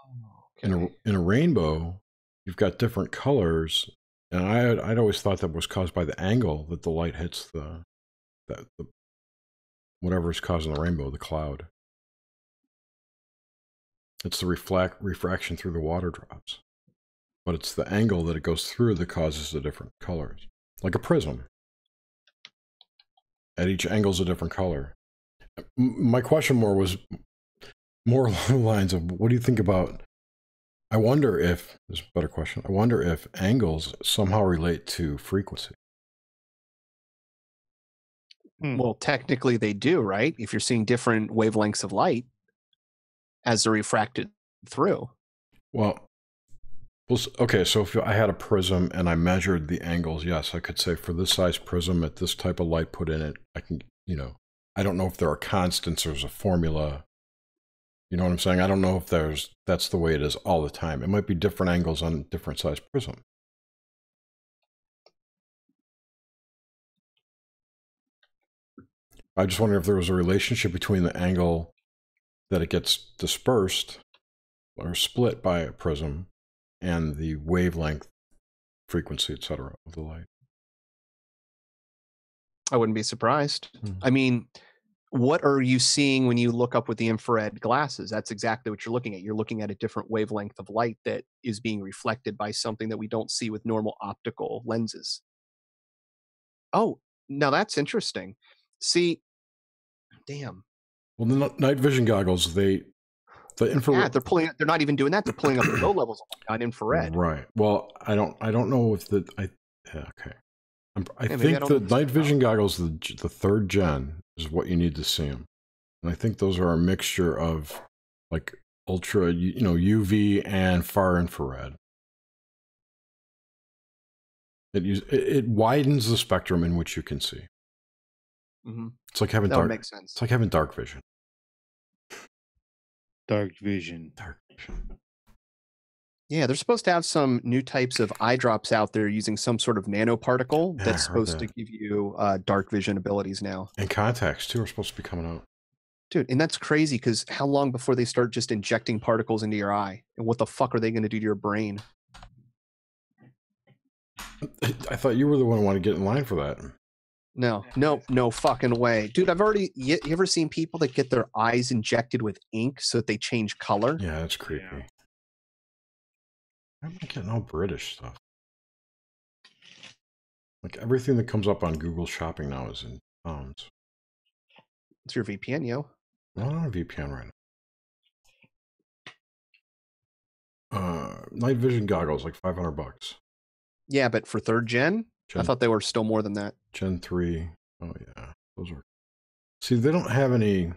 Okay. In a rainbow, you've got different colors, and I'd always thought that was caused by the angle that the light hits the whatever is causing the rainbow, the cloud. It's the refraction through the water drops. But it's the angle that it goes through that causes the different colors. Like a prism. At each angle's a different color. My question was more along the lines of, what do you think about, I wonder if, this is a better question, I wonder if angles somehow relate to frequency. Well, technically they do, right? If you're seeing different wavelengths of light as they're refracted through. Well, okay, so if I had a prism and I measured the angles, yes, I could say for this size prism at this type of light put in it, I can, I don't know if there are constants, there's a formula. You know what I'm saying? I don't know if that's the way it is all the time. It might be different angles on different size prism. I just wonder if there was a relationship between the angle that it gets dispersed or split by a prism and the wavelength, frequency, etc. of the light. I wouldn't be surprised. I mean, what are you seeing when you look up with the infrared glasses? That's exactly what you're looking at. You're looking at a different wavelength of light that is being reflected by something that we don't see with normal optical lenses. Oh, now that's interesting. See, damn. Well, the night vision goggles, the infrared. Yeah, they're not even doing that. They're pulling up the low levels on infrared. Right. Well, I don't know if okay. I think the night vision goggles, the third gen, is what you need to see them, and I think those are a mixture of like ultra, UV and far infrared. It widens the spectrum in which you can see. Mm-hmm. It's like having makes sense. It's like having dark vision. Dark vision. Yeah, they're supposed to have some new types of eye drops out there using some sort of nanoparticle that's supposed to give you dark vision abilities now. And contacts, too, are supposed to be coming out. Dude, and that's crazy because how long before they start just injecting particles into your eye? And what the fuck are they going to do to your brain? I thought you were the one who wanted to get in line for that. No fucking way. Dude, you ever seen people that get their eyes injected with ink so that they change color? Yeah, that's creepy. Yeah. I'm not getting all British stuff. Like everything that comes up on Google Shopping now is in pounds. It's your VPN, yo. I don't have a VPN right now. Night vision goggles, like $500. Yeah, but for third gen? I thought they were still more than that. Gen 3. Oh yeah, those are. See, they don't have any.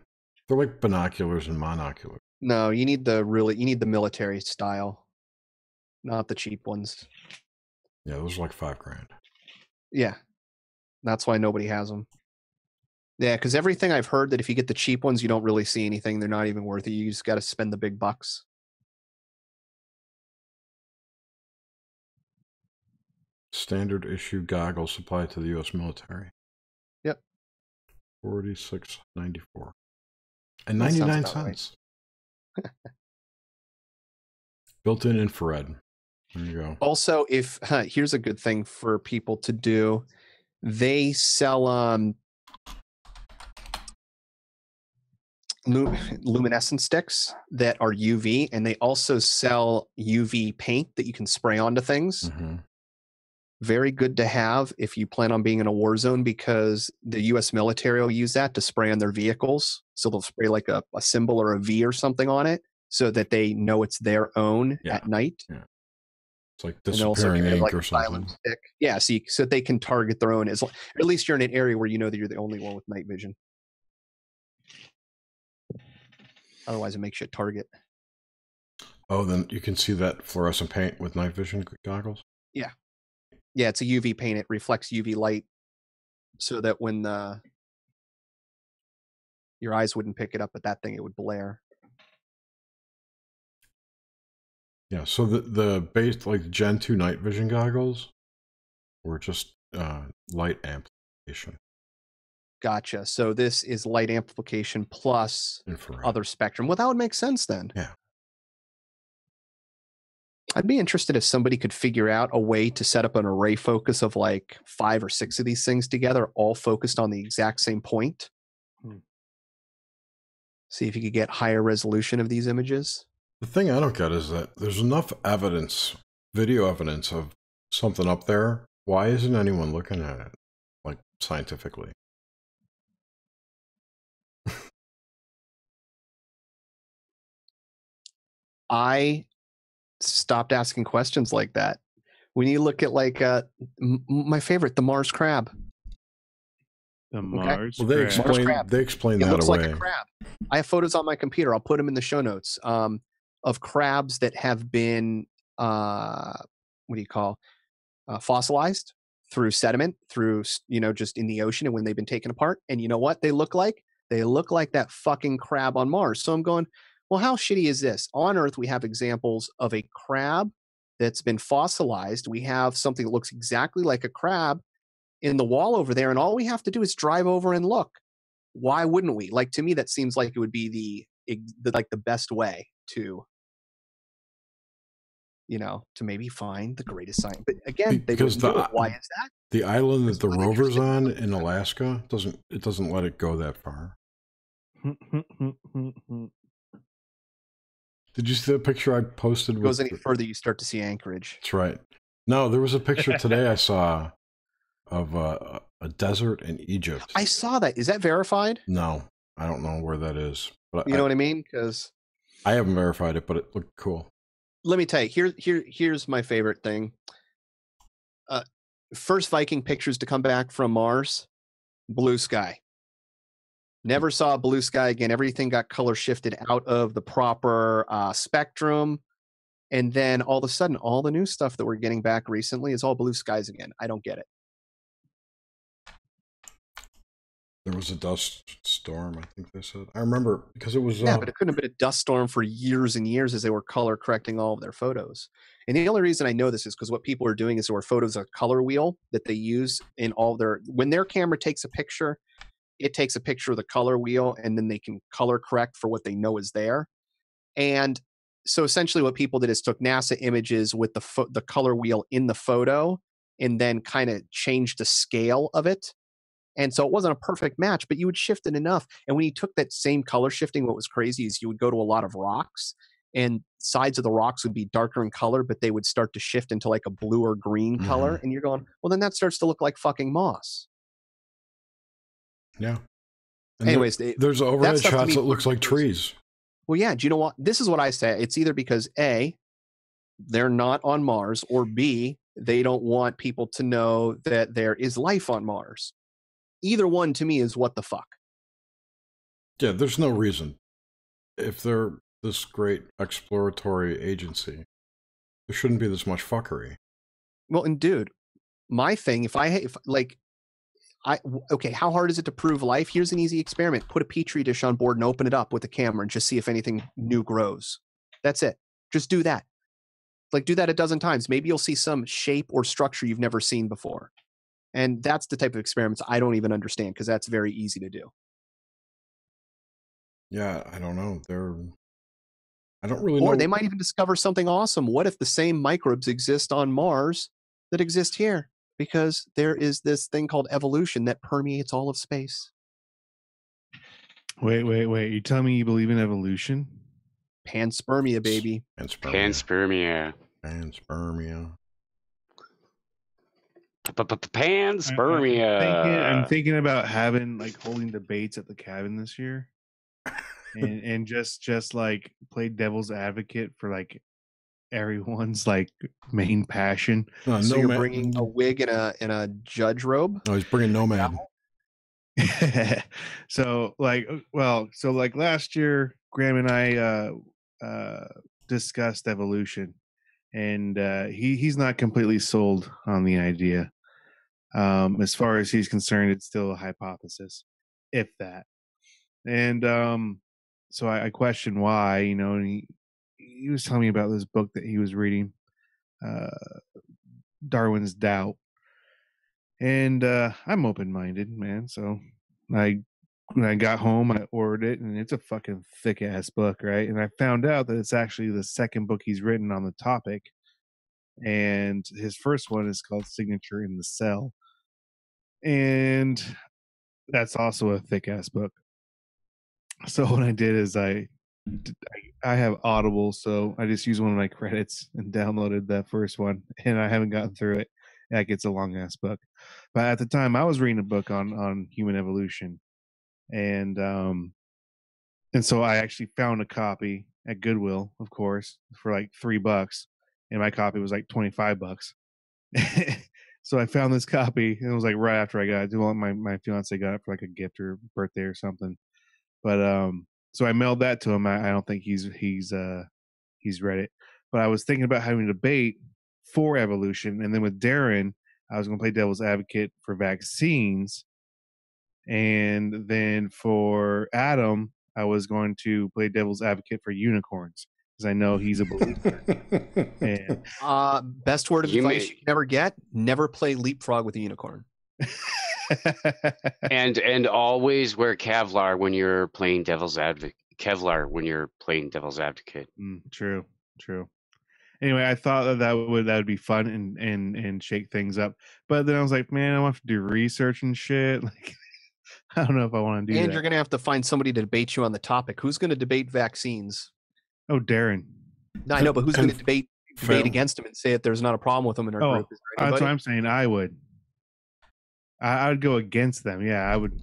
They're like binoculars and monoculars. No, you need the military style, not the cheap ones. Yeah, those are like $5,000. Yeah, that's why nobody has them. Yeah, because everything I've heard that if you get the cheap ones, you don't really see anything. They're not even worth it. You just got to spend the big bucks. Standard issue goggles supplied to the U.S. military. Yep. $46.94 and 99 cents. Right. Built-in infrared. There you go. Also, here's a good thing for people to do. They sell luminescent sticks that are UV, and they also sell UV paint that you can spray onto things. Mm-hmm. Very good to have if you plan on being in a war zone, because the U.S. military will use that to spray on their vehicles. So they'll spray like a symbol or a V or something on it so that they know it's their own at night. Yeah. It's like And they'll also disappearing carry, ink like, or a something. silent stick. Yeah, so they can target their own. Or at least you're in an area where you know that you're the only one with night vision. Otherwise, it makes you a target. Oh, then you can see that fluorescent paint with night vision goggles? Yeah. Yeah, it's a UV paint. It reflects UV light so that when your eyes wouldn't pick it up, but that thing, it would blare. Yeah, so the base, like Gen 2 night vision goggles were just light amplification. Gotcha. So this is light amplification plus infrared. Other spectrum. Well, that would make sense then. Yeah. I'd be interested if somebody could figure out a way to set up an array focus of like 5 or 6 of these things together, all focused on the exact same point. See if you could get higher resolution of these images. The thing I don't get is that there's enough evidence, video evidence of something up there. Why isn't anyone looking at it, like, scientifically? I stopped asking questions like that. When you look at like my favorite, the Mars crab. The Mars Well, crab. they explain it that looks away. like a crab. I have photos on my computer. I'll put them in the show notes of crabs that have been fossilized through sediment, through just in the ocean, and when they've been taken apart. And you know what they look like? They look like that fucking crab on Mars. So I'm going, well, how shitty is this? On Earth, we have examples of a crab that's been fossilized. We have something that looks exactly like a crab in the wall over there, and all we have to do is drive over and look. Why wouldn't we? Like, to me, that seems like it would be the best way to maybe find the greatest science. But again, they don't do it. Why is that? The island that the rover's on in Alaska doesn't let it go that far. Did you see the picture I posted? If it goes any further, you start to see Anchorage. That's right. No, there was a picture today I saw of a desert in Egypt. I saw that. Is that verified? No, I don't know where that is. But you know what I mean? Because I haven't verified it, but it looked cool. Let me tell you, here's my favorite thing. First Viking pictures to come back from Mars, blue sky. Never saw blue sky again. Everything got color shifted out of the proper spectrum. And then all of a sudden, all the new stuff that we're getting back recently is all blue skies again. I don't get it. There was a dust storm, I think they said. I remember because it was... Yeah, but it couldn't have been a dust storm for years and years as they were color correcting all of their photos. And the only reason I know this is because what people are doing is there were photos of color wheel that they use in all their... When their camera takes a picture, it takes a picture of the color wheel, and then they can color correct for what they know is there. And so essentially what people did is took NASA images with the color wheel in the photo and then kind of changed the scale of it. And so it wasn't a perfect match, but you would shift it enough. And when you took that same color shifting, what was crazy is you would go to a lot of rocks, and sides of the rocks would be darker in color, but they would start to shift into like a blue or green color. And you're going, well, then that starts to look like fucking moss. Yeah. And anyways, there's overhead shots that looks like trees. Well, yeah. Do you know what? This is what I say. It's either because A, they're not on Mars, or B, they don't want people to know that there is life on Mars. Either one to me is what the fuck. Yeah, there's no reason. If they're this great exploratory agency, there shouldn't be this much fuckery. Well, and dude, my thing, okay, how hard is it to prove life? Here's an easy experiment. Put a petri dish on board and open it up with a camera and just see if anything new grows. That's it. Just do that. Like, do that a dozen times. Maybe you'll see some shape or structure you've never seen before. And that's the type of experiments I don't even understand, because that's very easy to do. Yeah, I don't know. I don't really know. Or they might even discover something awesome. What if the same microbes exist on Mars that exist here? Because there is this thing called evolution that permeates all of space. Wait. You telling me you believe in evolution? Panspermia, baby. Panspermia. Panspermia. Panspermia. I'm thinking about holding debates at the cabin this year, and just like play devil's advocate for like everyone's like main passion. So you're bringing a wig and a judge robe? No, he's bringing Nomad. So last year, Graham and I discussed evolution, and he's not completely sold on the idea. As far as he's concerned, it's still a hypothesis, if that. And so I questioned why, and he was telling me about this book that he was reading, Darwin's Doubt. And I'm open-minded, man. So when I got home, I ordered it, and it's a fucking thick-ass book, right? And I found out that it's actually the second book he's written on the topic. And his first one is called Signature in the Cell. And that's also a thick-ass book. So what I did is I have Audible, so I just used one of my credits and downloaded that first one, and I haven't gotten through it. Like, it's a long ass book, but at the time I was reading a book on human evolution, and so I actually found a copy at Goodwill, of course, for like $3, and my copy was like $25. So I found this copy, and it was like right after I got it. Well, my fiance got it for like a gift or birthday or something. But so I mailed that to him. I don't think he's read it. But I was thinking about having a debate for evolution, and then with Darren, I was going to play devil's advocate for vaccines, and then for Adam, I was going to play devil's advocate for unicorns because I know he's a believer. And best word of advice you can ever get: never play leapfrog with a unicorn. and always wear Kevlar when you're playing devil's advocate. True. Anyway, I thought that would be fun and shake things up, but then I was like, man, I want to do research and shit. Like, I don't know if I want to do that. And you're gonna have to find somebody to debate you on the topic. Who's going to debate vaccines? Oh, Darren. No, I know, but who's going to debate against him and say that there's not a problem with him in our group? That's what I'm saying. I would go against them. Yeah, I would.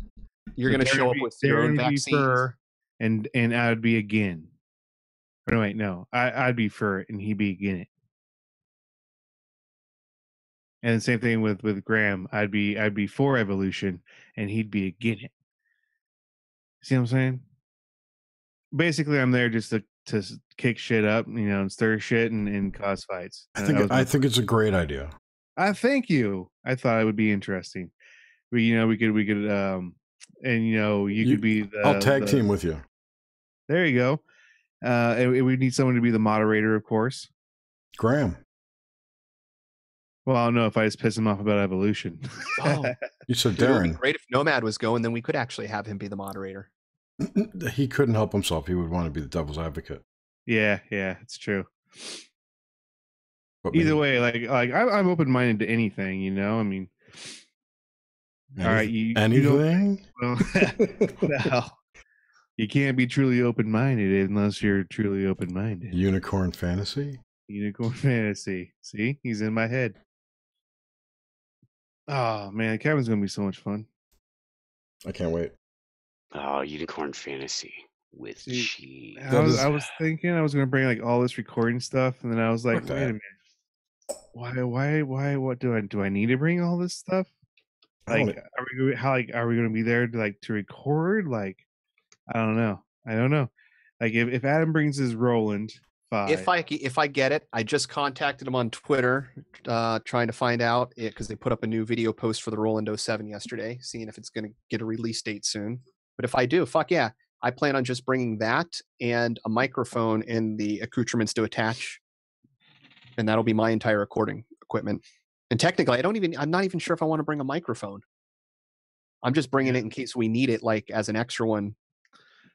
You're going to show up with your own vaccines, and I would be again. No, wait, no. I'd be for it, and he'd be against it. And the same thing with Graham. I'd be for evolution, and he'd be against it. See what I'm saying? Basically, I'm there just to kick shit up, and stir shit and cause fights. I think it's a great idea. Thank you. I thought it would be interesting. We could and you could be the. I'll tag team with you. There you go. And we need someone to be the moderator, of course. Graham. Well, I don't know if I just piss him off about evolution. Oh, you said Darren. It would be great if Nomad was going, then we could actually have him be the moderator. He couldn't help himself. He would want to be the devil's advocate. Yeah, it's true. But either way, like I'm open minded to anything. I mean, all right, anything. Well, you can't be truly open minded unless you're truly open minded. Unicorn fantasy. See, he's in my head. Oh man, Kevin's gonna be so much fun. I can't wait. Oh, unicorn fantasy with cheese. I was thinking I was gonna bring like all this recording stuff, and then I was like, wait a minute. Why? What do I need to bring all this stuff? Like, are we gonna be there to record? Like, I don't know. Like, if Adam brings his Roland 5. If I get it, I just contacted him on Twitter, trying to find out it because they put up a new video post for the Roland 07 yesterday, seeing if it's going to get a release date soon. But if I do, fuck yeah, I plan on just bringing that and a microphone and the accoutrements to attach, and that'll be my entire recording equipment. And technically, I'm not even sure if I want to bring a microphone. I'm just bringing it in case we need it, like as an extra one.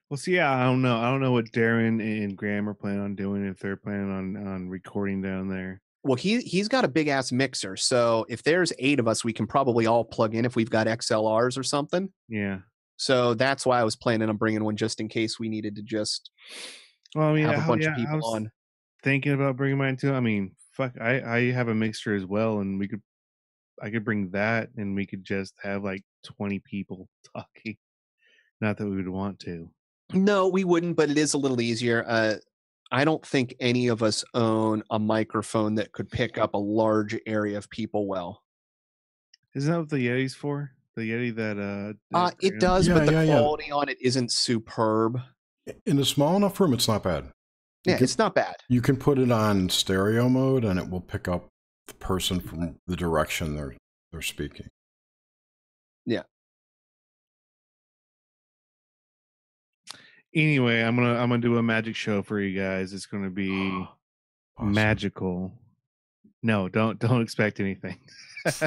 Well, see, yeah, I don't know. I don't know what Darren and Graham are planning on doing, if they're planning on recording down there. Well, he's got a big ass mixer, so if there's 8 of us, we can probably all plug in if we've got XLRs or something. Yeah. So that's why I was planning on bringing one just in case we needed to just have a bunch of people on. Thinking about bringing mine too. I mean, fuck, I have a mixture as well, and I could bring that, and we could just have like 20 people talking. Not that we would want to. No, we wouldn't, but it is a little easier. I don't think any of us own a microphone that could pick up a large area of people well. Isn't that what the Yeti's for? The Yeti that it does, but the quality on it isn't superb. In a small enough room, it's not bad. It's not bad. You can put it on stereo mode, and it will pick up the person from the direction they're speaking. Yeah. Anyway, I'm gonna do a magic show for you guys. It's gonna be awesome. Magical. No, don't expect anything.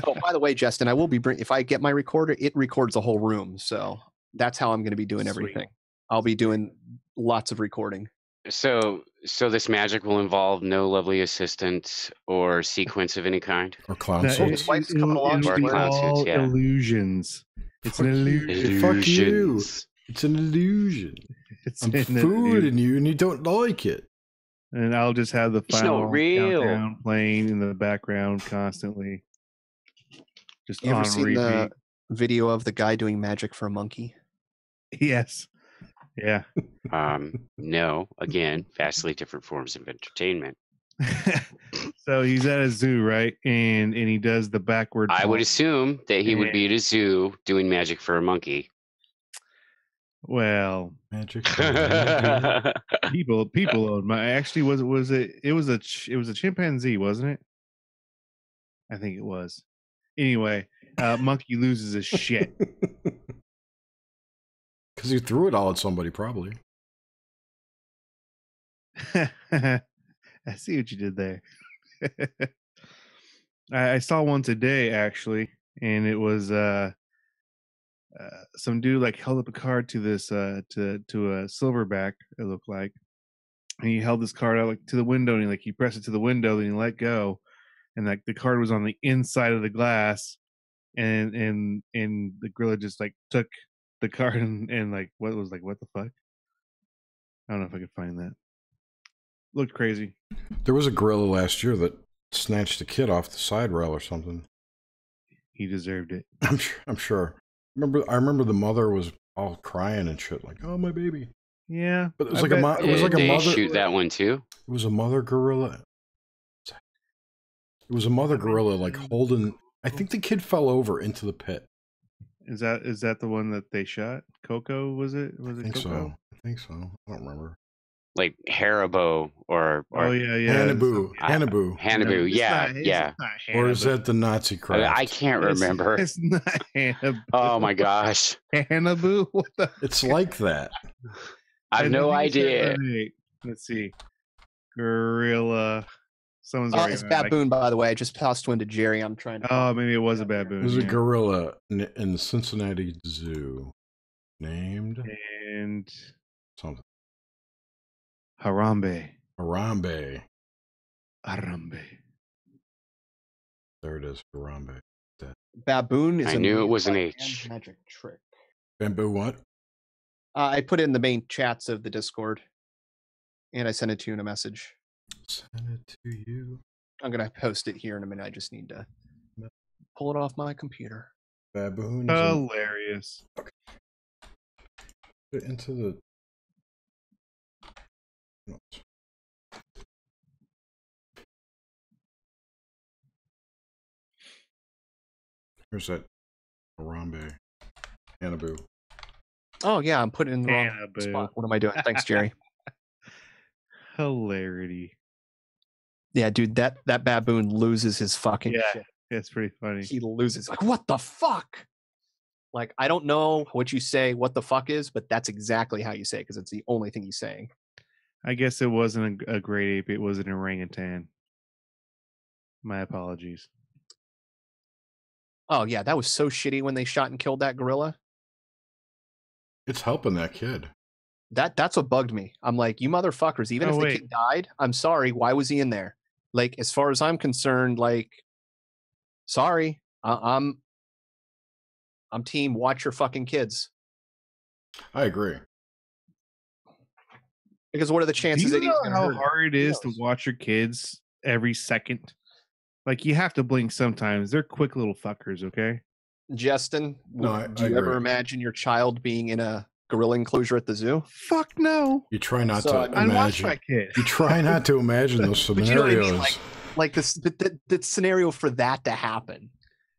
Oh, by the way, Justin, I will be if I get my recorder, it records the whole room. So that's how I'm going to be doing everything. I'll be doing lots of recording. So this magic will involve no lovely assistant or sequence of any kind, or clown suits. His wife's coming along. Or clown suits, yeah. Illusions. It's an illusion. Fuck you. It's an illusion. I'm fooling you, and you don't like it. And I'll just have the final countdown playing in the background constantly. Just you ever seen the video of the guy doing magic for a monkey? Yes. Yeah. No. Again, vastly different forms of entertainment. So he's at a zoo, right? And he does the backward. I would assume that he would be at a zoo doing magic for a monkey. Well, magic. people own my. Actually, was a chimpanzee, wasn't it? I think it was. Anyway, monkey loses his shit because he threw it all at somebody, probably. I see what you did there. I saw one today actually, and it was some dude like held up a card to this to a silverback, it looked like, and he held this card out like to the window, and he pressed it to the window, then he let go, and like the card was on the inside of the glass, and the gorilla just like took the card and like what the fuck? I don't know if I could find that. Looked crazy. There was a gorilla last year that snatched a kid off the side rail or something. He deserved it. I'm sure. I remember the mother was all crying and shit, like, "Oh, my baby." Yeah, but it was like a mother. Shoot that one too. It was a mother gorilla. It was a mother gorilla, like holding. I think the kid fell over into the pit. Is that the one that they shot? Coco, was it? I think so. I think so. I don't remember. Like Haribo or Hannibal. Hannibal, yeah. Or is that the Nazi craft? I can't remember. It's not Hannibal. Oh my gosh. Hannibal? What the? It's like that. I have no idea. Let's see. Gorilla. Someone's it's baboon, by the way. I just tossed one to Jerry. I'm trying to. Oh, maybe it was a baboon. It was a gorilla in the Cincinnati Zoo, named and something. Harambe. There it is, Harambe. Baboon is. I knew it was an H. Magic trick. Bamboo what? I put it in the main chats of the Discord, and I sent it to you in a message. Send it to you. I'm gonna post it here in a minute. I just need to pull it off my computer. Baboon. Hilarious. Okay. Put it into the. Here's that Harambe. Hannibal. Oh yeah, I'm putting it in the wrong spot. What am I doing? Thanks, Jerry. Hilarity. Yeah, dude, that baboon loses his fucking shit. It's pretty funny. He loses. Like, what the fuck? Like, I don't know what you say what the fuck is, but that's exactly how you say it because it's the only thing he's saying. I guess it wasn't a great ape. It was an orangutan. My apologies. Oh, yeah, that was so shitty when they shot and killed that gorilla. It's helping that kid. That's what bugged me. I'm like, you motherfuckers, even if the kid died, I'm sorry, why was he in there? Like, as far as I'm concerned, like, sorry, I'm team watch your fucking kids. I agree. Because what are the chances Do that you he's know going to how hurt her? hard it is to watch your kids every second? Like, you have to blink sometimes. They're quick little fuckers, okay? Justin, No, do you ever imagine your child being in a gorilla enclosure at the zoo? Fuck no. You try not So, to I mean, I'd watch imagine. my kid. You try not to imagine those But scenarios. you know what I mean? Like this, the scenario for that to happen.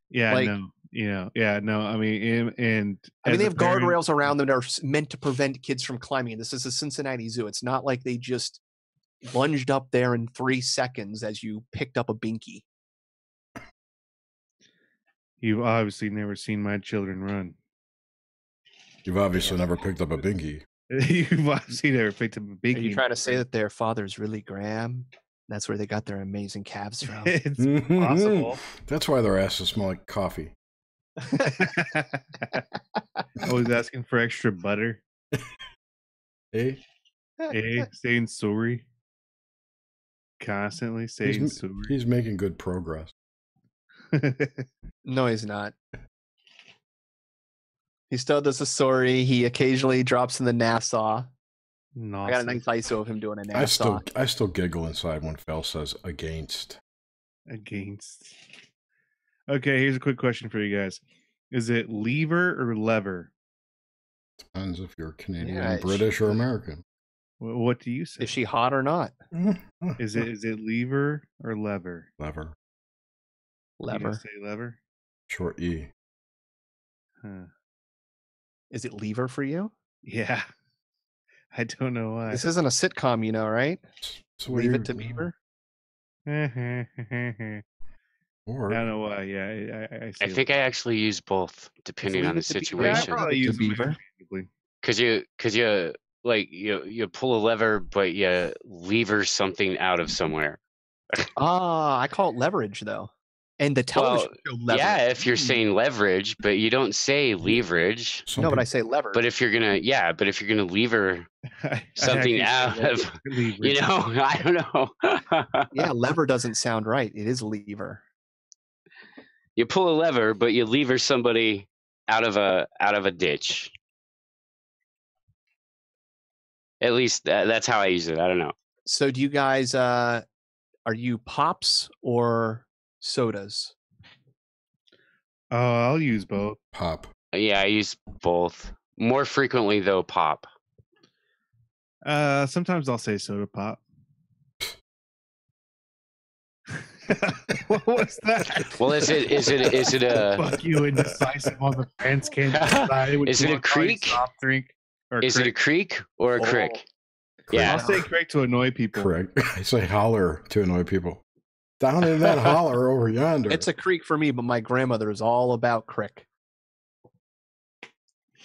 Yeah, Like- no. Yeah, no. I mean, and I mean, as they a have parent- guardrails around them that are meant to prevent kids from climbing. This is a Cincinnati Zoo. It's not like they just lunged up there in 3 seconds as you picked up a binky. You've obviously never seen my children run. You've obviously never picked up a binky. You've obviously never picked up a big. Are you trying to say that their father's really Graham? That's where they got their amazing calves from. It's possible. That's why their asses smell like coffee. Always asking for extra butter. Hey, Saying sorry. Constantly saying sorry. he's making good progress. No, he's not. He still does a sorry. He occasionally drops in the Nassau. I got a nice ISO of him doing a Nassau. I still giggle inside when Phil says against. Against. Okay, here's a quick question for you guys. Is it lever or lever? Depends if you're Canadian, Yeah, British, or American. What do you say? Is she hot or not? Is it lever or lever? Lever. You gonna Lever. say lever? Short E. Huh. Is it lever for you? Yeah. I don't know why. This isn't a sitcom, you know, right? So what Leave do it to Beaver. I Or don't know why. Yeah, I I think I actually use both depending leave on the it to Beaver. Yeah, I situation. probably To use them Beaver. interchangeably. Because you pull a lever, but you lever something out of somewhere. I call it leverage though. And the television show leverage. Yeah, if you're saying leverage, but you don't say leverage. some No, but I peop- say leverage. But if you're gonna lever I something actually out say of, leverage. you know, I don't know. yeah, lever doesn't sound right. It is lever. You pull a lever, but you lever somebody out of a ditch. At least that's how I use it. I don't know. So do you guys are you pops or sodas? Oh, I'll use both. pop. Yeah, I use both. More frequently though, pop. Sometimes I'll say soda pop. What was that? Well, is it a Fuck you, indecisive on the fence. Can't decide which Is it a one to call you creek? soft drink or is it a crick. creek or a crick? Crick. Yeah. I'll say crick to annoy people. Correct. I say holler to annoy people. Down in that holler over yonder. It's a creek for me, but my grandmother is all about crick.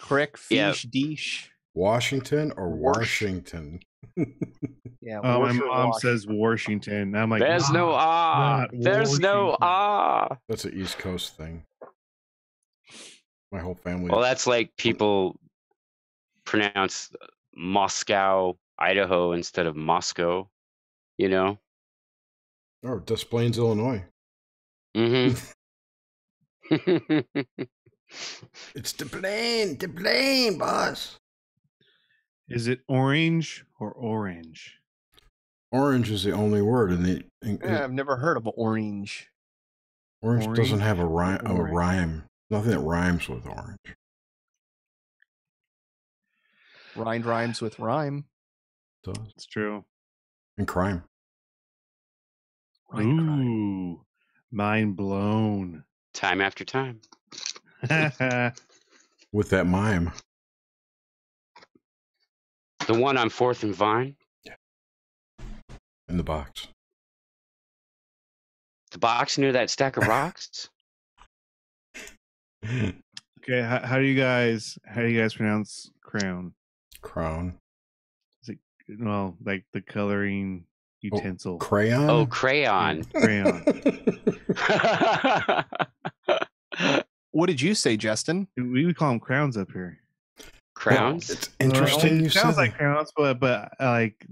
Crick, Yeah. fish, deesh. Washington or Warsh. Washington. Yeah. Oh, my Warsh or mom wash. says Washington. I'm like, There's no ah. not There's no Washington. ah. That's an East Coast thing. My whole family. Well, that's like people pronounce Moscow, Idaho instead of Moscow. You know. Oh, Des Plaines, Illinois. Mm-hmm. It's the plane, boss. is it orange or orange? Orange is the only word, and Yeah, I've never heard of orange. orange doesn't Orange have a rhyme. or orange? Rhyme. Nothing that rhymes with orange. Rind rhymes with rhyme. Does It's true. and crime. Rind crime. Ooh, mind blown. Time after time. With that mime. The one on 4th and Vine. In the box. The box near that stack of rocks. Okay, how do you guys pronounce crown? Crown. Well, like the coloring utensil. Crayon. Oh, crayon. Crayon. What did you say, Justin? We would call them crowns up here. Crowns. It's interesting Well, you it sounds said like crowns, but like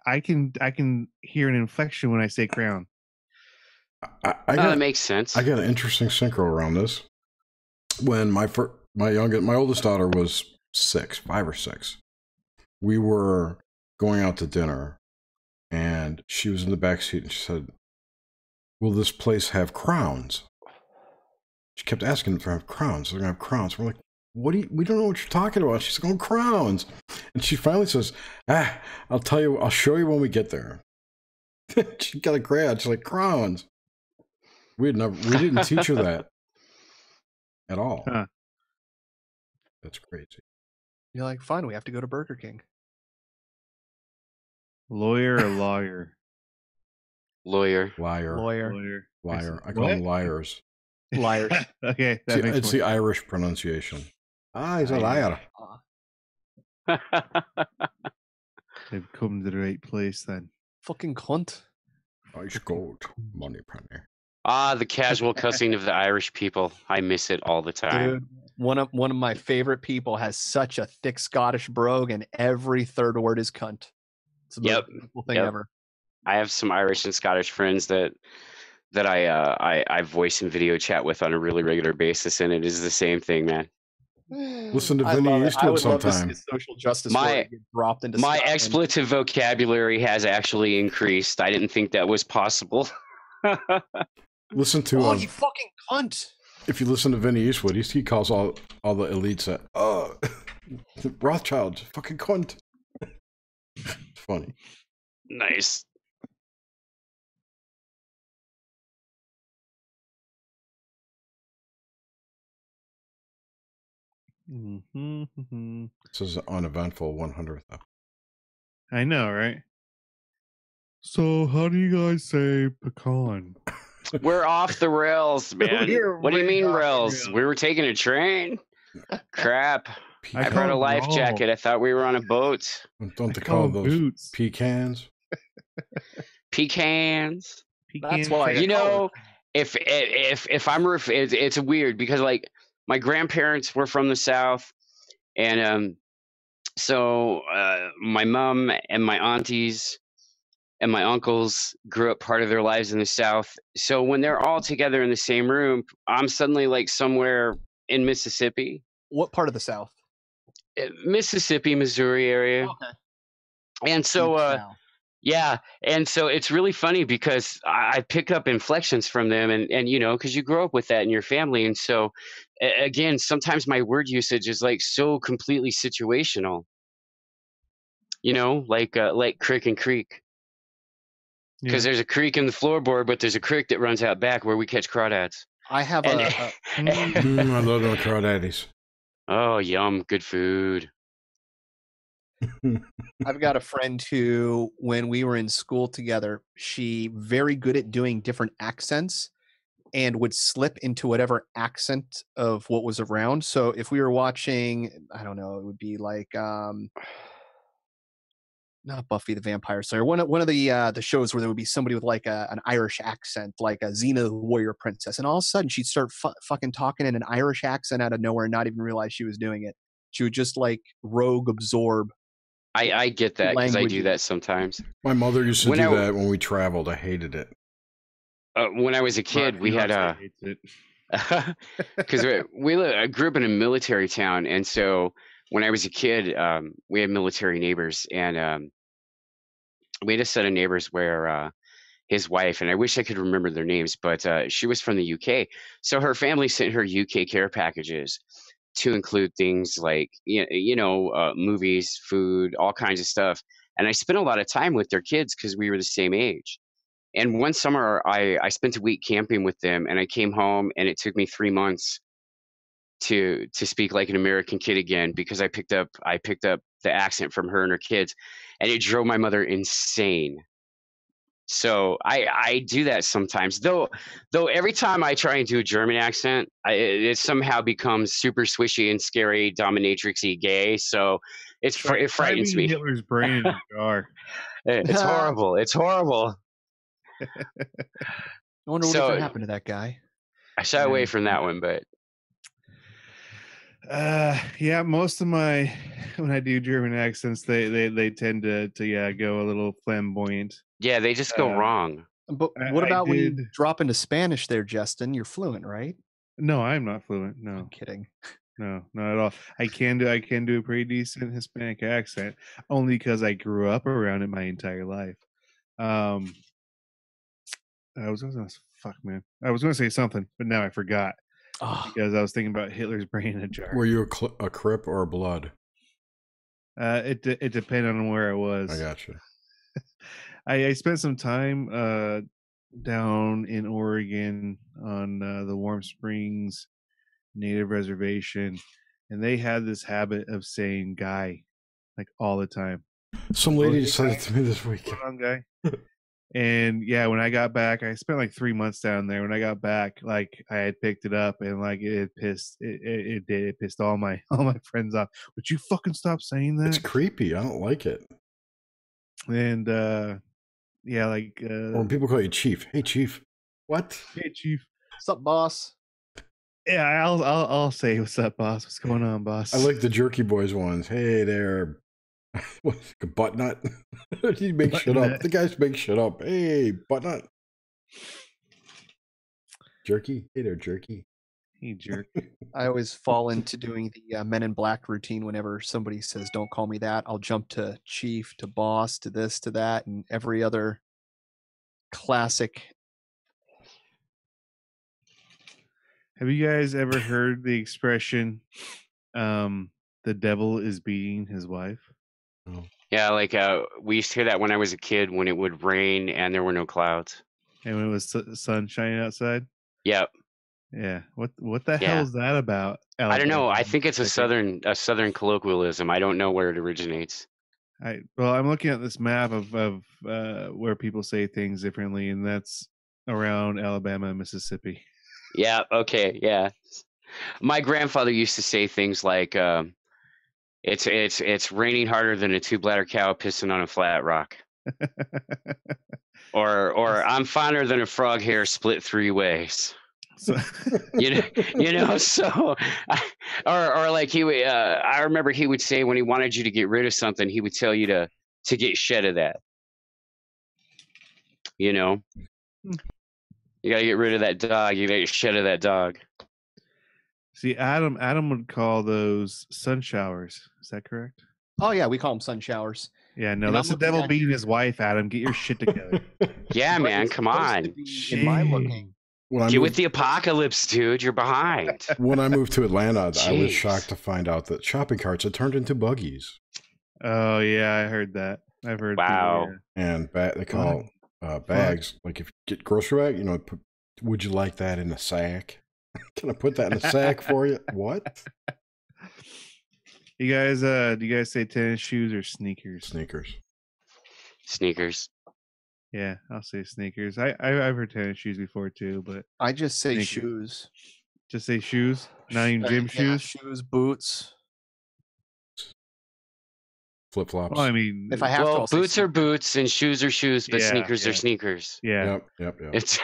I can hear an inflection when I say crown. I Oh, got that makes sense. I got an interesting synchro around this. When my oldest daughter was 5 or 6. We were going out to dinner, and she was in the back seat, and she said, "Will this place have crowns?" She kept asking if they have crowns. They're gonna have crowns. We're like, "What do you? We don't know what you're talking about." She's going, "Crowns," and she finally says, "I'll tell you. I'll show you when we get there." She got a grad. She's like, "Crowns." We didn't teach her that at all. Huh. That's crazy. You're like, fine, we have to go to Burger King. Lawyer or lawyer? Lawyer. Lawyer. Liar. I call them liars. Liars. Okay, that makes It's more the Irish pronunciation. He's a liar. They've come to the right place then. Fucking cunt. Ice gold. Money penny. The casual cussing of the Irish people. I miss it all the time. Dude, one of my favorite people has such a thick Scottish brogue, and every third word is cunt. It's the most beautiful thing ever. I have some Irish and Scottish friends that I voice and video chat with on a really regular basis, and it is the same thing, man. Listen to Vinny Eastwood sometime. Social justice get dropped into my Scotland. expletive vocabulary has actually increased. I didn't think that was possible. Listen to you fucking cunt. If you listen to Vinny Eastwood, he calls all the elites Rothschild, fucking cunt. It's funny. Nice. This is an uneventful 100th. I know, right? So, how do you guys say pecan? We're off the rails, man. What do you mean rails? We were taking a train? Crap. I brought a life jacket. I thought we were on a boat. Don't they call those boots. Pecans? Pecans. That's why. You know, if it's weird because like my grandparents were from the South, and so my mom and my aunties and my uncles grew up part of their lives in the South. So when they're all together in the same room, I'm suddenly like somewhere in Mississippi. What part of the South? Mississippi, Missouri area. Okay. And so, yeah. And so it's really funny because I pick up inflections from them and you know, because you grow up with that in your family. And so, again, sometimes my word usage is like so completely situational. You know, like crick and creek. Because there's a creek in the floorboard, but there's a creek that runs out back where we catch crawdads. I have I love those crawdaddies. Oh, yum. Good food. I've got a friend who, when we were in school together, she very good at doing different accents and would slip into whatever accent of what was around. So if we were watching, I don't know, it would be like not Buffy the Vampire Slayer, one of the shows where there would be somebody with like an Irish accent, like a Xena the Warrior Princess, and all of a sudden she'd start fucking talking in an Irish accent out of nowhere and not even realize she was doing it. She would just like rogue absorb. I get that because I do that sometimes. My mother used to do that when we traveled. I hated it. When I was a kid, we had because I grew up in a military town, and so when I was a kid, we had military neighbors, and we had a set of neighbors where his wife, and I wish I could remember their names, but she was from the UK. So her family sent her UK care packages to include things like, movies, food, all kinds of stuff. And I spent a lot of time with their kids because we were the same age. And one summer, I spent a week camping with them, and I came home, and it took me 3 months to speak like an American kid again because I picked up the accent from her and her kids, and it drove my mother insane. So I do that sometimes, though every time I try and do a German accent, it somehow becomes super swishy and scary, dominatrixy, gay. So it frightens me. Hitler's brain in the jar. It's horrible. It's horrible. I wonder what even happened to that guy. I shy away from that one, but yeah, most of my when I do German accents, they tend to go a little flamboyant. Yeah, they just go wrong. But what about when you drop into Spanish there, Justin? You're fluent, right? No, I'm not fluent. No, I'm kidding. not at all. I can do a pretty decent Hispanic accent, only because I grew up around it my entire life. I was gonna say something, but now I forgot because I was thinking about Hitler's brain in a jar. Were you a Crip or a Blood? It depended on where I was. I gotcha. I spent some time down in Oregon on the Warm Springs Native Reservation, and they had this habit of saying "guy" like all the time. Some lady said it to me this week. Guy. And yeah, when I got back, I spent like 3 months down there. When I got back, like I had picked it up, and like it pissed all my friends off. Would you fucking stop saying that? It's creepy. I don't like it. And yeah, like when people call you Chief. Hey, Chief. What? Hey, Chief. What's up, boss? Yeah, I'll say what's up, boss. What's going on, boss? I like the Jerky Boys ones. Hey there. What's a butt nut? He makes shit up. The guys make shit up. Hey, butt nut. Jerky. Hey there, Jerky. Hey, jerk. I always fall into doing the Men in Black routine whenever somebody says, "Don't call me that." I'll jump to Chief, to boss, to this, to that, and every other classic. Have you guys ever heard the expression, the devil is beating his wife? Oh. Yeah, like we used to hear that when I was a kid when it would rain and there were no clouds. And when it was sun shining outside? Yep. Yeah. What the hell is that about? I don't know. I think it's a southern colloquialism. I don't know where it originates. Well, I'm looking at this map of where people say things differently, and that's around Alabama and Mississippi. Yeah, okay, yeah. My grandfather used to say things like it's raining harder than a two-bladder cow pissing on a flat rock. or I'm finer than a frog hair split 3 ways. So, so or like he would I remember he would say when he wanted you to get rid of something, he would tell you to get shed of that. You gotta get rid of that dog, you gotta get shed of that dog. See, Adam would call those sun showers. Is that correct? Oh yeah, we call them sun showers. Yeah, no, that's the devil beating his wife, Adam. Get your shit together. Yeah, man, come on. In my looking. Get with the apocalypse, dude. You're behind. When I moved to Atlanta, I was shocked to find out that shopping carts had turned into buggies. Oh, yeah, I heard that. I've heard. Wow. People, And they call bags, like if you get grocery bag, would you like that in a sack? Can I put that in a sack for you? What? You guys, do you guys say tennis shoes or sneakers? Sneakers. Yeah, I'll say sneakers. I've heard tennis shoes before too, but I just say sneakers. shoes. Just say shoes, not even gym shoes. Shoes, boots, flip flops. Well, I mean, if I have to, boots are boots and shoes are shoes, but sneakers are sneakers. Yeah. Yep. It's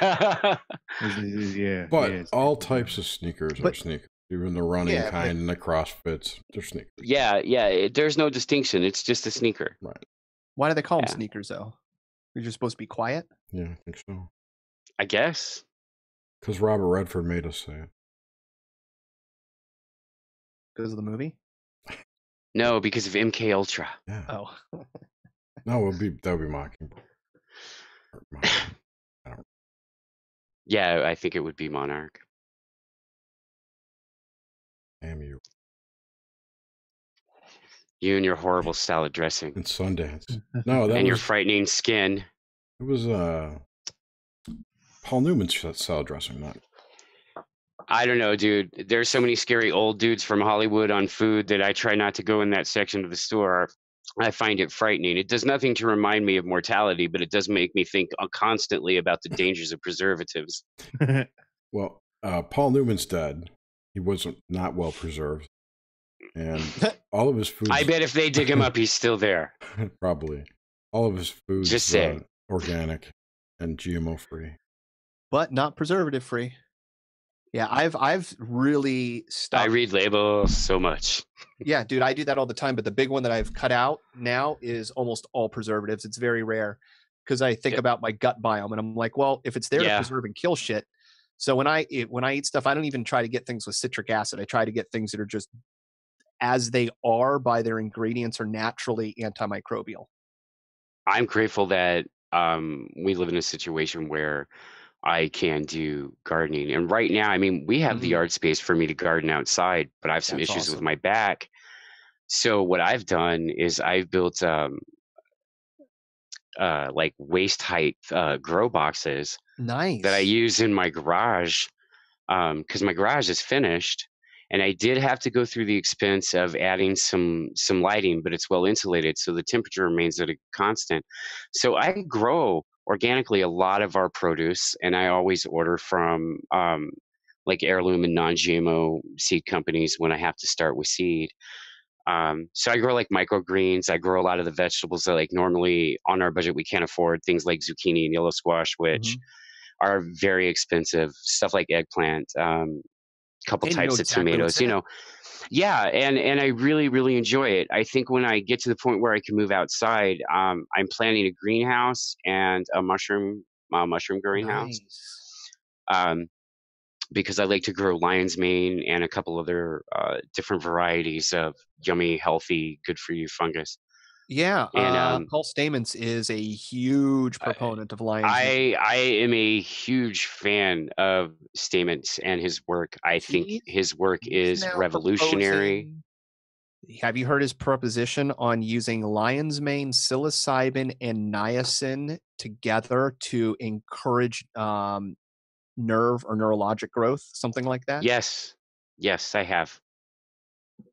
But all types of sneakers are sneakers. Even the running kind and the CrossFits, they're sneakers. Yeah. There's no distinction. It's just a sneaker. Right. Why do they call them sneakers, though? You're just supposed to be quiet? Yeah, I think so. I guess. Because Robert Redford made us say it. Because of the movie? No, because of MK Ultra. Yeah. Oh. No, that would be Mockingbird. Yeah, I think it would be Monarch. Damn you. You and your horrible salad dressing. And Sundance. No, that and your frightening skin. It was Paul Newman's salad dressing, not. I don't know, dude. There's so many scary old dudes from Hollywood on food that I try not to go in that section of the store. I find it frightening. It does nothing to remind me of mortality, but it does make me think constantly about the dangers of preservatives. Well, Paul Newman's dead. He wasn't not well preserved. And all of his food. I bet if they dig him up, he's still there. Probably. All of his food is organic and GMO free. But not preservative free. Yeah, I've really stopped. I read labels so much. Yeah, dude, I do that all the time. But the big one that I've cut out now is almost all preservatives. It's very rare because I think about my gut biome and I'm like, well, if it's there to preserve and kill shit, So when I eat stuff, I don't even try to get things with citric acid. I try to get things that are just as they are by their ingredients are naturally antimicrobial. I'm grateful that we live in a situation where I can do gardening. And right now, I mean, we have the yard space for me to garden outside, but I have some That's issues with awesome. my back. So what I've done is I've built like waist height grow boxes Nice. that I use in my garage because my garage is finished. And I did have to go through the expense of adding some lighting, but it's well insulated, so the temperature remains at a constant. So I grow organically a lot of our produce, and I always order from like heirloom and non-GMO seed companies when I have to start with seed. So I grow like microgreens. I grow a lot of the vegetables that like normally on our budget we can't afford. Things like zucchini and yellow squash, which are very expensive. Stuff like eggplant. Couple And you know types of exactly what's tomatoes, in you it. know. Yeah, and I really, really enjoy it. I think when I get to the point where I can move outside, I'm planning a greenhouse and a mushroom greenhouse. Nice. Because I like to grow lion's mane and a couple other different varieties of yummy, healthy, good for you fungus. Yeah, And Paul Stamets is a huge proponent of lion's mane. I am a huge fan of Stamets and his work. I think his work He's is now revolutionary. proposing. Have you heard his proposition on using lion's mane, psilocybin, and niacin together to encourage nerve or neurologic growth, something like that? Yes, I have.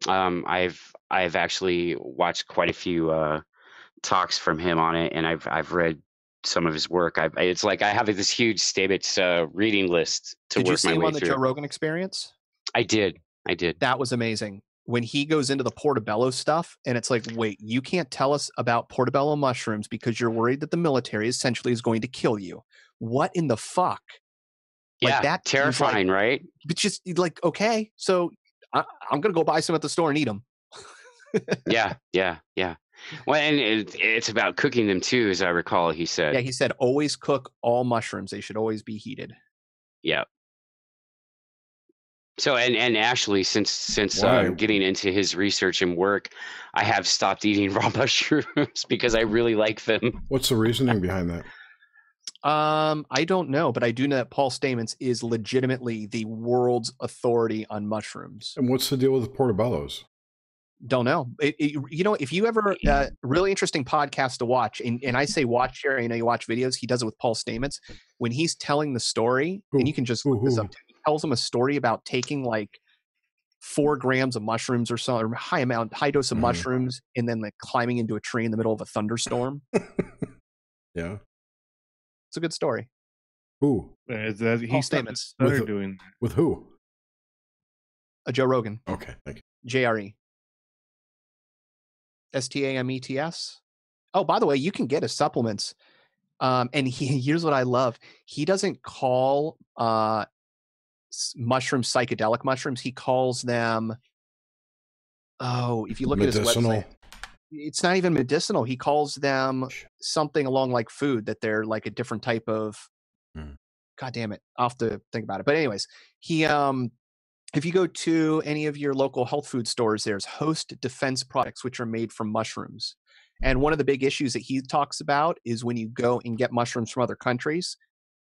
I've actually watched quite a few talks from him on it, and I've read some of his work. It's like I have this huge Stamets reading list to Did you work see my him way on the through. Joe Rogan Experience? I did. That was amazing. When he goes into the portobello stuff, and it's like, wait, you can't tell us about portobello mushrooms because you're worried that the military essentially is going to kill you. What in the fuck? Yeah, like that terrifying, like, right? But just like, okay, so I'm gonna go buy some at the store and eat them. Yeah. Well, and it's about cooking them too, as I recall. He said. Yeah, he said always cook all mushrooms; they should always be heated. Yeah. So and actually, since getting into his research and work, I have stopped eating raw mushrooms because I really like them. What's the reasoning behind that? I don't know, but I do know that Paul Stamets is legitimately the world's authority on mushrooms. And what's the deal with the portobellos? Don't know. You know, if you ever really interesting podcast to watch, and I say watch here, you know, you watch videos. He does it with Paul Stamets when he's telling the story, and you can just look this up. He tells him a story about taking like 4 grams of mushrooms or so, or high dose of mushrooms, and then like climbing into a tree in the middle of a thunderstorm. Yeah. It's a good story. Who? Paul Stamets. Doing with who? Joe Rogan. Okay, thank you. JRE. STAMETS. Oh, by the way, you can get his supplements. And here's what I love. He doesn't call mushrooms psychedelic mushrooms. He calls them, if you look medicinal. At his website, it's not even medicinal. He calls them something along like food, that they're like a different type of, God damn it. I'll have to think about it. But anyways, he, if you go to any of your local health food stores, there's Host Defense products, which are made from mushrooms. And one of the big issues that he talks about is when you go and get mushrooms from other countries,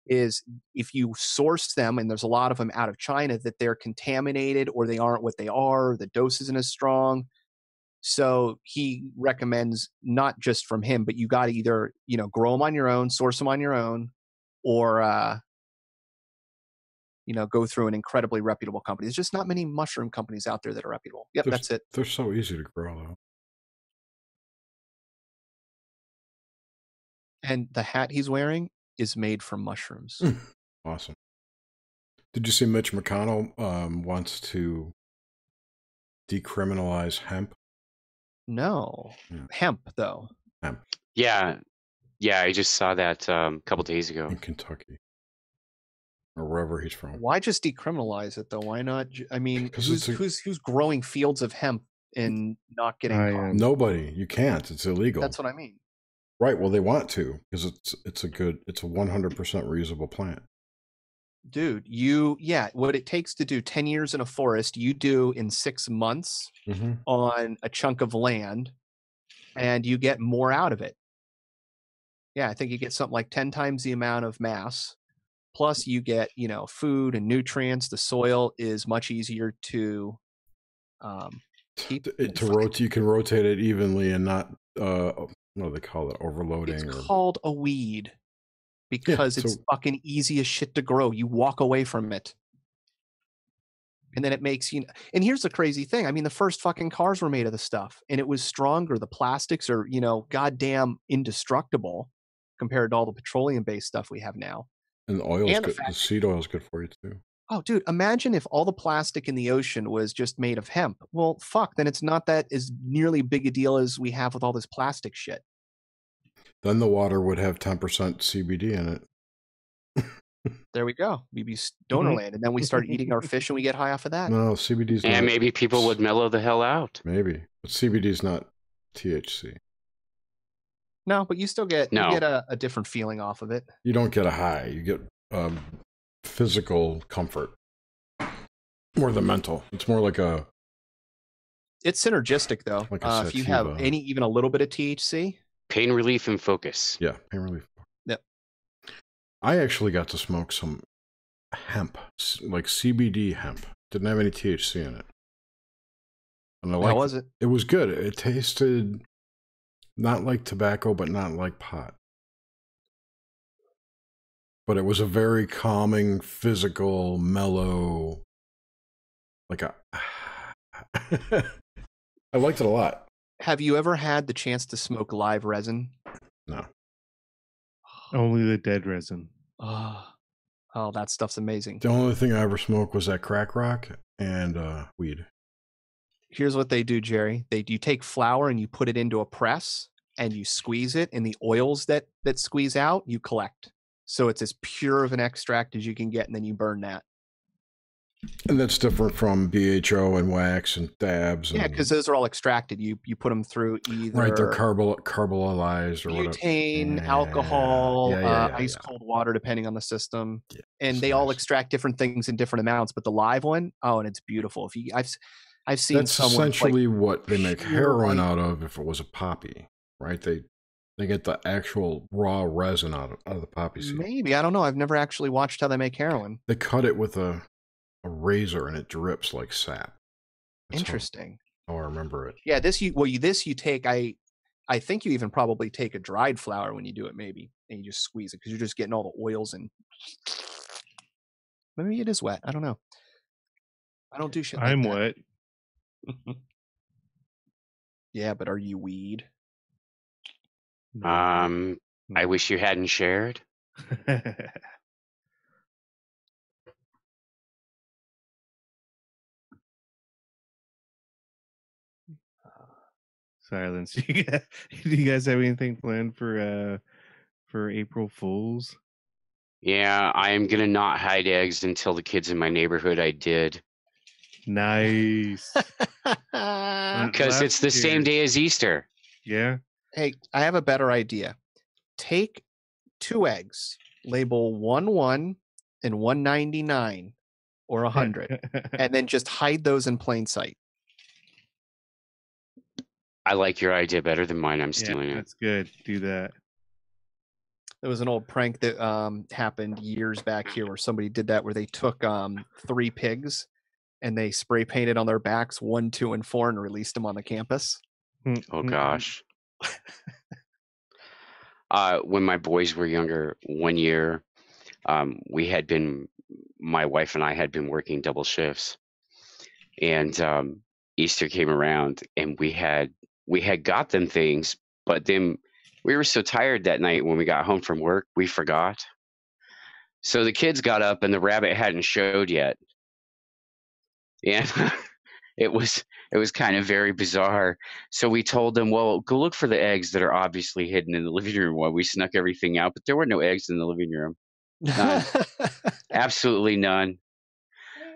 is if you source them, and there's a lot of them out of China, that they're contaminated or they aren't what they are, the dose isn't as strong. So he recommends, not just from him, but you got to either, you know, grow them on your own, source them on your own, or, you know, go through an incredibly reputable company. There's just not many mushroom companies out there that are reputable. Yep, that's it. They're so easy to grow, though. And the hat he's wearing is made from mushrooms. Awesome. Did you see Mitch McConnell wants to decriminalize hemp? No. Yeah. Hemp, though. Hemp. Yeah, I just saw that a couple days ago. In Kentucky. Or wherever he's from. Why just decriminalize it, though? Why not? I mean, who's growing fields of hemp and not getting caught? Nobody. You can't. It's illegal. That's what I mean. Right. Well, they want to, because it's a 100% reusable plant. Dude, what it takes to do 10 years in a forest, you do in 6 months on a chunk of land, and you get more out of it. Yeah, I think you get something like 10 times the amount of mass. Plus you get, food and nutrients. The soil is much easier to keep. You can rotate it evenly and not, what do they call it? Overloading. It's called a weed because it's fucking easy as shit to grow. You walk away from it. And then it makes, and here's the crazy thing. I mean, the first fucking cars were made of the stuff, and it was stronger. The plastics are, goddamn indestructible compared to all the petroleum-based stuff we have now. And the oil is good. The seed oil is good for you too. Oh, dude, imagine if all the plastic in the ocean was just made of hemp. Well, fuck, then it's not that as nearly big a deal as we have with all this plastic shit. Then the water would have 10% CBD in it. There we go. We'd be stoner land, and then we start eating our fish and we get high off of that. No, CBD's not. And maybe people would mellow the hell out. Maybe. But CBD's not THC. No, but you still get you get a different feeling off of it. You don't get a high. You get physical comfort more than mental. It's more like a. It's synergistic though. Like if you have even a little bit of THC, pain relief and focus. Yeah, pain relief. Yep. I actually got to smoke some hemp, like CBD hemp. Didn't have any THC in it. And how was it? It was good. It tasted not like tobacco, but not like pot. But it was a very calming, physical, mellow, like a. I liked it a lot. Have you ever had the chance to smoke live resin? No. Only the dead resin. Oh, that stuff's amazing. The only thing I ever smoked was that crack rock and weed. Here's what they do, Jerry. You take flour and you put it into a press and you squeeze it, and the oils that squeeze out, you collect. So it's as pure of an extract as you can get, and then you burn that. And that's different from BHO and wax and dabs. Yeah, because those are all extracted. You put them through either... Right, they're carbolized or butane, whatever. alcohol, ice cold water, depending on the system. Yeah, and they all extract different things in different amounts. But the live one, and it's beautiful. I've seen that's essentially what they make heroin out of if it was a poppy, right? They get the actual raw resin out of the poppy seed. Maybe, I don't know. I've never actually watched how they make heroin. They cut it with a razor and it drips like sap. That's interesting. How I remember it. Yeah, this you take. I think you even probably take a dried flower when you do it, maybe, and you just squeeze it because you're just getting all the oils and. Maybe it is wet. I don't know. I don't do shit. I'm wet. Yeah, but are you weed? I wish you hadn't shared. Silence. Do you guys have anything planned for April Fools? Yeah, I am gonna not hide eggs until the kids in my neighborhood I did. Nice. Because it's the same day as Easter. Yeah. Hey, I have a better idea. Take 2 eggs, label 1 and 199 or 100, and then just hide those in plain sight. I like your idea better than mine. I'm stealing it. That's good. Do that. There was an old prank that happened years back here where somebody did that, where they took 3 pigs and they spray painted on their backs 1, 2, and 4 and released them on the campus. Oh gosh. When my boys were younger, one year, my wife and I had been working double shifts, and Easter came around, and we had got them things, but then we were so tired that night when we got home from work, we forgot. So the kids got up, and the rabbit hadn't showed yet, and it was kind of very bizarre. So we told them, well, go look for the eggs that are obviously hidden in the living room while we snuck everything out. But there were no eggs in the living room. None. Absolutely none.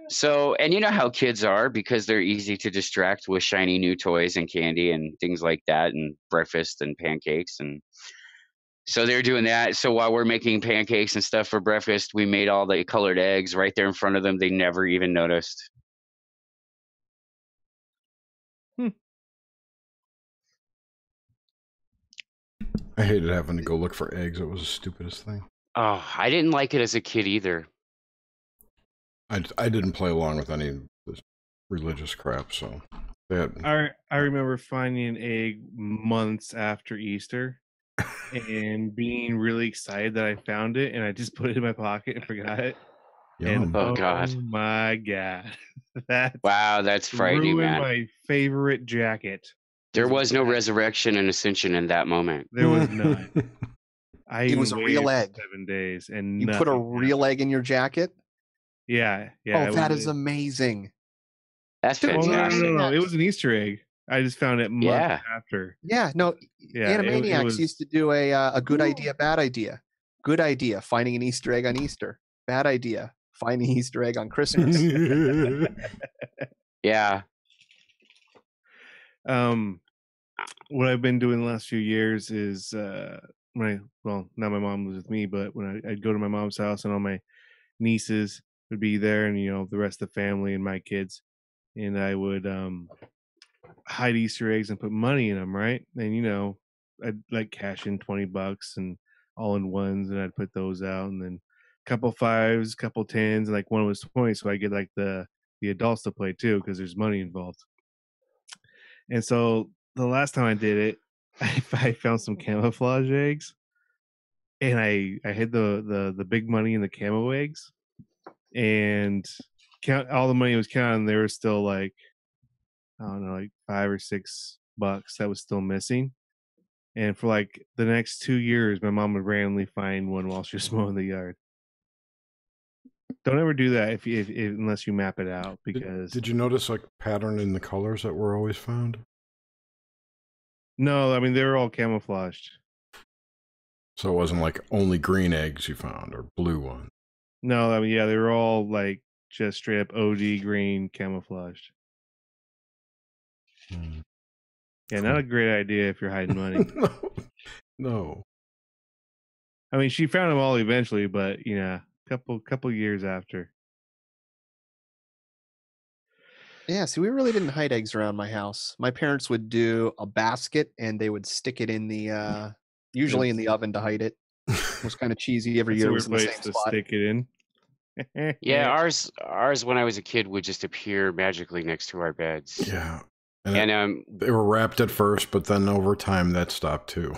So, and you know how kids are, because they're easy to distract with shiny new toys and candy and things like that, and breakfast and pancakes. And So they're doing that. So while we're making pancakes and stuff for breakfast, we made all the colored eggs right there in front of them. They never even noticed. I hated having to go look for eggs. It was the stupidest thing. Oh, I didn't like it as a kid either. I didn't play along with any of this religious crap, so I remember finding an egg months after Easter and being really excited that I found it, and I just put it in my pocket and forgot it. And Oh God! My God, wow, that's frightening, ruined man. my favorite jacket. There was no resurrection and ascension in that moment. There was none. It was a real egg. 7 days, and you put a real egg in your jacket. Yeah. Oh, that is amazing. That's fantastic. No. It was an Easter egg. I just found it months after. Yeah, no. Animaniacs used to do a good idea, bad idea. Good idea, finding an Easter egg on Easter. Bad idea, finding an Easter egg on Christmas. Yeah. What I've been doing the last few years is now my mom lives with me, but when I'd go to my mom's house and all my nieces would be there, and the rest of the family and my kids, and I would hide Easter eggs and put money in them, right? And I'd like cash in $20 and all in ones, and I'd put those out, and then a couple 5s, a couple 10s, and like one was 20, so I get like the adults to play too because there's money involved. And so the last time I did it, I found some camouflage eggs, and I hid the big money in the camo eggs, and all the money was counted, and there was still like, I don't know, like $5 or $6 that was still missing. And for like the next 2 years, my mom would randomly find one while she was mowing the yard. Don't ever do that if unless you map it out. Because did you notice like pattern in the colors that were always found? No, I mean they were all camouflaged. So it wasn't like only green eggs you found or blue ones. No, I mean they were all like just straight up OD green camouflaged. Yeah, not a great idea if you're hiding money. No. I mean, she found them all eventually, but couple years after. Yeah, see, we really didn't hide eggs around my house. My parents would do a basket, and they would stick it in the usually in the oven to hide it. It was kind of cheesy. Every year it was in the same spot. Stick it in. Yeah, ours when I was a kid would just appear magically next to our beds. Yeah. And they were wrapped at first, but then over time that stopped too.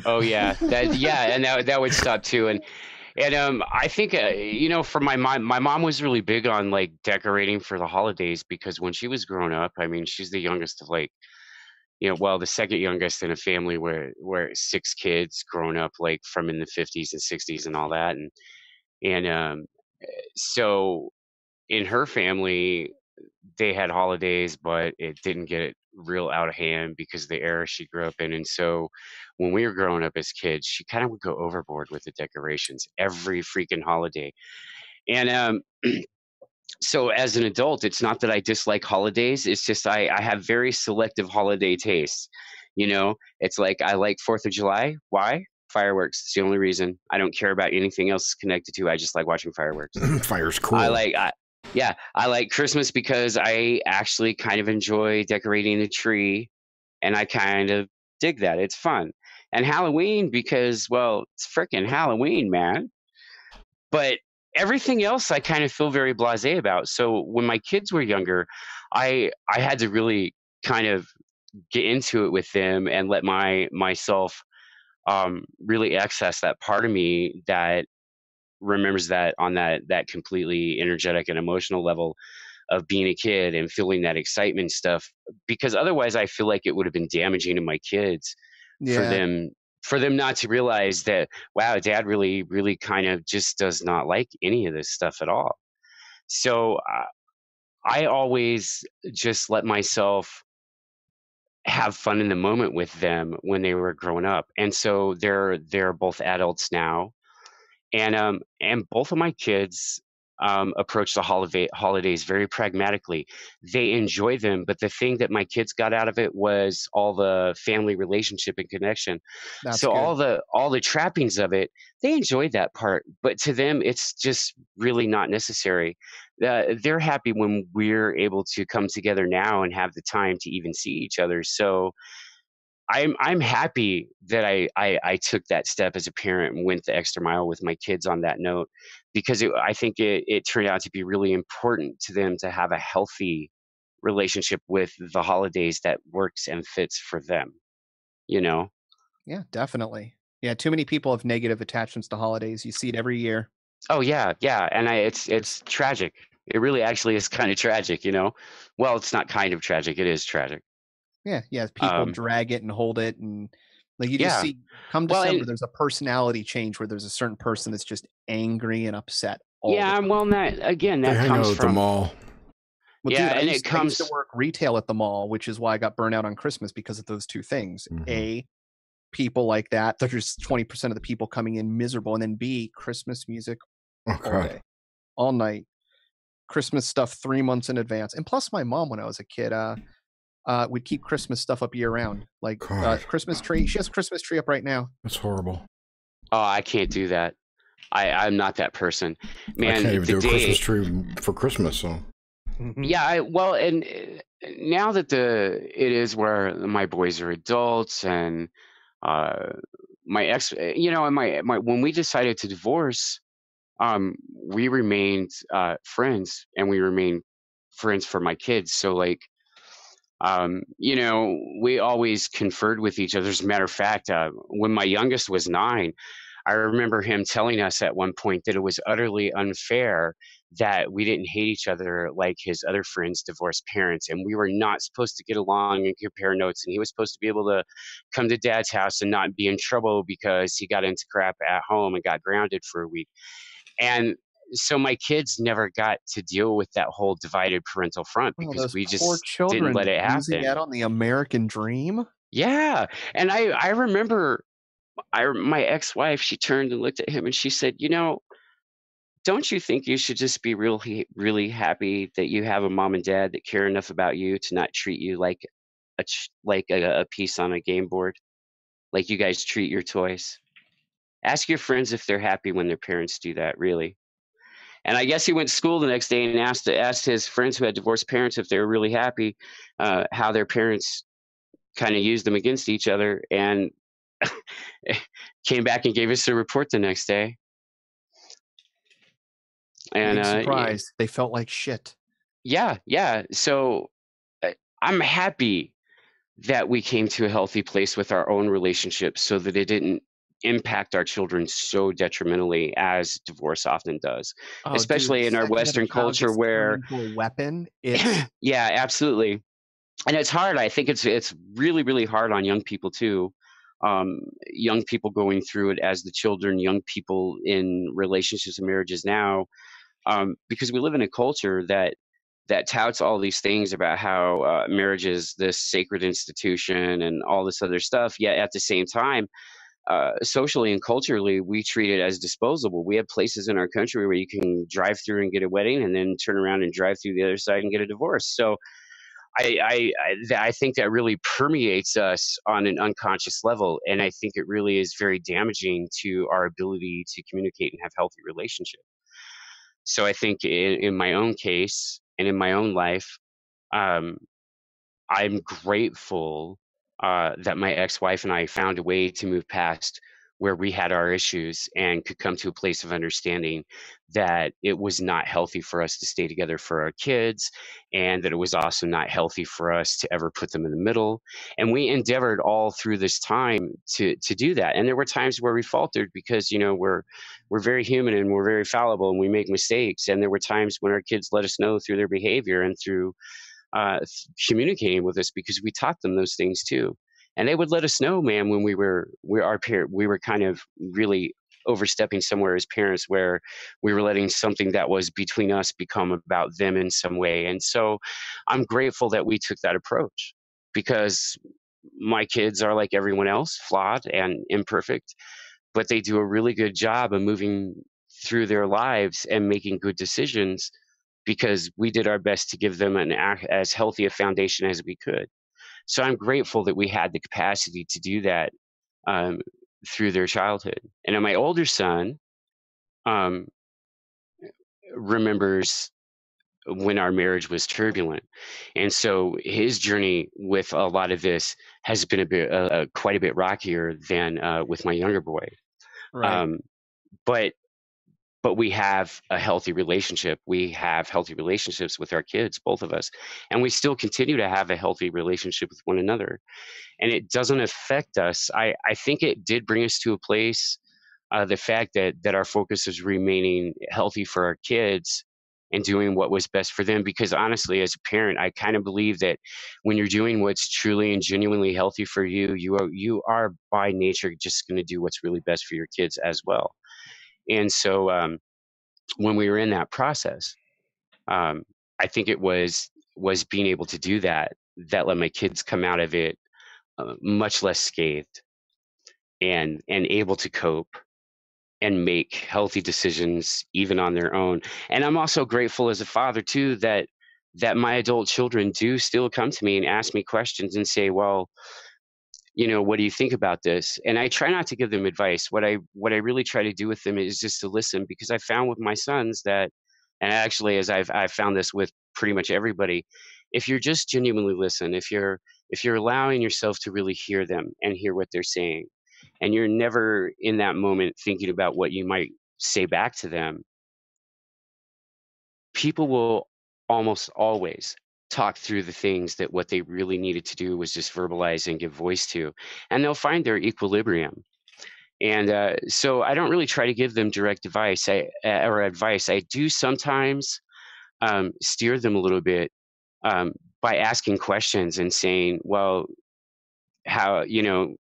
Oh yeah, and that would stop too. And I think for my mom was really big on like decorating for the holidays, because when she was growing up, I mean, she's the youngest of like, the second youngest in a family where 6 kids growing up like from in the 50s and 60s and all that, and so in her family they had holidays, but it didn't get real out of hand because of the era she grew up in. And so when we were growing up as kids, she kind of would go overboard with the decorations every freaking holiday. And so as an adult, it's not that I dislike holidays. It's just I have very selective holiday tastes. It's like I like 4th of July. Why? Fireworks. It's the only reason. I don't care about anything else connected to it. I just like watching fireworks. Fire's cool. I like Christmas because I actually kind of enjoy decorating the tree, and I kind of dig that. It's fun. And Halloween because, well, it's frickin' Halloween, man. But everything else I kind of feel very blasé about. So when my kids were younger, I had to really kind of get into it with them and let myself really access that part of me that remembers that on that completely energetic and emotional level of being a kid and feeling that excitement stuff, because otherwise I feel like it would have been damaging to my kids for them not to realize that, wow, dad really really kind of just does not like any of this stuff at all. So I always just let myself have fun in the moment with them when they were growing up, and so they're both adults now. And both of my kids approach the holidays very pragmatically. They enjoy them, but the thing that my kids got out of it was all the family relationship and connection. That's So good. all the trappings of it, they enjoyed that part, but to them, it's just really not necessary. They're happy when we're able to come together now and have the time to even see each other. So I'm happy that I took that step as a parent and went the extra mile with my kids on that note, because I think it turned out to be really important to them to have a healthy relationship with the holidays that works and fits for them, you know? Yeah, definitely. Yeah, too many people have negative attachments to holidays. You see it every year. Oh yeah, yeah, and Just it's tragic. It really actually is kind of tragic, you know? Well, it's not kind of tragic, it is tragic. yeah, people Um, drag it and hold it, and like you just yeah. see come Well, December, and there's a personality change where there's a certain person that's just angry and upset all the yeah, time. well, They that hang out comes at the from mall. Well, yeah, dude, and it I used to comes work retail at the mall, which is why I got burned out on Christmas because of those two things. A, people like that, there's just 20% of the people coming in miserable, and then B, Christmas music Oh all God. day, all night, Christmas stuff 3 months in advance. And plus my mom, when I was a kid, would keep Christmas stuff up year round. Like God. Christmas tree. She has a Christmas tree up right now. That's horrible. oh, I can't do that. I'm not that person, I can't man. even The do a Christmas day, tree for Christmas. So yeah. Well, and now that it is where my boys are adults, and uh, my ex, and my when we decided to divorce, we remained friends, and we remained friends for my kids. So like, we always conferred with each other. As a matter of fact, when my youngest was 9, I remember him telling us at one point that it was utterly unfair that we didn't hate each other like his other friends' divorced parents, and we were not supposed to get along and compare notes. And he was supposed to be able to come to Dad's house and not be in trouble because he got into crap at home and got grounded for a week. And so my kids never got to deal with that whole divided parental front Oh, because those we poor just didn't let children it losing out happen. on the American dream. Yeah, and I remember my ex-wife, she turned and looked at him and she said, don't you think you should just be really, really happy that you have a mom and dad that care enough about you to not treat you like a piece on a game board, like you guys treat your toys? Ask your friends if they're happy when their parents do that, really. And I guess he went to school the next day and asked his friends who had divorced parents if they were really happy, how their parents kind of used them against each other, and came back and gave us a report the next day. And Big surprise. They felt like shit. yeah, yeah. So I'm happy that we came to a healthy place with our own relationship, so that it didn't impact our children so detrimentally as divorce often does, Oh, dude, the especially in our second that a Western child culture gets turned where into a weapon, it's yeah, absolutely. And it's hard. I think it's really, really hard on young people too. Young people going through it as the children, young people in relationships and marriages now, because we live in a culture that touts all these things about how marriage is this sacred institution and all this other stuff. Yet at the same time, socially and culturally, we treat it as disposable. We have places in our country where you can drive through and get a wedding, and then turn around and drive through the other side and get a divorce. So I think that really permeates us on an unconscious level, and I think it really is very damaging to our ability to communicate and have healthy relationships. So I think in my own case and in my own life, um, I'm grateful that my ex-wife and I found a way to move past where we had our issues and could come to a place of understanding that it was not healthy for us to stay together for our kids, and that it was also not healthy for us to ever put them in the middle. And we endeavored all through this time to do that. And there were times where we faltered because we're very human and we're very fallible and we make mistakes. And there were times when our kids let us know through their behavior and through communicating with us, because we taught them those things too. And they would let us know, man, when we were kind of really overstepping somewhere as parents, where we were letting something that was between us become about them in some way. And so I'm grateful that we took that approach, because my kids are like everyone else, flawed and imperfect, but they do a really good job of moving through their lives and making good decisions because we did our best to give them as healthy a foundation as we could. So I'm grateful that we had the capacity to do that through their childhood. And then my older son um, remembers when our marriage was turbulent, and so his journey with a lot of this has been quite a bit rockier than with my younger boy. Right. But we have a healthy relationship. We have healthy relationships with our kids, both of us, and we still continue to have a healthy relationship with one another. And it doesn't affect us. I think it did bring us to a place, the fact that our focus is remaining healthy for our kids and doing what was best for them. Because honestly, as a parent, I kind of believe that when you're doing what's truly and genuinely healthy for you, you are by nature just going to do what's really best for your kids as well. And so when we were in that process, I think it was being able to do that let my kids come out of it much less scathed and able to cope and make healthy decisions even on their own. And I'm also grateful as a father too that my adult children do still come to me and ask me questions and say, well, what do you think about this? And I try not to give them advice. What I really try to do with them is just to listen, because I found with my sons that, and actually as I've found this with pretty much everybody, if you're just genuinely listen, if you're allowing yourself to really hear them and hear what they're saying, and you're never in that moment thinking about what you might say back to them, people will almost always talk through the things that what they really needed to do was just verbalize and give voice to, and they'll find their equilibrium. And so I don't really try to give them direct advice or advice. I do sometimes steer them a little bit by asking questions and saying, well, how,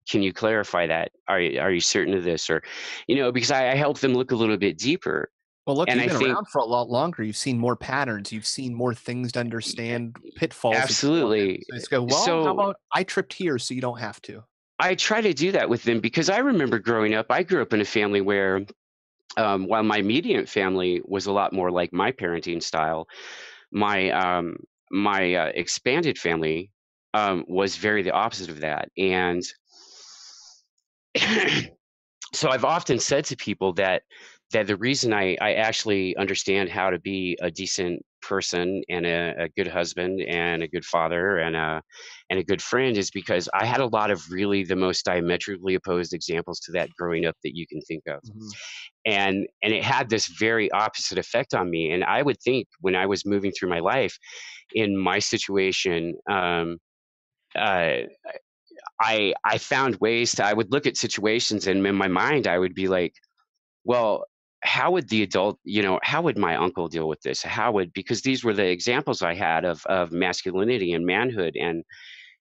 can you clarify that? Are you certain of this? Or, because I help them look a little bit deeper. Well, look, And you've I been think, around for a lot longer. You've seen more patterns. You've seen more things to understand, pitfalls. Absolutely. So just go, well, how about I tripped here so you don't have to? I try to do that with them because I remember growing up, I grew up in a family where, while my immediate family was a lot more like my parenting style, my expanded family was very the opposite of that. And so I've often said to people that the reason I actually understand how to be a decent person and a good husband and a good father and a good friend is because I had a lot of really the most diametrically opposed examples to that growing up that you can think of. Mm-hmm. And it had this very opposite effect on me. And I would think when I was moving through my life in my situation, I found ways to, I would look at situations and in my mind, I would be like, well, how would the adult, how would my uncle deal with this? Because these were the examples I had of masculinity and manhood. And,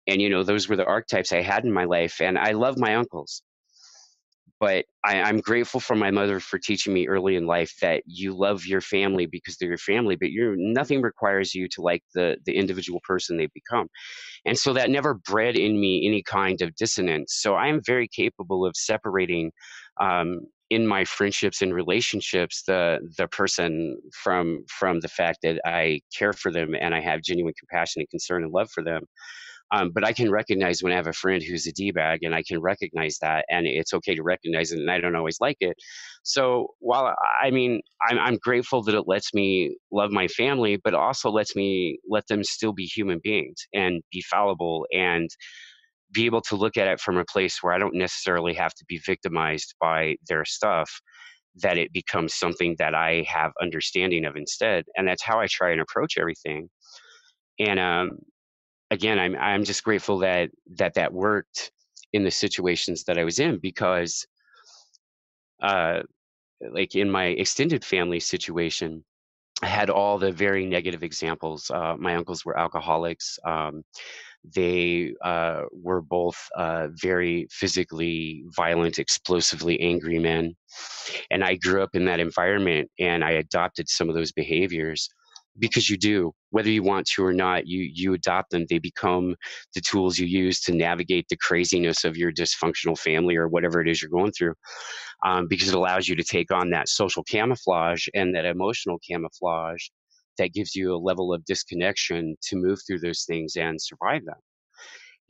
those were the archetypes I had in my life. And I love my uncles, but I'm grateful for my mother for teaching me early in life that you love your family because they're your family, but nothing requires you to like the individual person they become. And so that never bred in me any kind of dissonance. So I am very capable of separating in my friendships and relationships the person from the fact that I care for them and I have genuine compassion and concern and love for them. But I can recognize when I have a friend who's a D-bag, and I can recognize that, and it's okay to recognize it, and I don't always like it. So while I'm grateful that it lets me love my family, but also lets me let them still be human beings and be fallible and be able to look at it from a place where I don't necessarily have to be victimized by their stuff, that it becomes something that I have understanding of instead. And that's how I try and approach everything. And again, I'm just grateful that worked in the situations that I was in, because like in my extended family situation, I had all the very negative examples. My uncles were alcoholics. They were both very physically violent, explosively angry men. And I grew up in that environment and I adopted some of those behaviors. because you do, whether you want to or not, you adopt them. They become the tools you use to navigate the craziness of your dysfunctional family or whatever it is you're going through, because it allows you to take on that social camouflage and that emotional camouflage that gives you a level of disconnection to move through those things and survive them.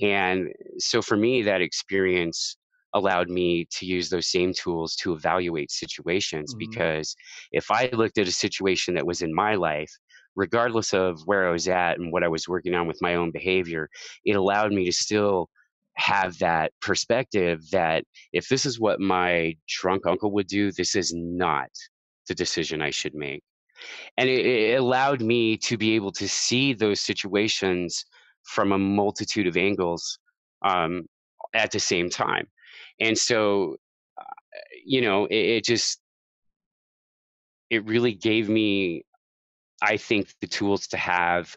And so for me, that experience allowed me to use those same tools to evaluate situations, because if I looked at a situation that was in my life, regardless of where I was at and what I was working on with my own behavior, it allowed me to still have that perspective that if this is what my drunk uncle would do, this is not the decision I should make. And it allowed me to be able to see those situations from a multitude of angles, um, at the same time. And so, uh, it just, it really gave me, I think, the tools to have,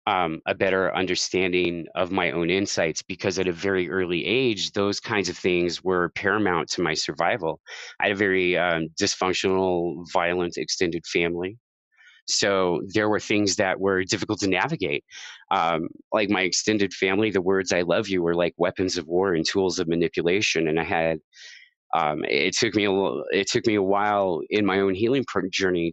a better understanding of my own insights, because at a very early age, those kinds of things were paramount to my survival. I had a very dysfunctional, violent, extended family. So there were things that were difficult to navigate. Like my extended family, the words "I love you" were like weapons of war and tools of manipulation. And I had, it took me a while in my own healing journey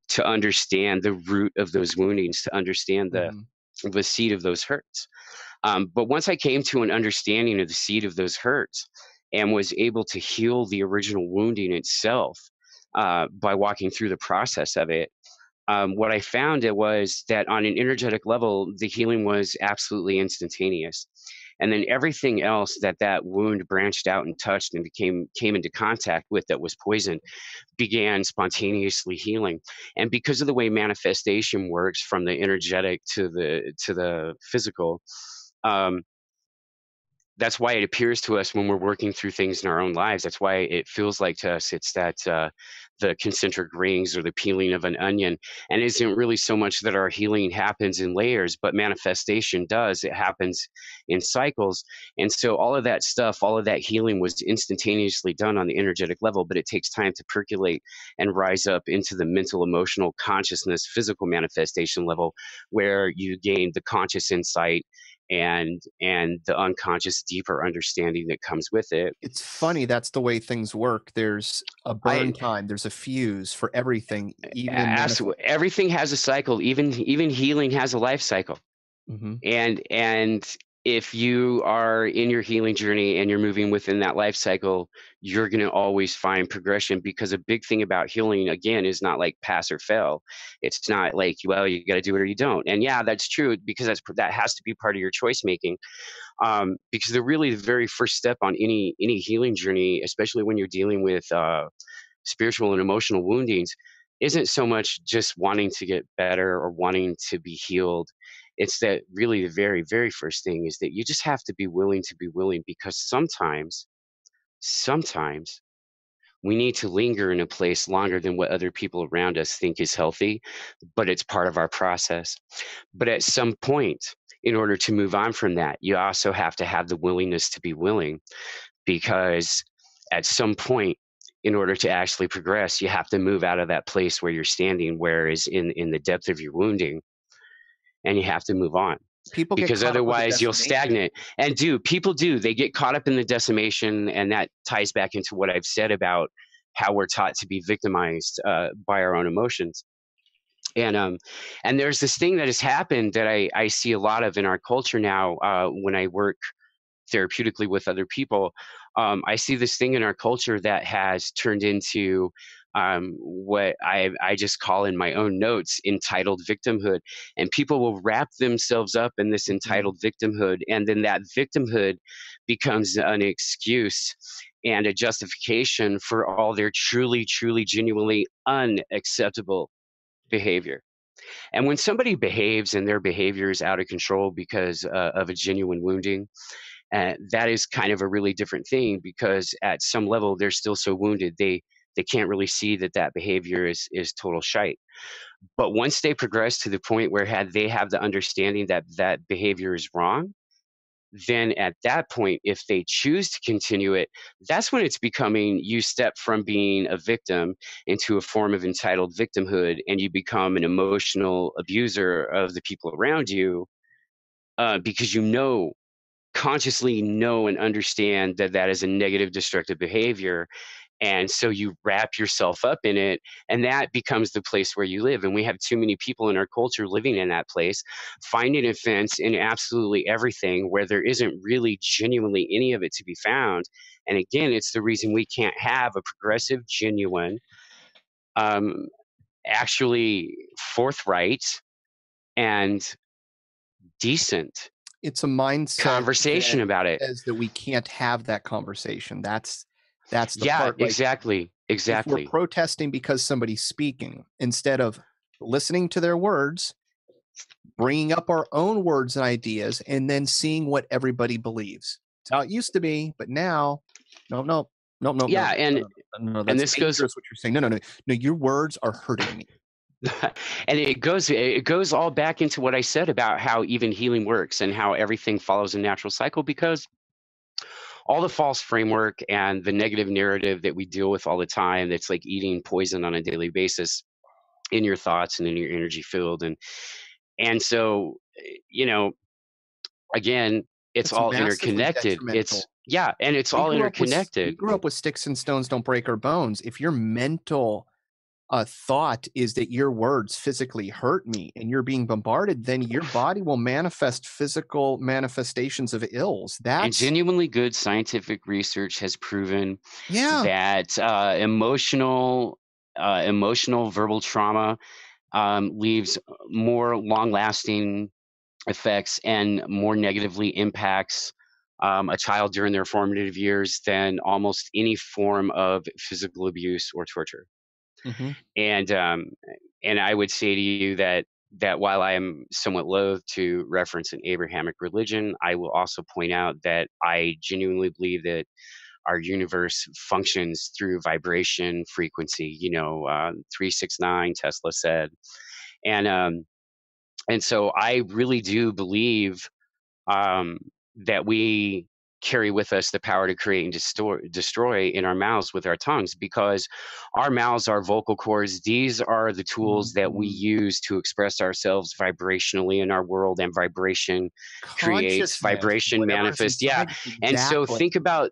to understand the root of those woundings, to understand the seed of those hurts. But once I came to an understanding of the seed of those hurts and was able to heal the original wounding itself, by walking through the process of it, what I found it was that on an energetic level, the healing was absolutely instantaneous. And then everything else that wound branched out and touched and came into contact with, that was poison, began spontaneously healing. And because of the way manifestation works, from the energetic to the physical, um, that's why it appears to us when we're working through things in our own lives. That's why it feels like to us it's that the concentric rings or the peeling of an onion. And it isn't really so much that our healing happens in layers, but manifestation does. It happens in cycles. And so all of that stuff, all of that healing was instantaneously done on the energetic level, but it takes time to percolate and rise up into the mental, emotional, consciousness, physical manifestation level, where you gain the conscious insight and the unconscious deeper understanding that comes with it. It's funny, that's the way things work. There's a burn time, there's a fuse for everything, even in everything has a cycle. Even healing has a life cycle. Mhm. And if you are in your healing journey and you're moving within that life cycle, you're going to always find progression, because a big thing about healing, again, is not like pass or fail. It's not like, well, you got to do it or you don't. And yeah, that's true, because that has to be part of your choice making. Because the very first step on any healing journey, especially when you're dealing with spiritual and emotional woundings, isn't so much just wanting to get better or wanting to be healed. It's that really the very, very first thing is that you just have to be willing to be willing, because sometimes we need to linger in a place longer than what other people around us think is healthy, but it's part of our process. But at some point, in order to move on from that, you also have to have the willingness to be willing, because at some point, in order to actually progress, you have to move out of that place where you're standing, whereas in the depth of your wounding, and you have to move on. People get Because caught up with the otherwise you'll decimation. stagnate. And people do, they get caught up in the decimation, and that ties back into what I've said about how we're taught to be victimized by our own emotions. And there's this thing that has happened that I see a lot of in our culture now, when I work therapeutically with other people. I see this thing in our culture that has turned into what I just call in my own notes entitled victimhood. And people will wrap themselves up in this entitled victimhood. And then that victimhood becomes an excuse and a justification for all their truly, truly, genuinely unacceptable behavior. And when somebody behaves and their behavior is out of control because of a genuine wounding, that is kind of a really different thing, because at some level they're still so wounded they can't really see that behavior is total shite. But once they progress to the point where they have the understanding that behavior is wrong, then at that point, if they choose to continue it, that's when it's becoming, you step from being a victim into a form of entitled victimhood, and you become an emotional abuser of the people around you, because you consciously know and understand that that is a negative, destructive behavior. And so you wrap yourself up in it, and that becomes the place where you live. And we have too many people in our culture living in that place, finding offense in absolutely everything where there isn't really genuinely any of it to be found. And again, it's the reason we can't have a progressive, genuine, actually forthright and decent It's a mindset conversation that about it. says that we can't have that conversation. That's the Yeah, part. Like, exactly. if we're protesting because somebody's speaking, instead of listening to their words, bringing up our own words and ideas, and then seeing what everybody believes. It's how it used to be, but now, no. Yeah, no, and that's this dangerous. goes. What you're saying? No. Your words are hurting me. And it goes all back into what I said about how even healing works and how everything follows a natural cycle, because all the false framework and the negative narrative that we deal with all the time, that's like eating poison on a daily basis in your thoughts and in your energy field. And so, again, it's all massively interconnected. detrimental. And it's all interconnected. We grew up with sticks and stones don't break our bones. If your mental thought is that your words physically hurt me and you're being bombarded, then your body will manifest physical manifestations of ills. And genuinely good scientific research has proven that emotional verbal trauma leaves more long-lasting effects and more negatively impacts a child during their formative years than almost any form of physical abuse or torture. Mm-hmm. And I would say to you that while I am somewhat loath to reference an Abrahamic religion, I will also point out that I genuinely believe that our universe functions through vibration frequency. 369 Tesla said, and so I really do believe that we carry with us the power to create and destroy in our mouths with our tongues, because our mouths are vocal cords. These are the tools that we use to express ourselves vibrationally in our world, and vibration creates, vibration manifests. Yeah. Exactly. And so think about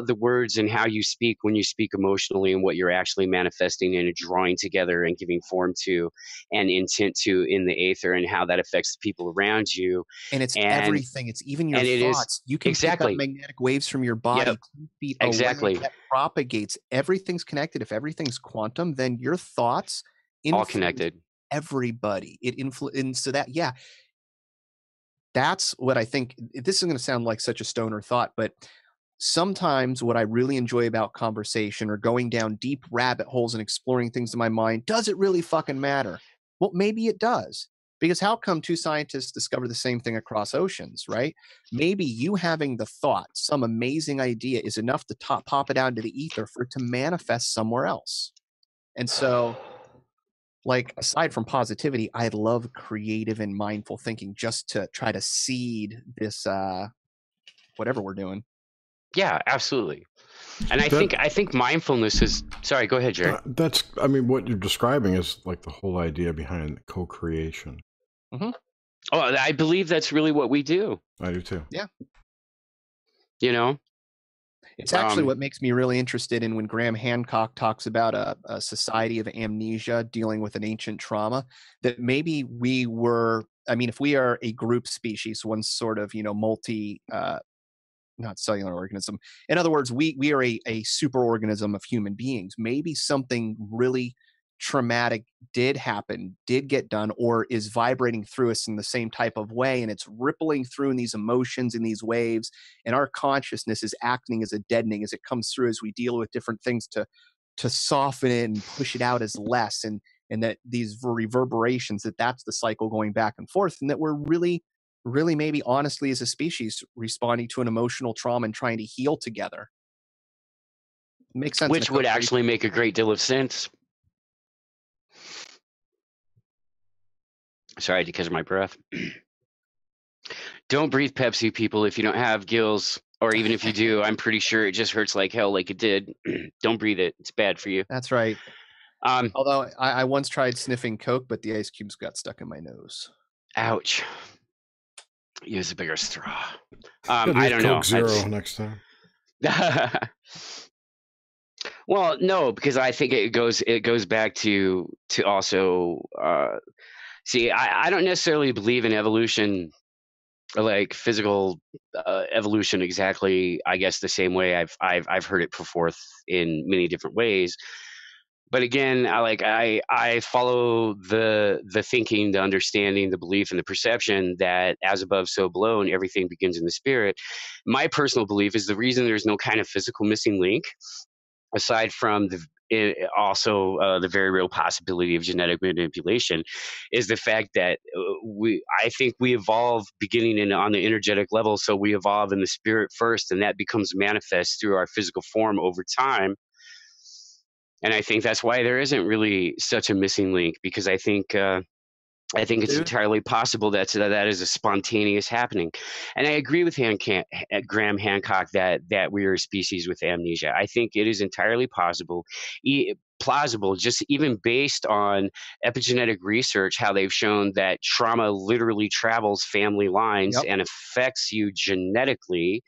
the words and how you speak when you speak emotionally, and what you're actually manifesting and drawing together and giving form to and intent to in the aether, and how that affects the people around you. And it's everything. It's even your thoughts. You can pick up magnetic waves from your body 2 feet away. That propagates. Everything's connected. If everything's quantum, then your thoughts all connected. Everybody. It influences. So that's what I think. This is going to sound like such a stoner thought, but sometimes what I really enjoy about conversation, or going down deep rabbit holes and exploring things in my mind, does it really fucking matter? Well, maybe it does. Because how come two scientists discover the same thing across oceans, right? Maybe you having the thought, some amazing idea, is enough to pop it out into the ether for it to manifest somewhere else. And so, like, aside from positivity, I love creative and mindful thinking, just to try to seed this, whatever we're doing. Yeah, absolutely. And I think mindfulness is. Sorry, go ahead, Jerry. What you're describing is like the whole idea behind co-creation. Mm-hmm. Oh, I believe that's really what we do. I do too. Yeah. It's actually what makes me really interested in when Graham Hancock talks about a society of amnesia dealing with an ancient trauma, that maybe we were, if we are a group species, one sort of, multi, not cellular organism. In other words, we are a super organism of human beings. Maybe something really traumatic did happen, did get done, or is vibrating through us in the same type of way, and it's rippling through in these emotions and these waves, and our consciousness is acting as a deadening as it comes through, as we deal with different things to soften it and push it out as less, and that these reverberations, that's the cycle going back and forth, and that we're really maybe honestly as a species responding to an emotional trauma and trying to heal together. It makes sense. Which would actually make a great deal of sense. Sorry, because of my breath. Don't breathe Pepsi, people, if you don't have gills. Or even if you do, I'm pretty sure it just hurts like hell like it did. Don't breathe it. It's bad for you. That's right. Although I once tried sniffing Coke, but the ice cubes got stuck in my nose. Ouch. Use a bigger straw. I don't know. Coke Zero next time. Well, no, because I think it goes back to also see, I don't necessarily believe in evolution, like physical evolution exactly. I guess the same way I've heard it put forth in many different ways. But again, I follow the thinking, the understanding, the belief, and the perception that as above, so below, and everything begins in the spirit. My personal belief is the reason there's no kind of physical missing link, aside from the very real possibility of genetic manipulation, is the fact that I think we evolve beginning on the energetic level. So we evolve in the spirit first, and that becomes manifest through our physical form over time. And I think that's why there isn't really such a missing link, because I think it's entirely possible that is a spontaneous happening. And I agree with Graham Hancock that we are a species with amnesia. I think it is entirely plausible, just even based on epigenetic research, how they've shown that trauma literally travels family lines and affects you genetically.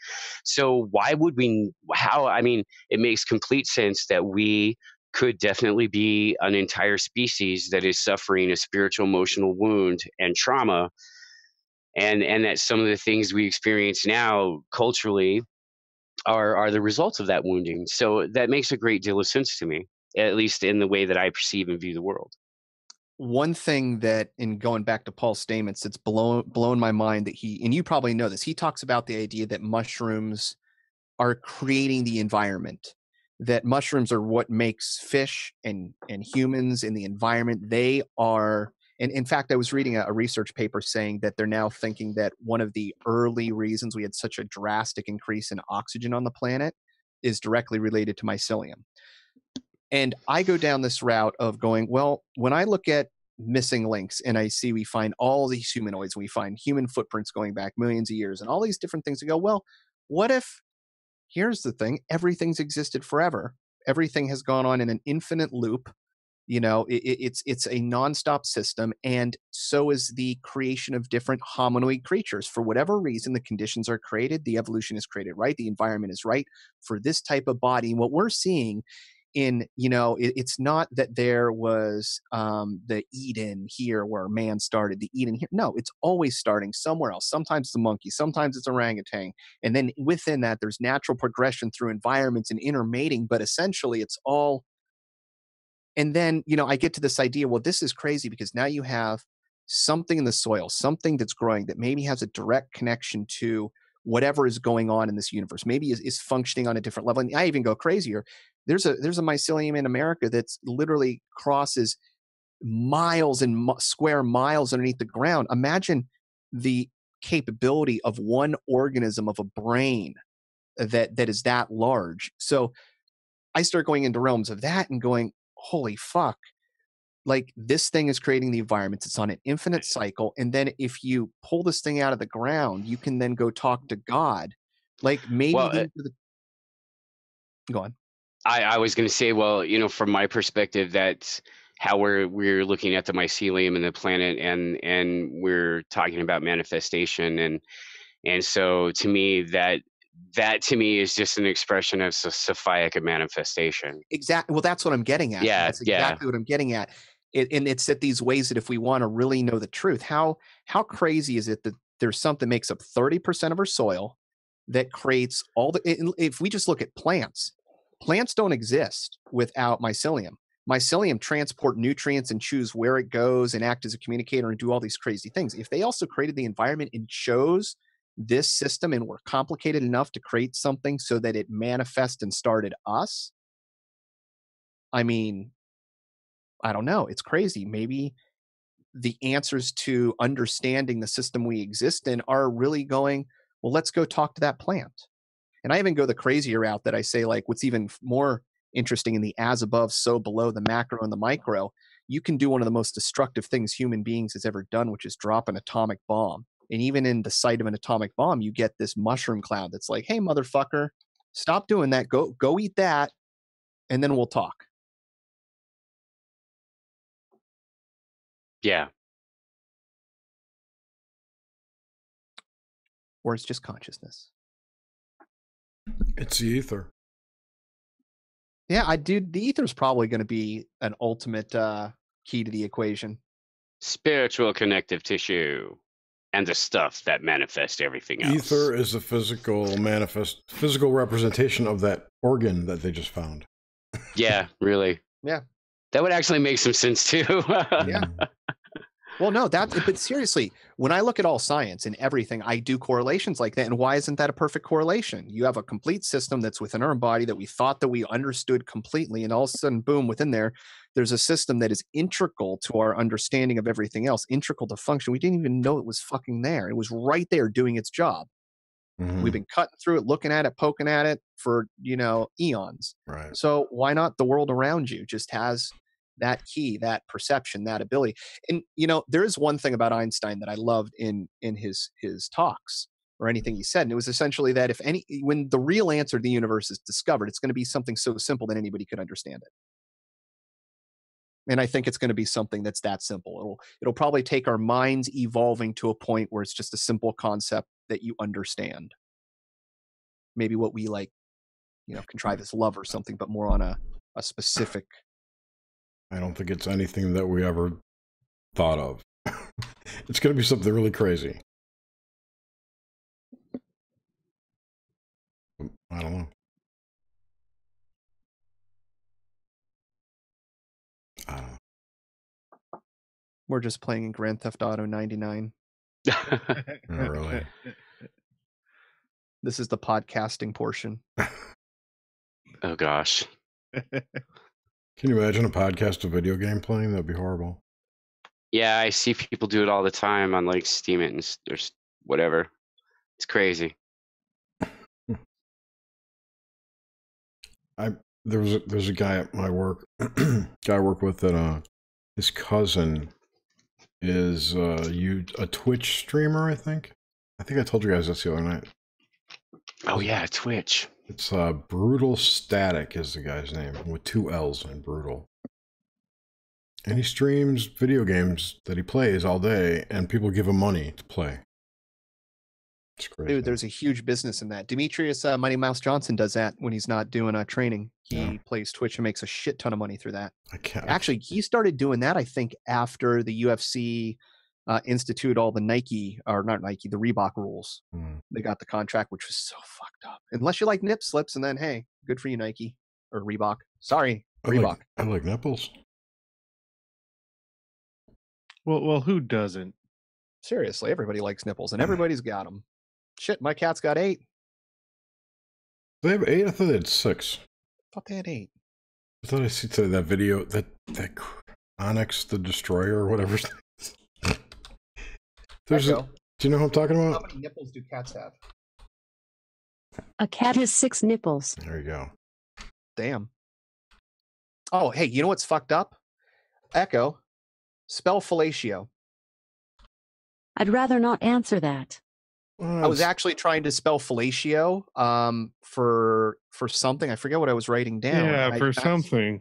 So why would we? It makes complete sense that we could definitely be an entire species that is suffering a spiritual emotional wound and trauma, and that some of the things we experience now culturally are the results of that wounding. So that makes a great deal of sense to me, at least in the way that I perceive and view the world. One thing that, in going back to Paul's statements, that's blown my mind, that and you probably know this, he talks about the idea that mushrooms are creating the environment, that mushrooms are what makes fish and humans in the environment. They are, and in fact, I was reading a research paper saying that they're now thinking that one of the early reasons we had such a drastic increase in oxygen on the planet is directly related to mycelium. And I go down this route of going, well, when I look at missing links and I see we find all these humanoids, we find human footprints going back millions of years and all these different things, I go, well, what if, here's the thing, everything's existed forever. Everything has gone on in an infinite loop. It's a nonstop system, and so is the creation of different hominoid creatures. For whatever reason, the conditions are created, the evolution is created right, the environment is right for this type of body. And what we're seeing it's not that there was the Eden here where man started, the Eden here. No, it's always starting somewhere else. Sometimes it's a monkey, sometimes it's orangutan. And then within that, there's natural progression through environments and intermating, but essentially it's all. And then, I get to this idea, well, this is crazy because now you have something in the soil, something that's growing that maybe has a direct connection to whatever is going on in this universe, maybe is functioning on a different level. And I even go crazier. There's a mycelium in America that's literally crosses miles and square miles underneath the ground. Imagine the capability of one organism, of a brain that is that large. So I start going into realms of that and going, holy fuck, like this thing is creating the environments. It's on an infinite cycle. And then if you pull this thing out of the ground, you can then go talk to God. Like maybe go on. I was going to say, well, from my perspective, that's how we're looking at the mycelium and the planet, and we're talking about manifestation, and so to me that to me is just an expression of Sapphic manifestation. Exactly. Well, that's what I'm getting at. Yeah, that's exactly what I'm getting at. And it's at these ways that if we want to really know the truth, how crazy is it that there's something that makes up 30% of our soil that creates all the, if we just look at plants don't exist without mycelium. Mycelium transport nutrients and choose where it goes and act as a communicator and do all these crazy things. If they also created the environment and chose this system and were complicated enough to create something so that it manifests and started us, I mean, I don't know. It's crazy. Maybe the answers to understanding the system we exist in are really going, well, let's go talk to that plant. And I even go the crazier route that I say, like, what's even more interesting in the as above, so below, the macro and the micro, you can do one of the most destructive things human beings has ever done, which is drop an atomic bomb. And even in the sight of an atomic bomb, you get this mushroom cloud that's like, hey, motherfucker, stop doing that. Go eat that, and then we'll talk. Yeah. Or it's just consciousness. It's the ether. Yeah, the ether's probably going to be an ultimate key to the equation. Spiritual connective tissue. And the stuff that manifests everything else. Ether is the physical representation of that organ that they just found. Yeah, really. Yeah. That would actually make some sense too. Yeah. Well, no, but seriously, when I look at all science and everything, I do correlations like that. And why isn't that a perfect correlation? You have a complete system that's within our body that we thought that we understood completely. And all of a sudden, boom, within there's a system that is integral to our understanding of everything else, integral to function. We didn't even know it was fucking there. It was right there doing its job. Mm-hmm. We've been cutting through it, looking at it, poking at it for, eons. Right. So why not the world around you just has that key, that perception, that ability? And, there is one thing about Einstein that I loved in his talks or anything he said. And it was essentially that when the real answer to the universe is discovered, it's going to be something so simple that anybody could understand it. And I think it's going to be something that's that simple. It'll probably take our minds evolving to a point where it's just a simple concept that you understand. Maybe what we contrive as love or something, but more on a specific. I don't think it's anything that we ever thought of. It's going to be something really crazy. I don't know. We're just playing in Grand Theft Auto 99. Not really. This is the podcasting portion. Oh, gosh. Can you imagine a podcast of video game playing? That'd be horrible. Yeah, I see people do it all the time on like Steam It and or whatever. It's crazy. There's a guy at my work, guy I work with that his cousin is a Twitch streamer. I think I told you guys this the other night. Oh yeah, Twitch. It's Brutal Static is the guy's name with 2 L's in Brutal. And he streams video games that he plays all day, and people give him money to play. It's crazy. Dude, there's a huge business in that. Demetrius Mighty Mouse Johnson does that when he's not doing training. He plays Twitch and makes a shit ton of money through that. Actually, he started doing that, I think, after the UFC instituted all the the Reebok rules. They got the contract, which was so fucked up. Unless you like nip slips, and then, hey, good for you, Nike or Reebok. Sorry, Reebok. I like nipples. Well, who doesn't? Seriously, everybody likes nipples, and everybody's got them. Shit, my cat's got 8. They have 8? I thought they had 6. I thought they had 8. I thought I see that video, that Onyx the Destroyer or whatever. Do you know who I'm talking about? How many nipples do cats have? A cat has 6 nipples. There you go. Damn. Oh, hey, you know what's fucked up? Echo, spell fellatio. I'd rather not answer that. I was actually trying to spell fellatio for something. I forget what I was writing down. Yeah, for something.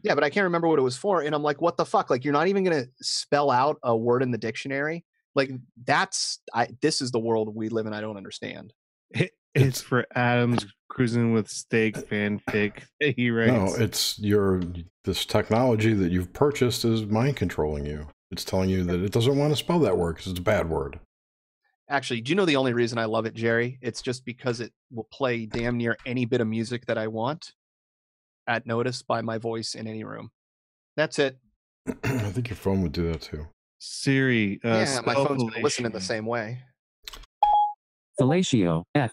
Yeah, but I can't remember what it was for. And I'm like, what the fuck? Like, you're not even going to spell out a word in the dictionary? Like, this is the world we live in. I don't understand. It's for Adam's cruising with steak fanfic. He writes. No, it's this technology that you've purchased is mind controlling you. It's telling you that it doesn't want to spell that word because it's a bad word. Actually, do you know the only reason I love it, Jerry? It's just because it will play damn near any bit of music that I want at notice by my voice in any room. That's it. I think your phone would do that too. Siri. Yeah, my phone's going to listen in the same way. Fellatio. Fellatio.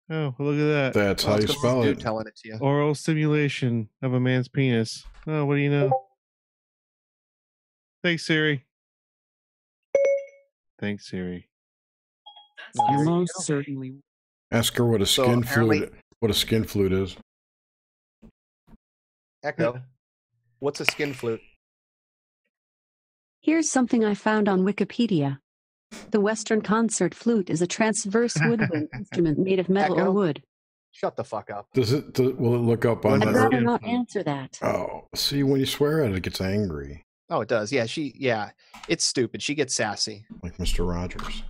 Oh, look at that. That's how you spell it. Telling it to you. Oral stimulation of a man's penis. Oh, what do you know? Thanks, Siri. Thanks, Siri. You most certainly. Ask her what a skin flute is. Echo, what's a skin flute? Here's something I found on Wikipedia. The Western concert flute is a transverse woodwind instrument made of metal or Echo? wood. Shut the fuck up. Will it look up on I'd the rather not answer that. Oh, see, when you swear at it, it gets angry. Oh, it does. Yeah, it's stupid. She gets sassy. Like Mr. Rogers.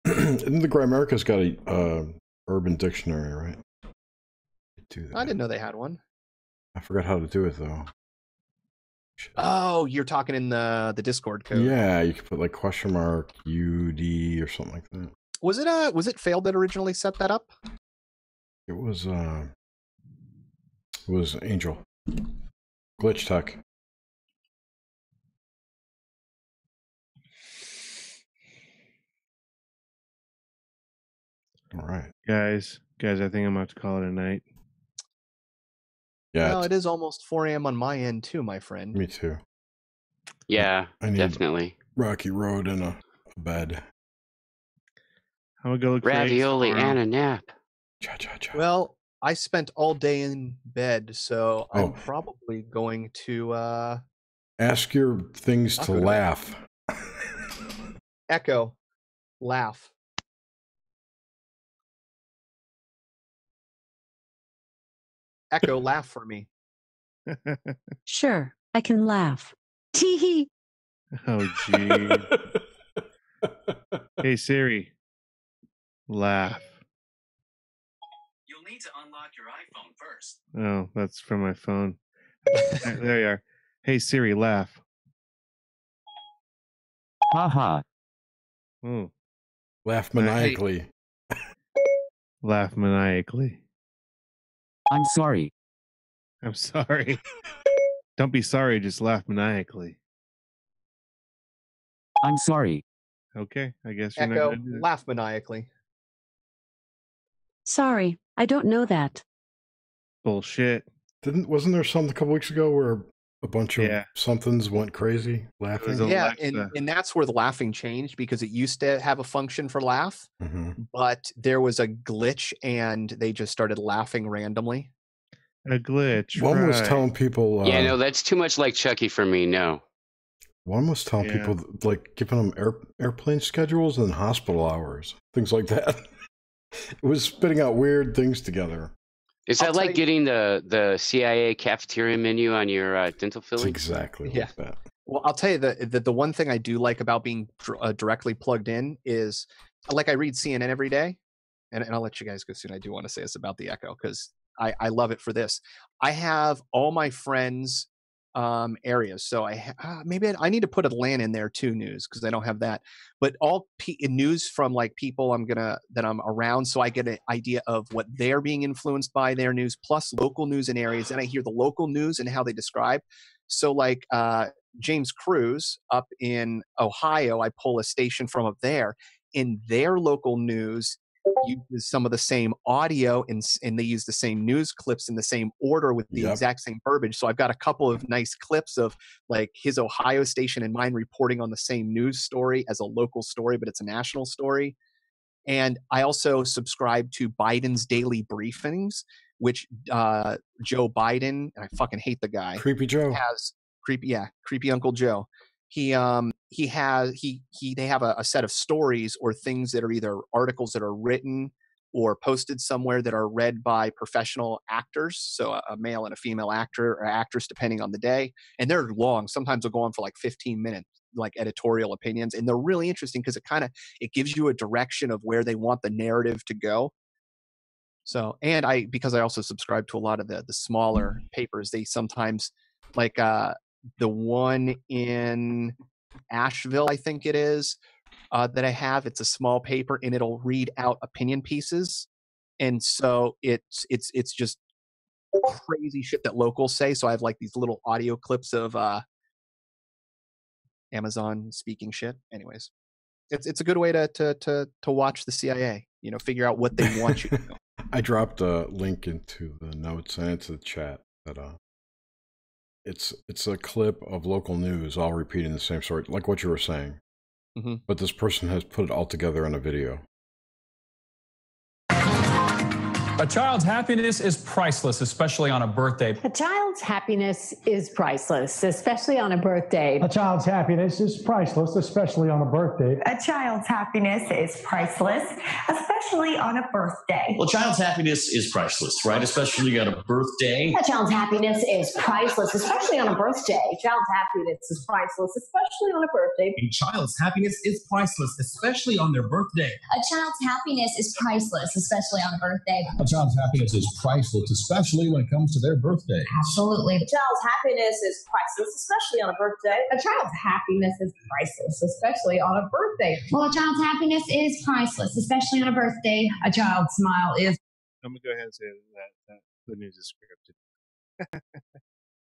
And the Grammairica's got a urban dictionary, right? I didn't know they had one. I forgot how to do it though. Oh, you're talking in the Discord code. Yeah, you could put like question mark UD or something like that. Was it Failed that originally set that up? It was Angel. Glitch Tech. All right. Guys, I think I'm about to call it a night. Yeah. Well, it is almost 4 a.m. on my end too, my friend. Me too. Yeah, I need definitely. Rocky Road and a bed. I'm gonna go look for Ravioli and a nap. Cha-cha-cha. Well, I spent all day in bed, so I'm probably going to ask your things to laugh. Echo, laugh. Echo, laugh for me. Sure, I can laugh. Tee-hee. Oh, gee. Hey, Siri. Laugh. You'll need to unlock your iPhone first. Oh, that's from my phone. There you are. Hey, Siri, laugh. Haha. Oh. Laugh maniacally. Laugh maniacally. I'm sorry. I'm sorry. Don't be sorry, just laugh maniacally. I'm sorry. Okay, I guess you're not Echo, gonna do that. laugh maniacally. Sorry, I don't know that. Bullshit. Wasn't there something a couple weeks ago where a bunch of somethings went crazy laughing? Yeah, and that's where the laughing changed, because it used to have a function for laugh, but there was a glitch and they just started laughing randomly. A glitch. One was telling people. Yeah, no, that's too much like Chucky for me. No. One was telling people, like, giving them airplane schedules and hospital hours, things like that. It was spitting out weird things together. Is that like getting the CIA cafeteria menu on your dental filling? It's exactly like that. Well, I'll tell you the one thing I do like about being directly plugged in is, like, I read CNN every day, and I'll let you guys go soon. I do want to say this about the Echo, because I love it for this. I have all my friends' areas, so maybe I need to put Atlanta in there too, news, because I don't have that. But all news from like people that I'm around, so I get an idea of what they're being influenced by, their news, plus local news in areas, and I hear the local news and how they describe. So like James Cruz up in Ohio, I pull a station from up there. In their local news uses some of the same audio and they use the same news clips in the same order with the exact same verbiage. So I've got a couple of nice clips of like his Ohio station and mine reporting on the same news story as a local story, but it's a national story. And I also subscribe to Biden's daily briefings, which Joe Biden, and I fucking hate the guy. Creepy Joe. Has creepy Uncle Joe. They have a set of stories or things that are either articles that are written or posted somewhere that are read by professional actors, so a male and a female actor or actress depending on the day, and they're long. Sometimes they'll go on for like 15 minutes, like editorial opinions, and they're really interesting because it gives you a direction of where they want the narrative to go. So, and because I also subscribe to a lot of the smaller papers, they sometimes, like the one in Asheville, I think it is, that I have. It's a small paper and it'll read out opinion pieces, and so it's just crazy shit that locals say. So I have like these little audio clips of Amazon speaking shit. Anyways, it's a good way to watch the CIA. You know, figure out what they want you to know. I dropped a link into the notes and into the chat that it's a clip of local news all repeating the same story, like what you were saying. But this person has put it all together in a video. A child's happiness is priceless, especially on a birthday. A child's happiness is priceless, especially on a birthday. A child's happiness is priceless, especially on a birthday. A child's happiness is priceless, especially on a birthday. Well, a child's happiness is priceless, right? Especially on a birthday. A child's happiness is priceless, especially on a birthday. A child's happiness is priceless, especially on a birthday. A child's happiness is priceless, especially on their birthday. A child's happiness is priceless, especially on a birthday. A child's happiness is priceless, especially when it comes to their birthday. Absolutely. A child's happiness is priceless, especially on a birthday. A child's happiness is priceless, especially on a birthday. Well, a child's happiness is priceless, especially on a birthday. A child's smile is. I'm gonna go ahead and say that the news is scripted.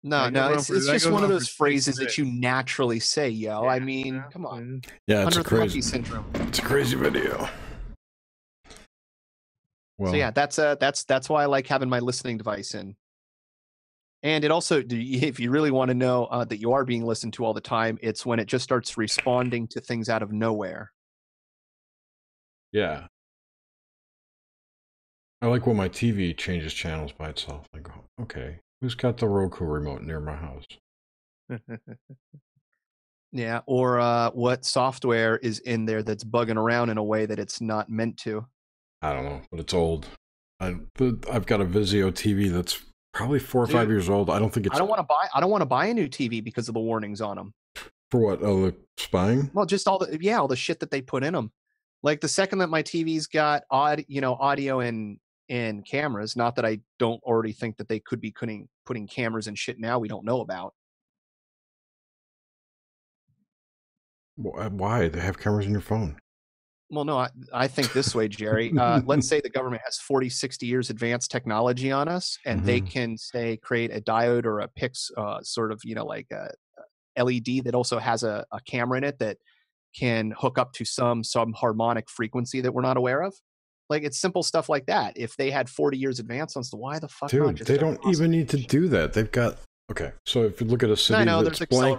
No, it's just one of those phrases that you naturally say, yo. Yeah, I mean, come on. Yeah, it's a crazy syndrome. It's a crazy video. Well, so yeah, that's why I like having my listening device in. And it also, if you really want to know that you are being listened to all the time, it's when it just starts responding to things out of nowhere. Yeah. I like when my TV changes channels by itself. I go, okay, who's got the Roku remote near my house? Yeah, or what software is in there that's bugging around in a way that it's not meant to. I don't know, but it's old. I've got a Vizio TV that's probably 4 or 5 years old. I don't think it's. I don't want to buy a new TV because of the warnings on them. For what? Oh, the spying? Well, just all the shit that they put in them. Like the second that my TV's got audio and cameras. Not that I don't already think that they could be putting cameras and shit now we don't know about. Why? They have cameras in your phone. Well, no, I think this way, Jerry. Let's say the government has 40, 60 years advanced technology on us, and they can, say, create a diode or a PIX sort of, like a LED that also has a camera in it that can hook up to some harmonic frequency that we're not aware of. Like, it's simple stuff like that. If they had 40 years advanced on, so why the fuck not? Dude, they don't even need to do that. They've got, okay, so if you look at a city that's blank.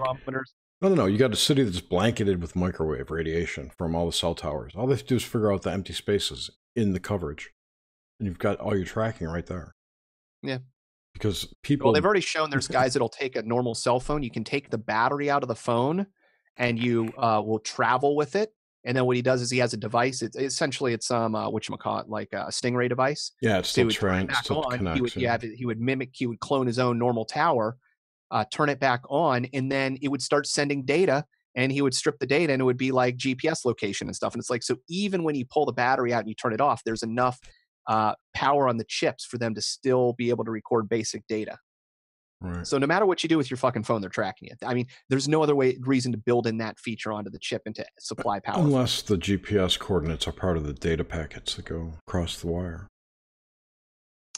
No. You got a city that's blanketed with microwave radiation from all the cell towers. All they have to do is figure out the empty spaces in the coverage. And you've got all your tracking right there. Yeah. Because people... Well, they've already shown there's guys that'll take a normal cell phone. You can take the battery out of the phone and you will travel with it. And then what he does is he has a device. It's whatchamacallit, like a Stingray device. Yeah, it's still connects. He would mimic, he would clone his own normal tower, turn it back on, and then it would start sending data, and he would strip the data, and it would be like GPS location and stuff. And it's like, so even when you pull the battery out and you turn it off, there's enough power on the chips for them to still be able to record basic data. Right. So no matter what you do with your fucking phone, they're tracking it. I mean, there's no other reason to build in that feature onto the chip and to supply power. Unless the GPS coordinates are part of the data packets that go across the wire.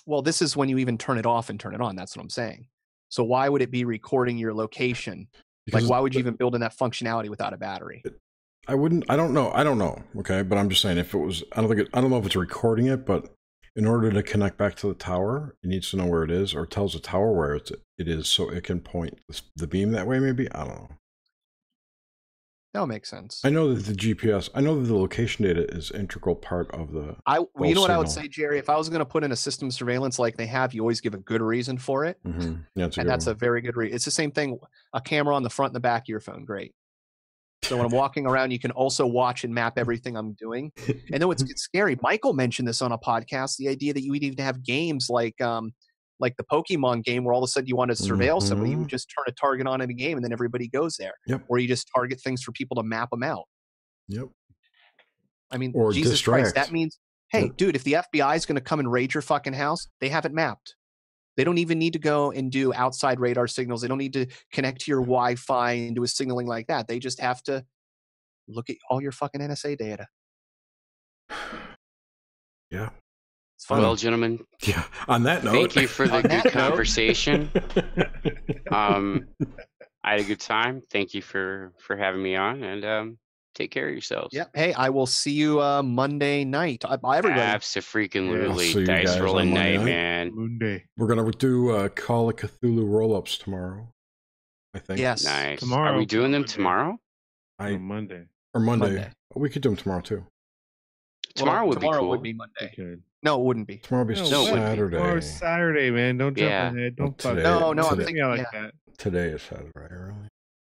Well, this is when you even turn it off and turn it on. That's what I'm saying. So why would it be recording your location? Because why would you even build in that functionality without a battery? I don't know. Okay. But I'm just saying, if it was, I don't know if it's recording it, but in order to connect back to the tower, it needs to know where it is, or tells the tower where it is, so it can point the beam that way. Maybe, I don't know. That would make sense. I know that the location data is an integral part of the. You know what I would say, Jerry? If I was going to put in a system surveillance like they have, you always give a good reason for it. Mm-hmm. Yeah, that's a very good reason. It's the same thing. A camera on the front and the back of your phone, great. So when I'm walking around, you can also watch and map everything I'm doing. And then it's scary. Michael mentioned this on a podcast, the idea that you would even have games like the Pokemon game where all of a sudden you want to surveil somebody, you would just turn a target on in a game and then everybody goes there. Yep. Or you just target things for people to map them out. Yep. I mean, or Jesus distract. Christ, that means, hey, dude, if the FBI is going to come and raid your fucking house, they have it mapped. They don't even need to go and do outside radar signals. They don't need to connect to your Wi-Fi and do a signaling like that. They just have to look at all your fucking NSA data. Yeah. It's fun. Well, gentlemen. Yeah. On that note. Thank you for the good conversation. I had a good time. Thank you for having me on, and take care of yourselves. Yeah. Hey, I will see you Monday night. Bye, everybody. Absolutely. Dice rolling night, man. Monday. We're going to do Call of Cthulhu roll-ups tomorrow, I think. Yes. Nice. Tomorrow. Are we doing them tomorrow? Monday. Or Monday. We could do them tomorrow, too. Tomorrow would be cool. would be Monday. Good. No, it wouldn't be. Tomorrow will be No, it wouldn't be. Saturday. Or Saturday, man. Don't jump Yeah. ahead. Don't fuck. Today- No, I'm today- thinking like yeah. that. Today is Saturday, really.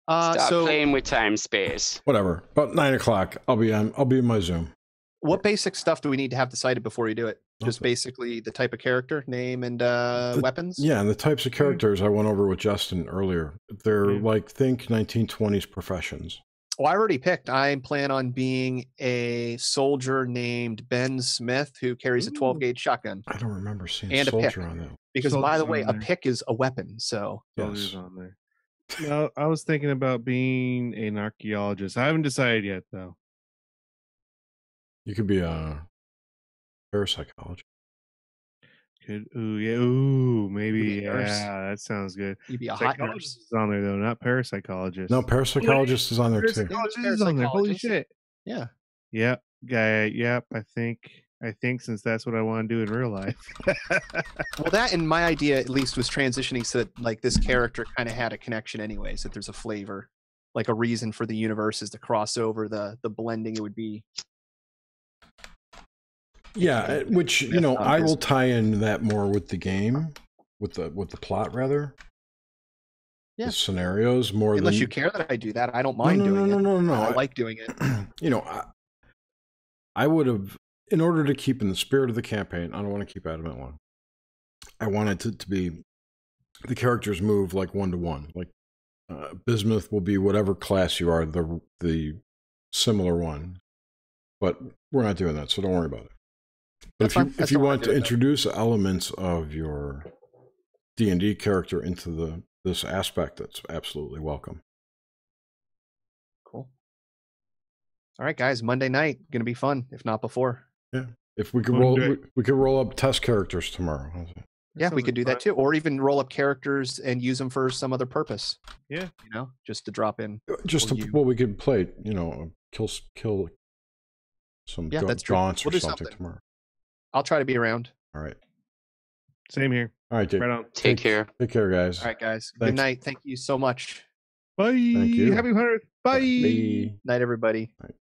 Stop So playing with time space. Whatever. About 9 o'clock, I'll be in my Zoom. what basic stuff do we need to have decided before you do it? Just Okay. basically the type of character, name, and weapons? Yeah, and the types of characters I went over with Justin earlier. They're like, think 1920s professions. Well, I already picked. I plan on being a soldier named Ben Smith who carries a 12-gauge shotgun. I don't remember seeing And a pick. soldier on that. Because, by the Soldier's way, on a there. pick is a weapon. So, Soldiers on there. No, I was thinking about being an archaeologist. I haven't decided yet, though. You could be a parapsychologist. Maybe. You'd be a nurse. Yeah, that sounds good. you'd be a hot Psychologist nurse. is on there, though, not parapsychologist. No, parapsychologist is on there too. Parapsychologist is on there. Holy shit. Yeah. Yep. Yep. I think since that's what I want to do in real life. Well, that and my idea at least was transitioning so that like this character kind of had a connection anyways, that there's a flavor, like a reason for the universes to cross over, the blending it would be. Yeah, which I will tie in that more with the game, with the plot rather. Yeah. The scenarios more Unless than you care that I do that, I don't mind doing it. No. I like doing it. I would have, in order to keep in the spirit of the campaign, I don't want to keep Adamant One. I wanted it to be the characters move like 1-to-1. Like Bismuth will be whatever class you are, the similar one. But we're not doing that, so don't worry about it. But if you want to introduce elements of your D&D character into this aspect, that's absolutely welcome. Cool. All right, guys. Monday night gonna be fun, if not before. Yeah. If we could we could roll up test characters tomorrow. Yeah, we could do that too, or even roll up characters and use them for some other purpose. Yeah, just to drop in. We could play. Kill some that's true. gaunts We'll or do something tomorrow. I'll try to be around. All right. Same here. All right, Dave. Right on. Take care. Take care, guys. All right, guys. Thanks. Good night. Thank you so much. Bye. Thank you. Happy 100th. Bye. Bye. Night, everybody. All right.